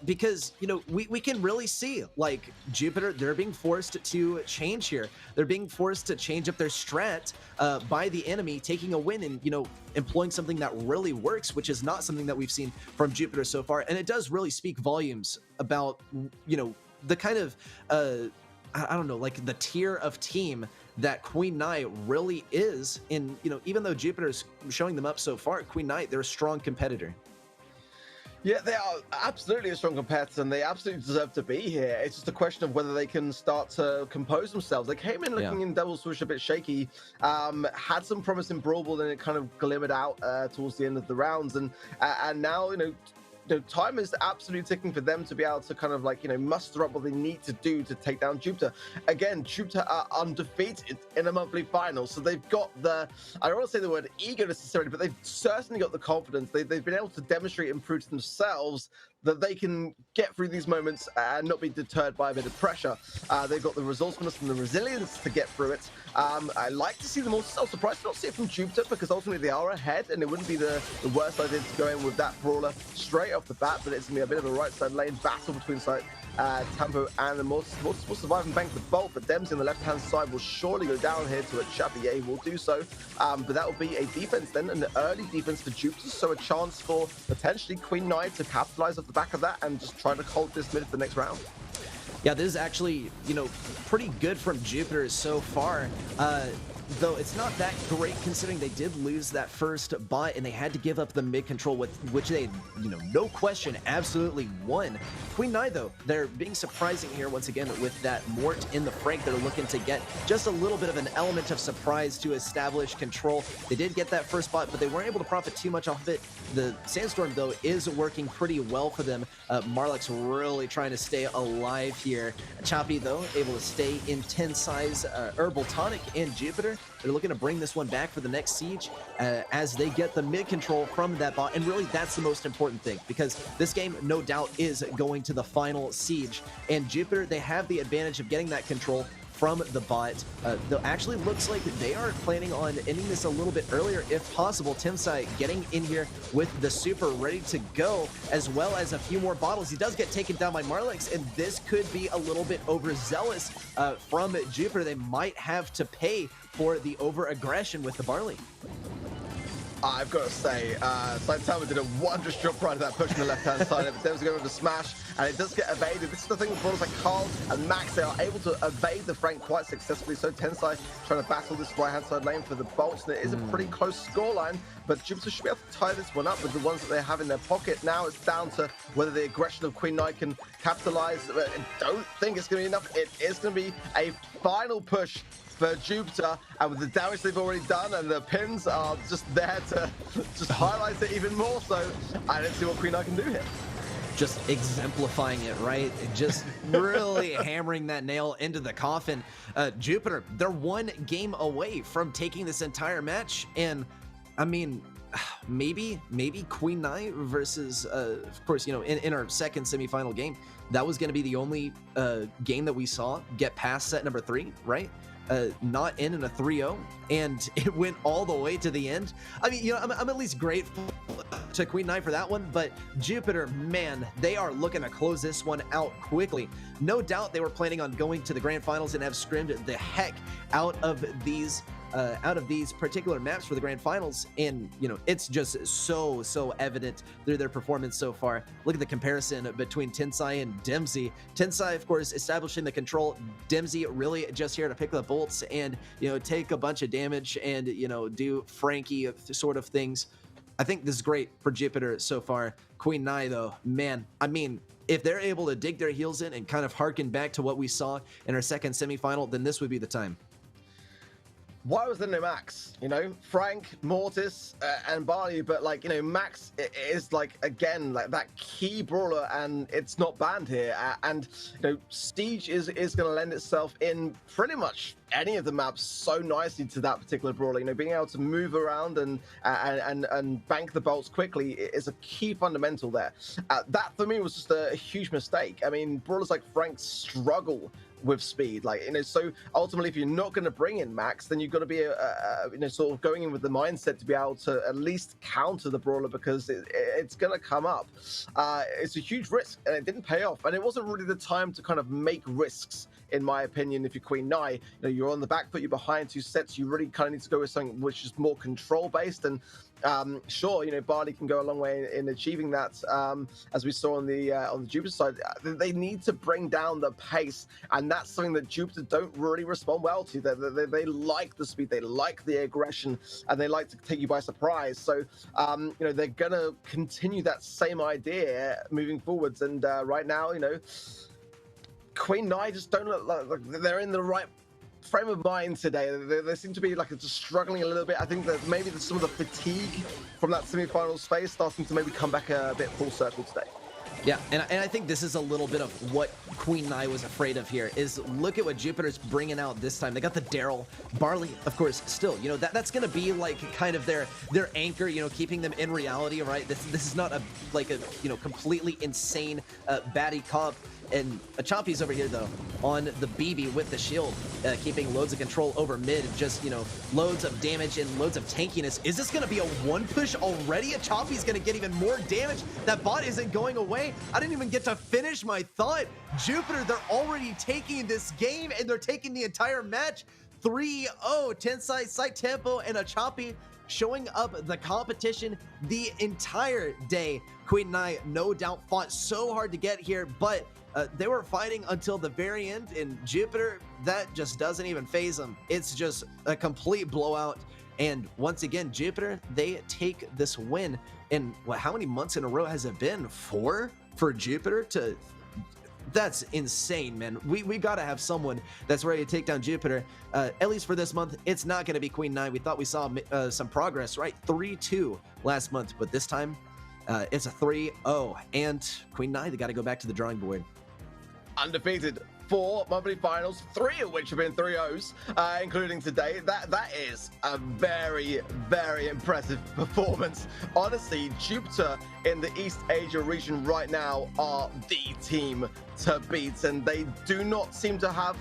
because, you know, we can really see like Jupiter, they're being forced to change here. They're being forced to change up their strat by the enemy, taking a win and, you know, employing something that really works, which is not something that we've seen from Jupiter so far. And it does really speak volumes about, you know, the kind of, I don't know, like the tier of team that Queen Nai really is. In, you know, even though Jupiter's showing them up so far, Queen Nai, they're a strong competitor. Yeah, they are absolutely a strong competitor, and they absolutely deserve to be here. It's just a question of whether they can start to compose themselves. They came in looking in Devil's Swoosh a bit shaky, had some promising Brawl Ball, and it kind of glimmered out towards the end of the rounds. And now, you know, time is absolutely ticking for them to be able to kind of like, you know, muster up what they need to do to take down Jupiter. Again, Jupiter are undefeated in a monthly final, so they've got the, I don't want to say the word ego necessarily, but they've certainly got the confidence. They've been able to demonstrate and prove to themselves that they can get through these moments and not be deterred by a bit of pressure. They've got the resourcefulness and the resilience to get through it. I like to see them also. I'm surprised to not see it from Jupiter, because ultimately they are ahead, and it wouldn't be the worst idea to go in with that brawler straight off the bat, but it's going to be a bit of a right side lane battle between Tampo and the Mortis will survive and bank the bolt, but Dems on the left-hand side will surely go down here to a Chappie. He will do so, but that will be a defense then, an early defense for Jupiter, so a chance for potentially Queen Nai to capitalize off the back of that and just try to hold this mid for the next round. Yeah, this is actually, you know, pretty good from Jupiter so far. Though it's not that great considering they did lose that first bot and they had to give up the mid control, which they, you know, no question, absolutely won. Queen Nai, though, they're being surprising here once again with that Mort in the Frank. They're looking to get just a little bit of an element of surprise to establish control. They did get that first bot, but they weren't able to profit too much off of it. The Sandstorm, though, is working pretty well for them. Marlek's really trying to stay alive here. Chappie, though, able to stay in 10 size. Herbal Tonic and Jupiter, they're looking to bring this one back for the next siege as they get the mid control from that bot. And really, that's the most important thing, because this game, no doubt, is going to the final siege. And Jupiter, they have the advantage of getting that control from the bot. Though actually looks like they are planning on ending this a little bit earlier if possible. Timsai getting in here with the super ready to go, as well as a few more bottles. He does get taken down by Marlex, and this could be a little bit overzealous from Jupiter. They might have to pay for the over-aggression with the barley. I've got to say, Saitama did a wondrous job right of that push on the left-hand side. There was going with the smash, and it does get evaded. This is the thing with brawlers like Carl and Max. They are able to evade the Frank quite successfully. So Tensai trying to battle this right-hand side lane for the bolts, and it is a pretty close scoreline, but Jupiter should be able to tie this one up with the ones that they have in their pocket. Now it's down to whether the aggression of Queen Nai can capitalize. I don't think it's going to be enough. It is going to be a final push for Jupiter, and with the damage they've already done, and the pins are just there to just highlight it even more. So I don't see what Queen Nai can do here. Just exemplifying it, right? Just really hammering that nail into the coffin. Jupiter, they're one game away from taking this entire match, and I mean, maybe Queen Nai versus, of course, you know, in our second semifinal game, that was going to be the only game that we saw get past set number 3, right? Not in a 3-0, and it went all the way to the end. I mean, you know, I'm at least grateful to Queen Nai for that one, but Jupiter, man, they are looking to close this one out quickly. No doubt they were planning on going to the grand finals and have scrimmed the heck out of these particular maps for the grand finals, and you know, it's just so evident through their performance so far. Look at the comparison between Tensai and Dempsey. Tensai, of course, establishing the control. Dempsey really just here to pick the bolts and, you know, take a bunch of damage and, you know, do Frankie sort of things. I think this is great for Jupiter so far. Queen Nai, though, man, I mean, if they're able to dig their heels in and kind of harken back to what we saw in our second semifinal, then this would be the time. Why was there no Max? You know, Frank, Mortis, and Barley, but like, you know, Max is like, again, like that key brawler, and it's not banned here. And you know, Siege is going to lend itself in pretty much any of the maps so nicely to that particular brawler. You know, being able to move around and bank the bolts quickly is a key fundamental there. That for me was just a huge mistake. I mean, brawlers like Frank struggle with speed, like, you know, so ultimately if you're not going to bring in Max, then you've got to be you know, sort of going in with the mindset to be able to at least counter the brawler, because it's going to come up. It's a huge risk, and it didn't pay off, and it wasn't really the time to kind of make risks, in my opinion. If you're Queen Nai, you know, you're on the back foot, you're behind 2 sets, you really kind of need to go with something which is more control based. And Sure, Barley can go a long way in achieving that, as we saw on the Jupiter side. They need to bring down the pace, and that's something that Jupiter don't really respond well to. They like the speed, they like the aggression, and they like to take you by surprise. So, they're gonna continue that same idea moving forwards. And right now, Queen Nai just don't look like they're in the right frame of mind today. They seem to be just struggling a little bit. I think that maybe some of the fatigue from that semi-finals phase starting to maybe come back a bit full circle today. Yeah, and I think this is a little bit of what Queen Nai was afraid of here, is look at what Jupiter's bringing out this time. They got the Daryl. Barley, of course, still, that's going to be kind of their anchor, keeping them in reality, right? This is not a completely insane baddie comp. And Chompy's over here, though, on the BB with the shield, keeping loads of control over mid, just, loads of damage and loads of tankiness. Is this going to be a one push already? Chompy's going to get even more damage. That bot isn't going away. I didn't even get to finish my thought. Jupiter, they're already taking this game, and they're taking the entire match. 3-0, Tensai, Site Tempo, and Chompy showing up the competition the entire day. Queen Nai, no doubt, fought so hard to get here, but they were fighting until the very end, and Jupiter, that just doesn't even phase them. It's just a complete blowout. And once again, Jupiter, they take this win. And how many months in a row has it been? 4 for Jupiter to... That's insane, man. We got to have someone that's ready to take down Jupiter. At least for this month, it's not going to be Queen Nai. We thought we saw some progress, right? 3-2 last month, but this time it's a 3-0. And Queen Nai, they got to go back to the drawing board. Undefeated 4 monthly finals, 3 of which have been 3-0s, including today. That is a very, very impressive performance. Honestly, Jupiter in the East Asia region right now are the team to beat, and they do not seem to have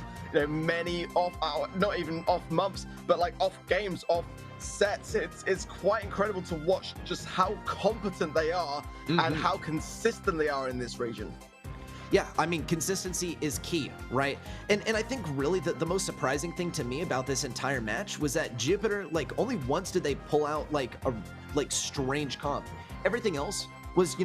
many off, not even off months, but off games, off sets. It's quite incredible to watch just how competent they are and how consistent they are in this region. Yeah, I mean, consistency is key, right? And I think really the most surprising thing to me about this entire match was that Jupiter, only once did they pull out a strange comp. Everything else was,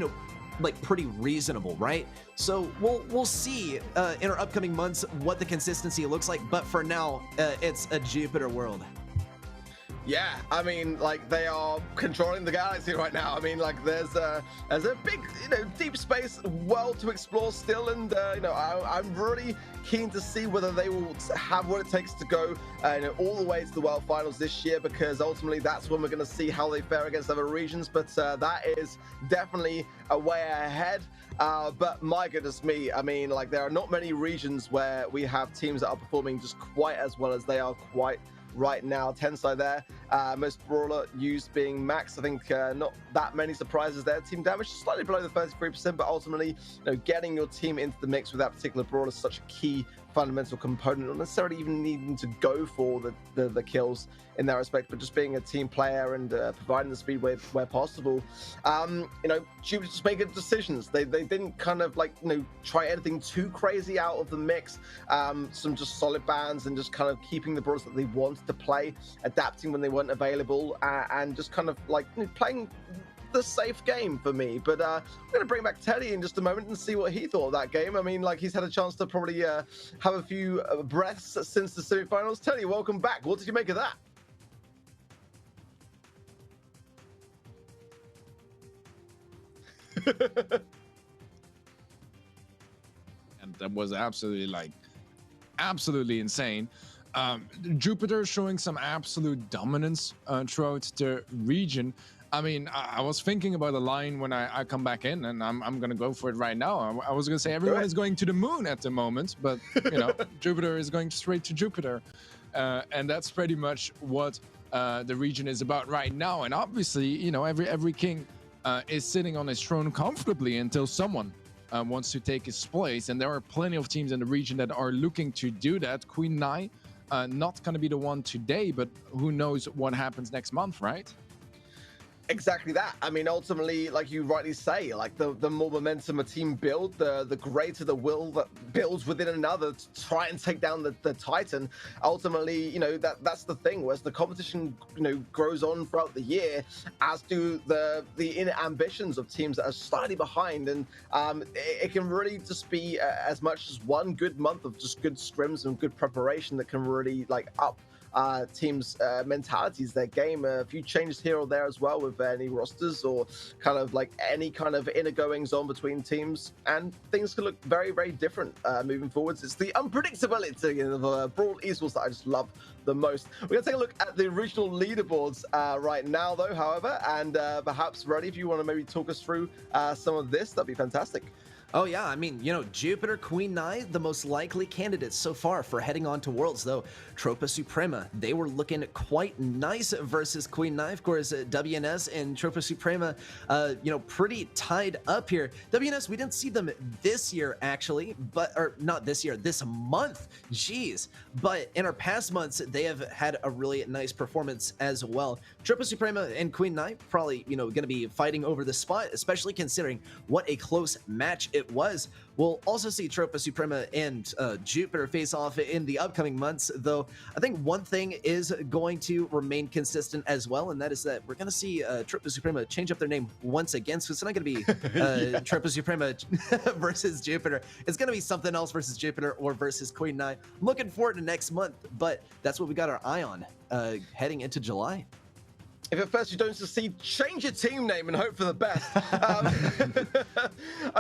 pretty reasonable, right? So we'll see in our upcoming months what the consistency looks like, but for now, it's a Jupiter world. Yeah, I mean, they are controlling the galaxy right now. I mean, there's a big, deep space world to explore still, and I'm really keen to see whether they will have what it takes to go, all the way to the World Finals this year, because ultimately that's when we're going to see how they fare against other regions. But that is definitely a way ahead. But my goodness me, I mean, there are not many regions where we have teams that are performing just quite as well as they are quite right now. Tensai there, most brawler used being max. I think not that many surprises there. Team damage slightly below the 33%, but ultimately, getting your team into the mix with that particular brawler is such a key fundamental component, not necessarily even needing to go for the kills in that respect, but just being a team player and providing the speed where possible. Jupiter just make good decisions. They didn't kind of try anything too crazy out of the mix. Some just solid bans and just kind of keeping the brawlers that they wanted to play, adapting when they weren't available, and just kind of playing the safe game for me. But I'm going to bring back Teddie in just a moment and see what he thought of that game. I mean, he's had a chance to probably have a few breaths since the semifinals. Teddie, welcome back. What did you make of that? And that was absolutely absolutely insane. Jupiter showing some absolute dominance throughout the region. I mean, I was thinking about a line when I come back in, and I'm gonna go for it right now. I was gonna say everyone is going to the moon at the moment, but Jupiter is going straight to Jupiter, and that's pretty much what the region is about right now. And obviously, every king is sitting on his throne comfortably until someone wants to take his place, and there are plenty of teams in the region that are looking to do that. Queen Nai, not gonna be the one today, but who knows what happens next month, right? Exactly that. I mean, ultimately, like you rightly say, like the more momentum a team build, the greater the will that builds within another to try and take down the Titan. Ultimately, that's the thing. Whereas the competition, grows on throughout the year, as do the inner ambitions of teams that are slightly behind, and it can really just be as much as one good month of just good scrims and good preparation that can really up teams' mentalities, their game. A few changes here or there as well with any rosters or kind of any kind of inner goings on between teams, and things can look very, very different moving forwards. It's the unpredictability of Brawl Esports that I just love the most. We're going to take a look at the regional leaderboards right now, though, however, and perhaps, Reddy, if you want to maybe talk us through some of this, that'd be fantastic. Oh yeah, I mean, Jupiter, Queen Nai, the most likely candidates so far for heading on to Worlds, though. Tropa, Suprema, they were looking quite nice versus Queen Nai. Of course, WNS and Tropa Suprema, pretty tied up here. WNS, we didn't see them this year, actually, or not this year, this month, jeez. But in our past months, they have had a really nice performance as well. Tropa Suprema and Queen Nai probably, going to be fighting over the spot, especially considering what a close match it was. We'll also see Tropa Suprema and Jupiter face off in the upcoming months, though I think one thing is going to remain consistent as well, and that is that we're going to see Tropa Suprema change up their name once again, so it's not going to be Tropa Suprema versus Jupiter. It's going to be something else versus Jupiter or versus Queen Nai. I'm looking forward to next month, but that's what we got our eye on heading into July. If at first you don't succeed, change your team name and hope for the best. I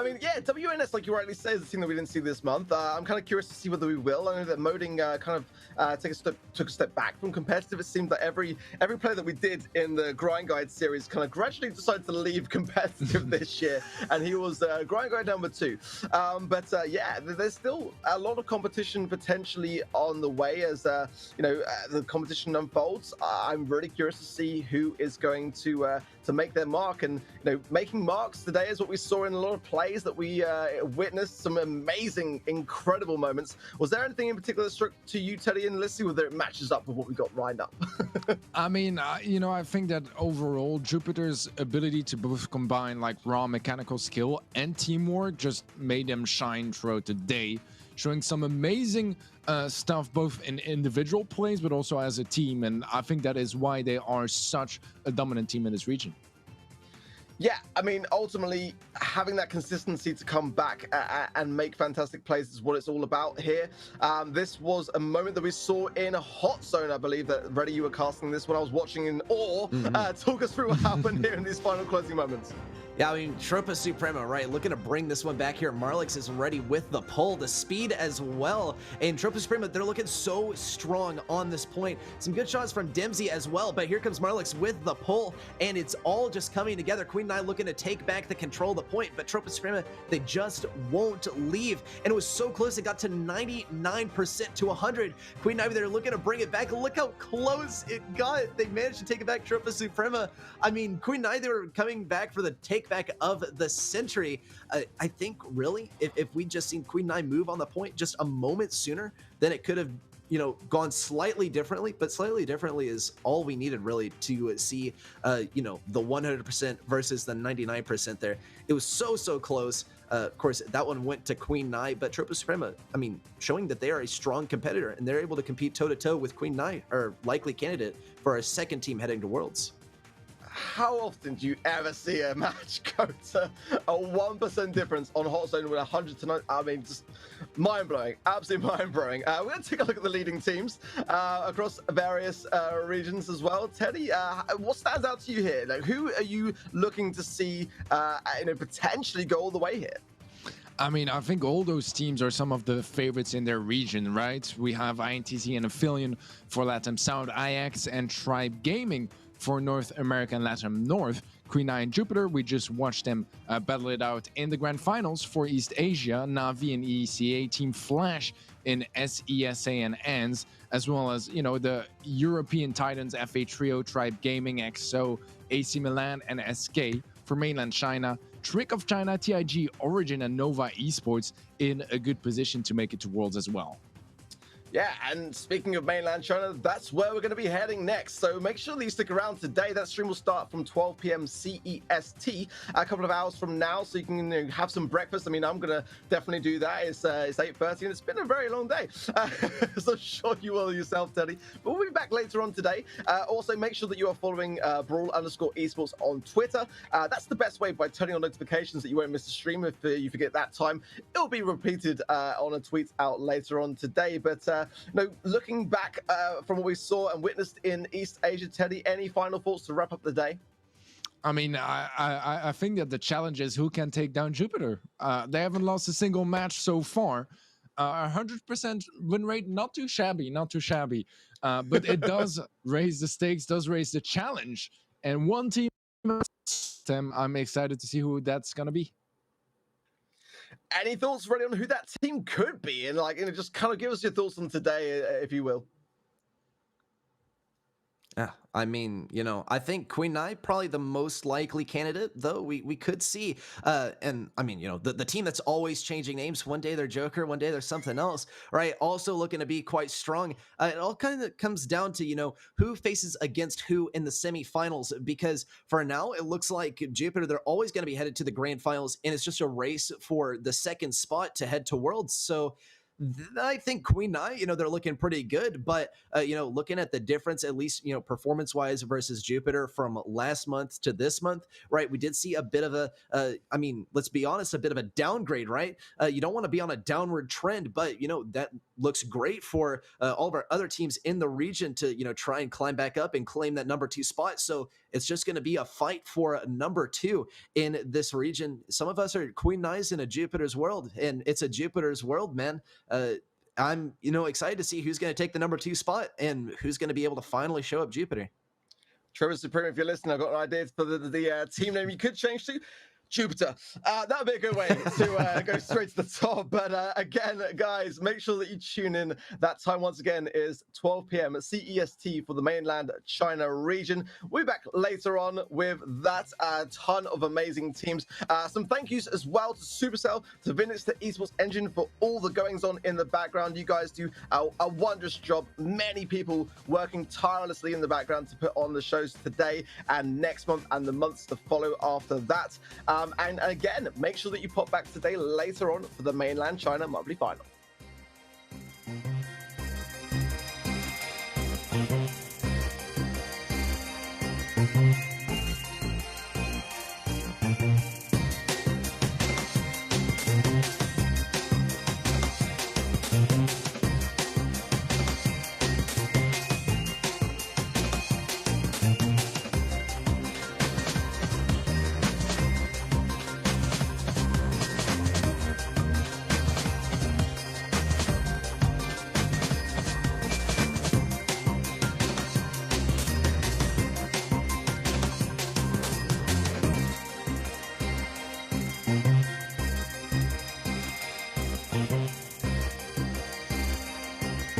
mean, yeah, WNS, like you rightly say, is a team that we didn't see this month. I'm kind of curious to see whether we will. I know that Moding took a step back from competitive. It seemed that every player that we did in the Grind Guide series kind of gradually decided to leave competitive this year, and he was Grind Guide number 2. Yeah, there's still a lot of competition potentially on the way as the competition unfolds. I'm really curious to see who is going to make their mark, and making marks today is what we saw in a lot of plays that we witnessed. Some amazing, incredible moments. Was there anything in particular that struck to you, Teddie, and let's see whether it matches up with what we got lined up? I mean, I think that overall Jupiter's ability to both combine raw mechanical skill and teamwork just made them shine throughout the day, showing some amazing stuff both in individual plays but also as a team, and I think that is why they are such a dominant team in this region. Yeah, I mean, ultimately, having that consistency to come back and make fantastic plays is what it's all about here. This was a moment that we saw in a hot zone. I believe that, Reddy, you were casting this when I was watching in awe. Talk us through what happened here in these final closing moments. Yeah, I mean, Tropa Suprema, right? Looking to bring this one back here. Marlix is ready with the pull, the speed as well. And Tropa Suprema, they're looking so strong on this point. Some good shots from Dempsey as well, but here comes Marlix with the pull, and it's all just coming together. Queen Nai looking to take back the control of the point, but Tropa Suprema, they just won't leave. And it was so close, it got to 99% to 100. Queen Nai, they're looking to bring it back. Look how close it got. They managed to take it back, Tropa Suprema. I mean, Queen Nai, they were coming back for the take back of the century. I think really if we just seen Queen Nai move on the point just a moment sooner, then it could have gone slightly differently, but slightly differently is all we needed really to see the 100% versus the 99% there. It was so close. Of course, that one went to Queen Nai, but Tropa Suprema, I mean, showing that they are a strong competitor and they're able to compete toe-to-toe with Queen Nai, or likely candidate for our second team heading to Worlds. How often do you ever see a match go to a 1% difference on hot zone with 100 to 9? I mean, just mind-blowing, absolutely mind-blowing. We're going to take a look at the leading teams across various regions as well. Teddie, what stands out to you here? Who are you looking to see potentially go all the way here? I mean, I think all those teams are some of the favorites in their region, right? We have INTZ and Aphelion for LATAM South, IX and Tribe Gaming for North America and LATAM North. Queen Nai and Jupiter, we just watched them battle it out in the grand finals for East Asia. Navi and EECA, Team Flash in SESA and ANS, as well as, the European Titans, FA Trio, Tribe Gaming, XO, AC Milan, and SK for mainland China. Trick of China, TIG, Origin, and Nova Esports in a good position to make it to Worlds as well. Yeah, and speaking of mainland China, that's where we're going to be heading next. So make sure that you stick around today. That stream will start from 12 p.m. CEST, a couple of hours from now, so you can have some breakfast. I mean, I'm going to definitely do that. It's 8:30, and it's been a very long day. So sure you will yourself, Teddie. But we'll be back later on today. Also, make sure that you are following Brawl_esports on Twitter. That's the best way, by turning on notifications that you won't miss the stream. If you forget that time, it'll be repeated on a tweet out later on today. But looking back from what we saw and witnessed in East Asia, Teddie, any final thoughts to wrap up the day? I mean, I think that the challenge is who can take down Jupiter. They haven't lost a single match so far. 100% win rate, not too shabby, not too shabby. But it does raise the stakes, does raise the challenge. And one team, I'm excited to see who that's going to be. Any thoughts, Reddy, on who that team could be? And just kind of give us your thoughts on today, if you will. Yeah, I mean, I think Queen Nai probably the most likely candidate, though we could see. And I mean, the team that's always changing names. One day they're Joker, one day they're something else, right? Also looking to be quite strong. It all kind of comes down to, who faces against who in the semifinals. Because for now, it looks like Jupiter, they're always going to be headed to the grand finals. And it's just a race for the second spot to head to Worlds. So I think Queen Nai, they're looking pretty good, but, looking at the difference, at least, performance-wise versus Jupiter from last month to this month, right, we did see a bit of I mean, let's be honest, a bit of a downgrade, right? You don't want to be on a downward trend, but, that looks great for all of our other teams in the region to, try and climb back up and claim that number 2 spot. So it's just going to be a fight for number 2 in this region. Some of us are Queen Nai's in a Jupiter's world, and it's a Jupiter's world, man. I'm, excited to see who's going to take the number 2 spot and who's going to be able to finally show up Jupiter. Trevor Suprema, if you're listening, I've got an idea for the team name you could change to. Jupiter. That would be a good way to go straight to the top. But again, guys, make sure that you tune in. That time, once again, is 12 p.m. CEST for the mainland China region. We'll be back later on with that ton of amazing teams. Some thank yous as well to Supercell, to Vinix, to Esports Engine for all the goings on in the background. You guys do a wondrous job. Many people working tirelessly in the background to put on the shows today and next month and the months to follow after that. And again, make sure that you pop back today later on for the mainland China monthly final.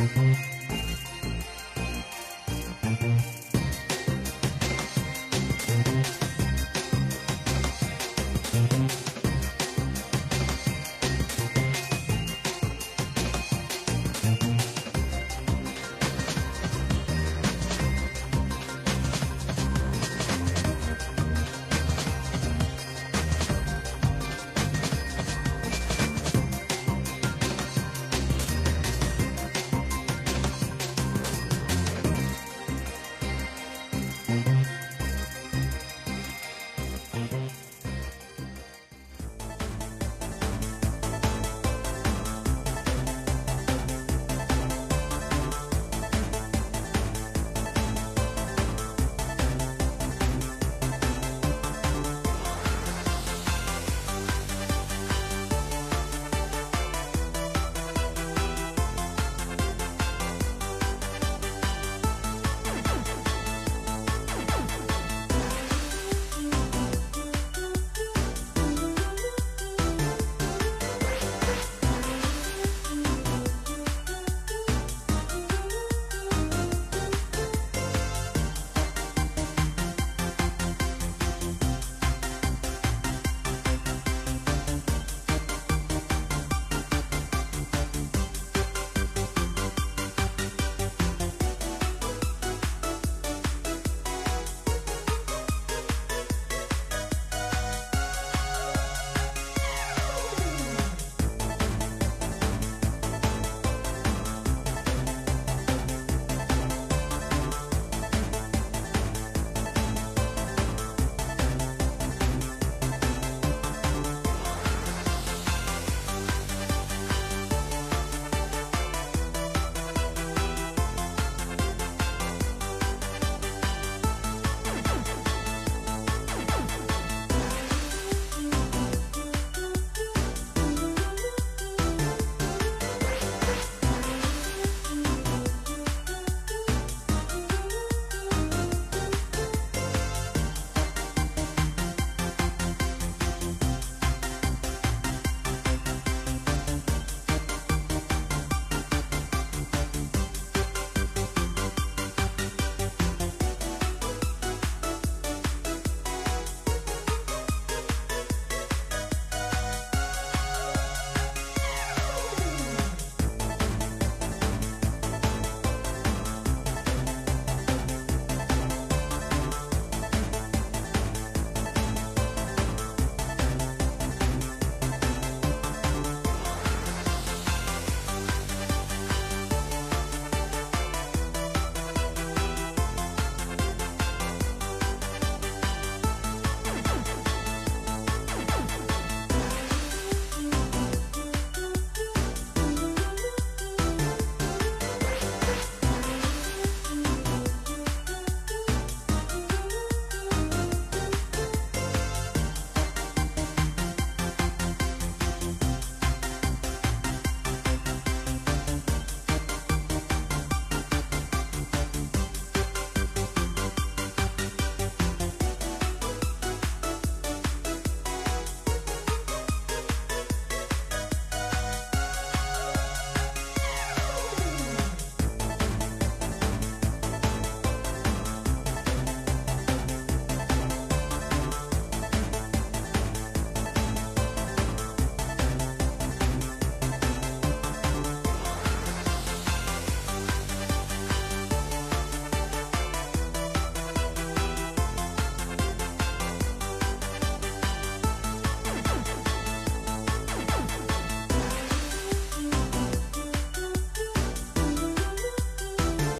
Mm-hmm.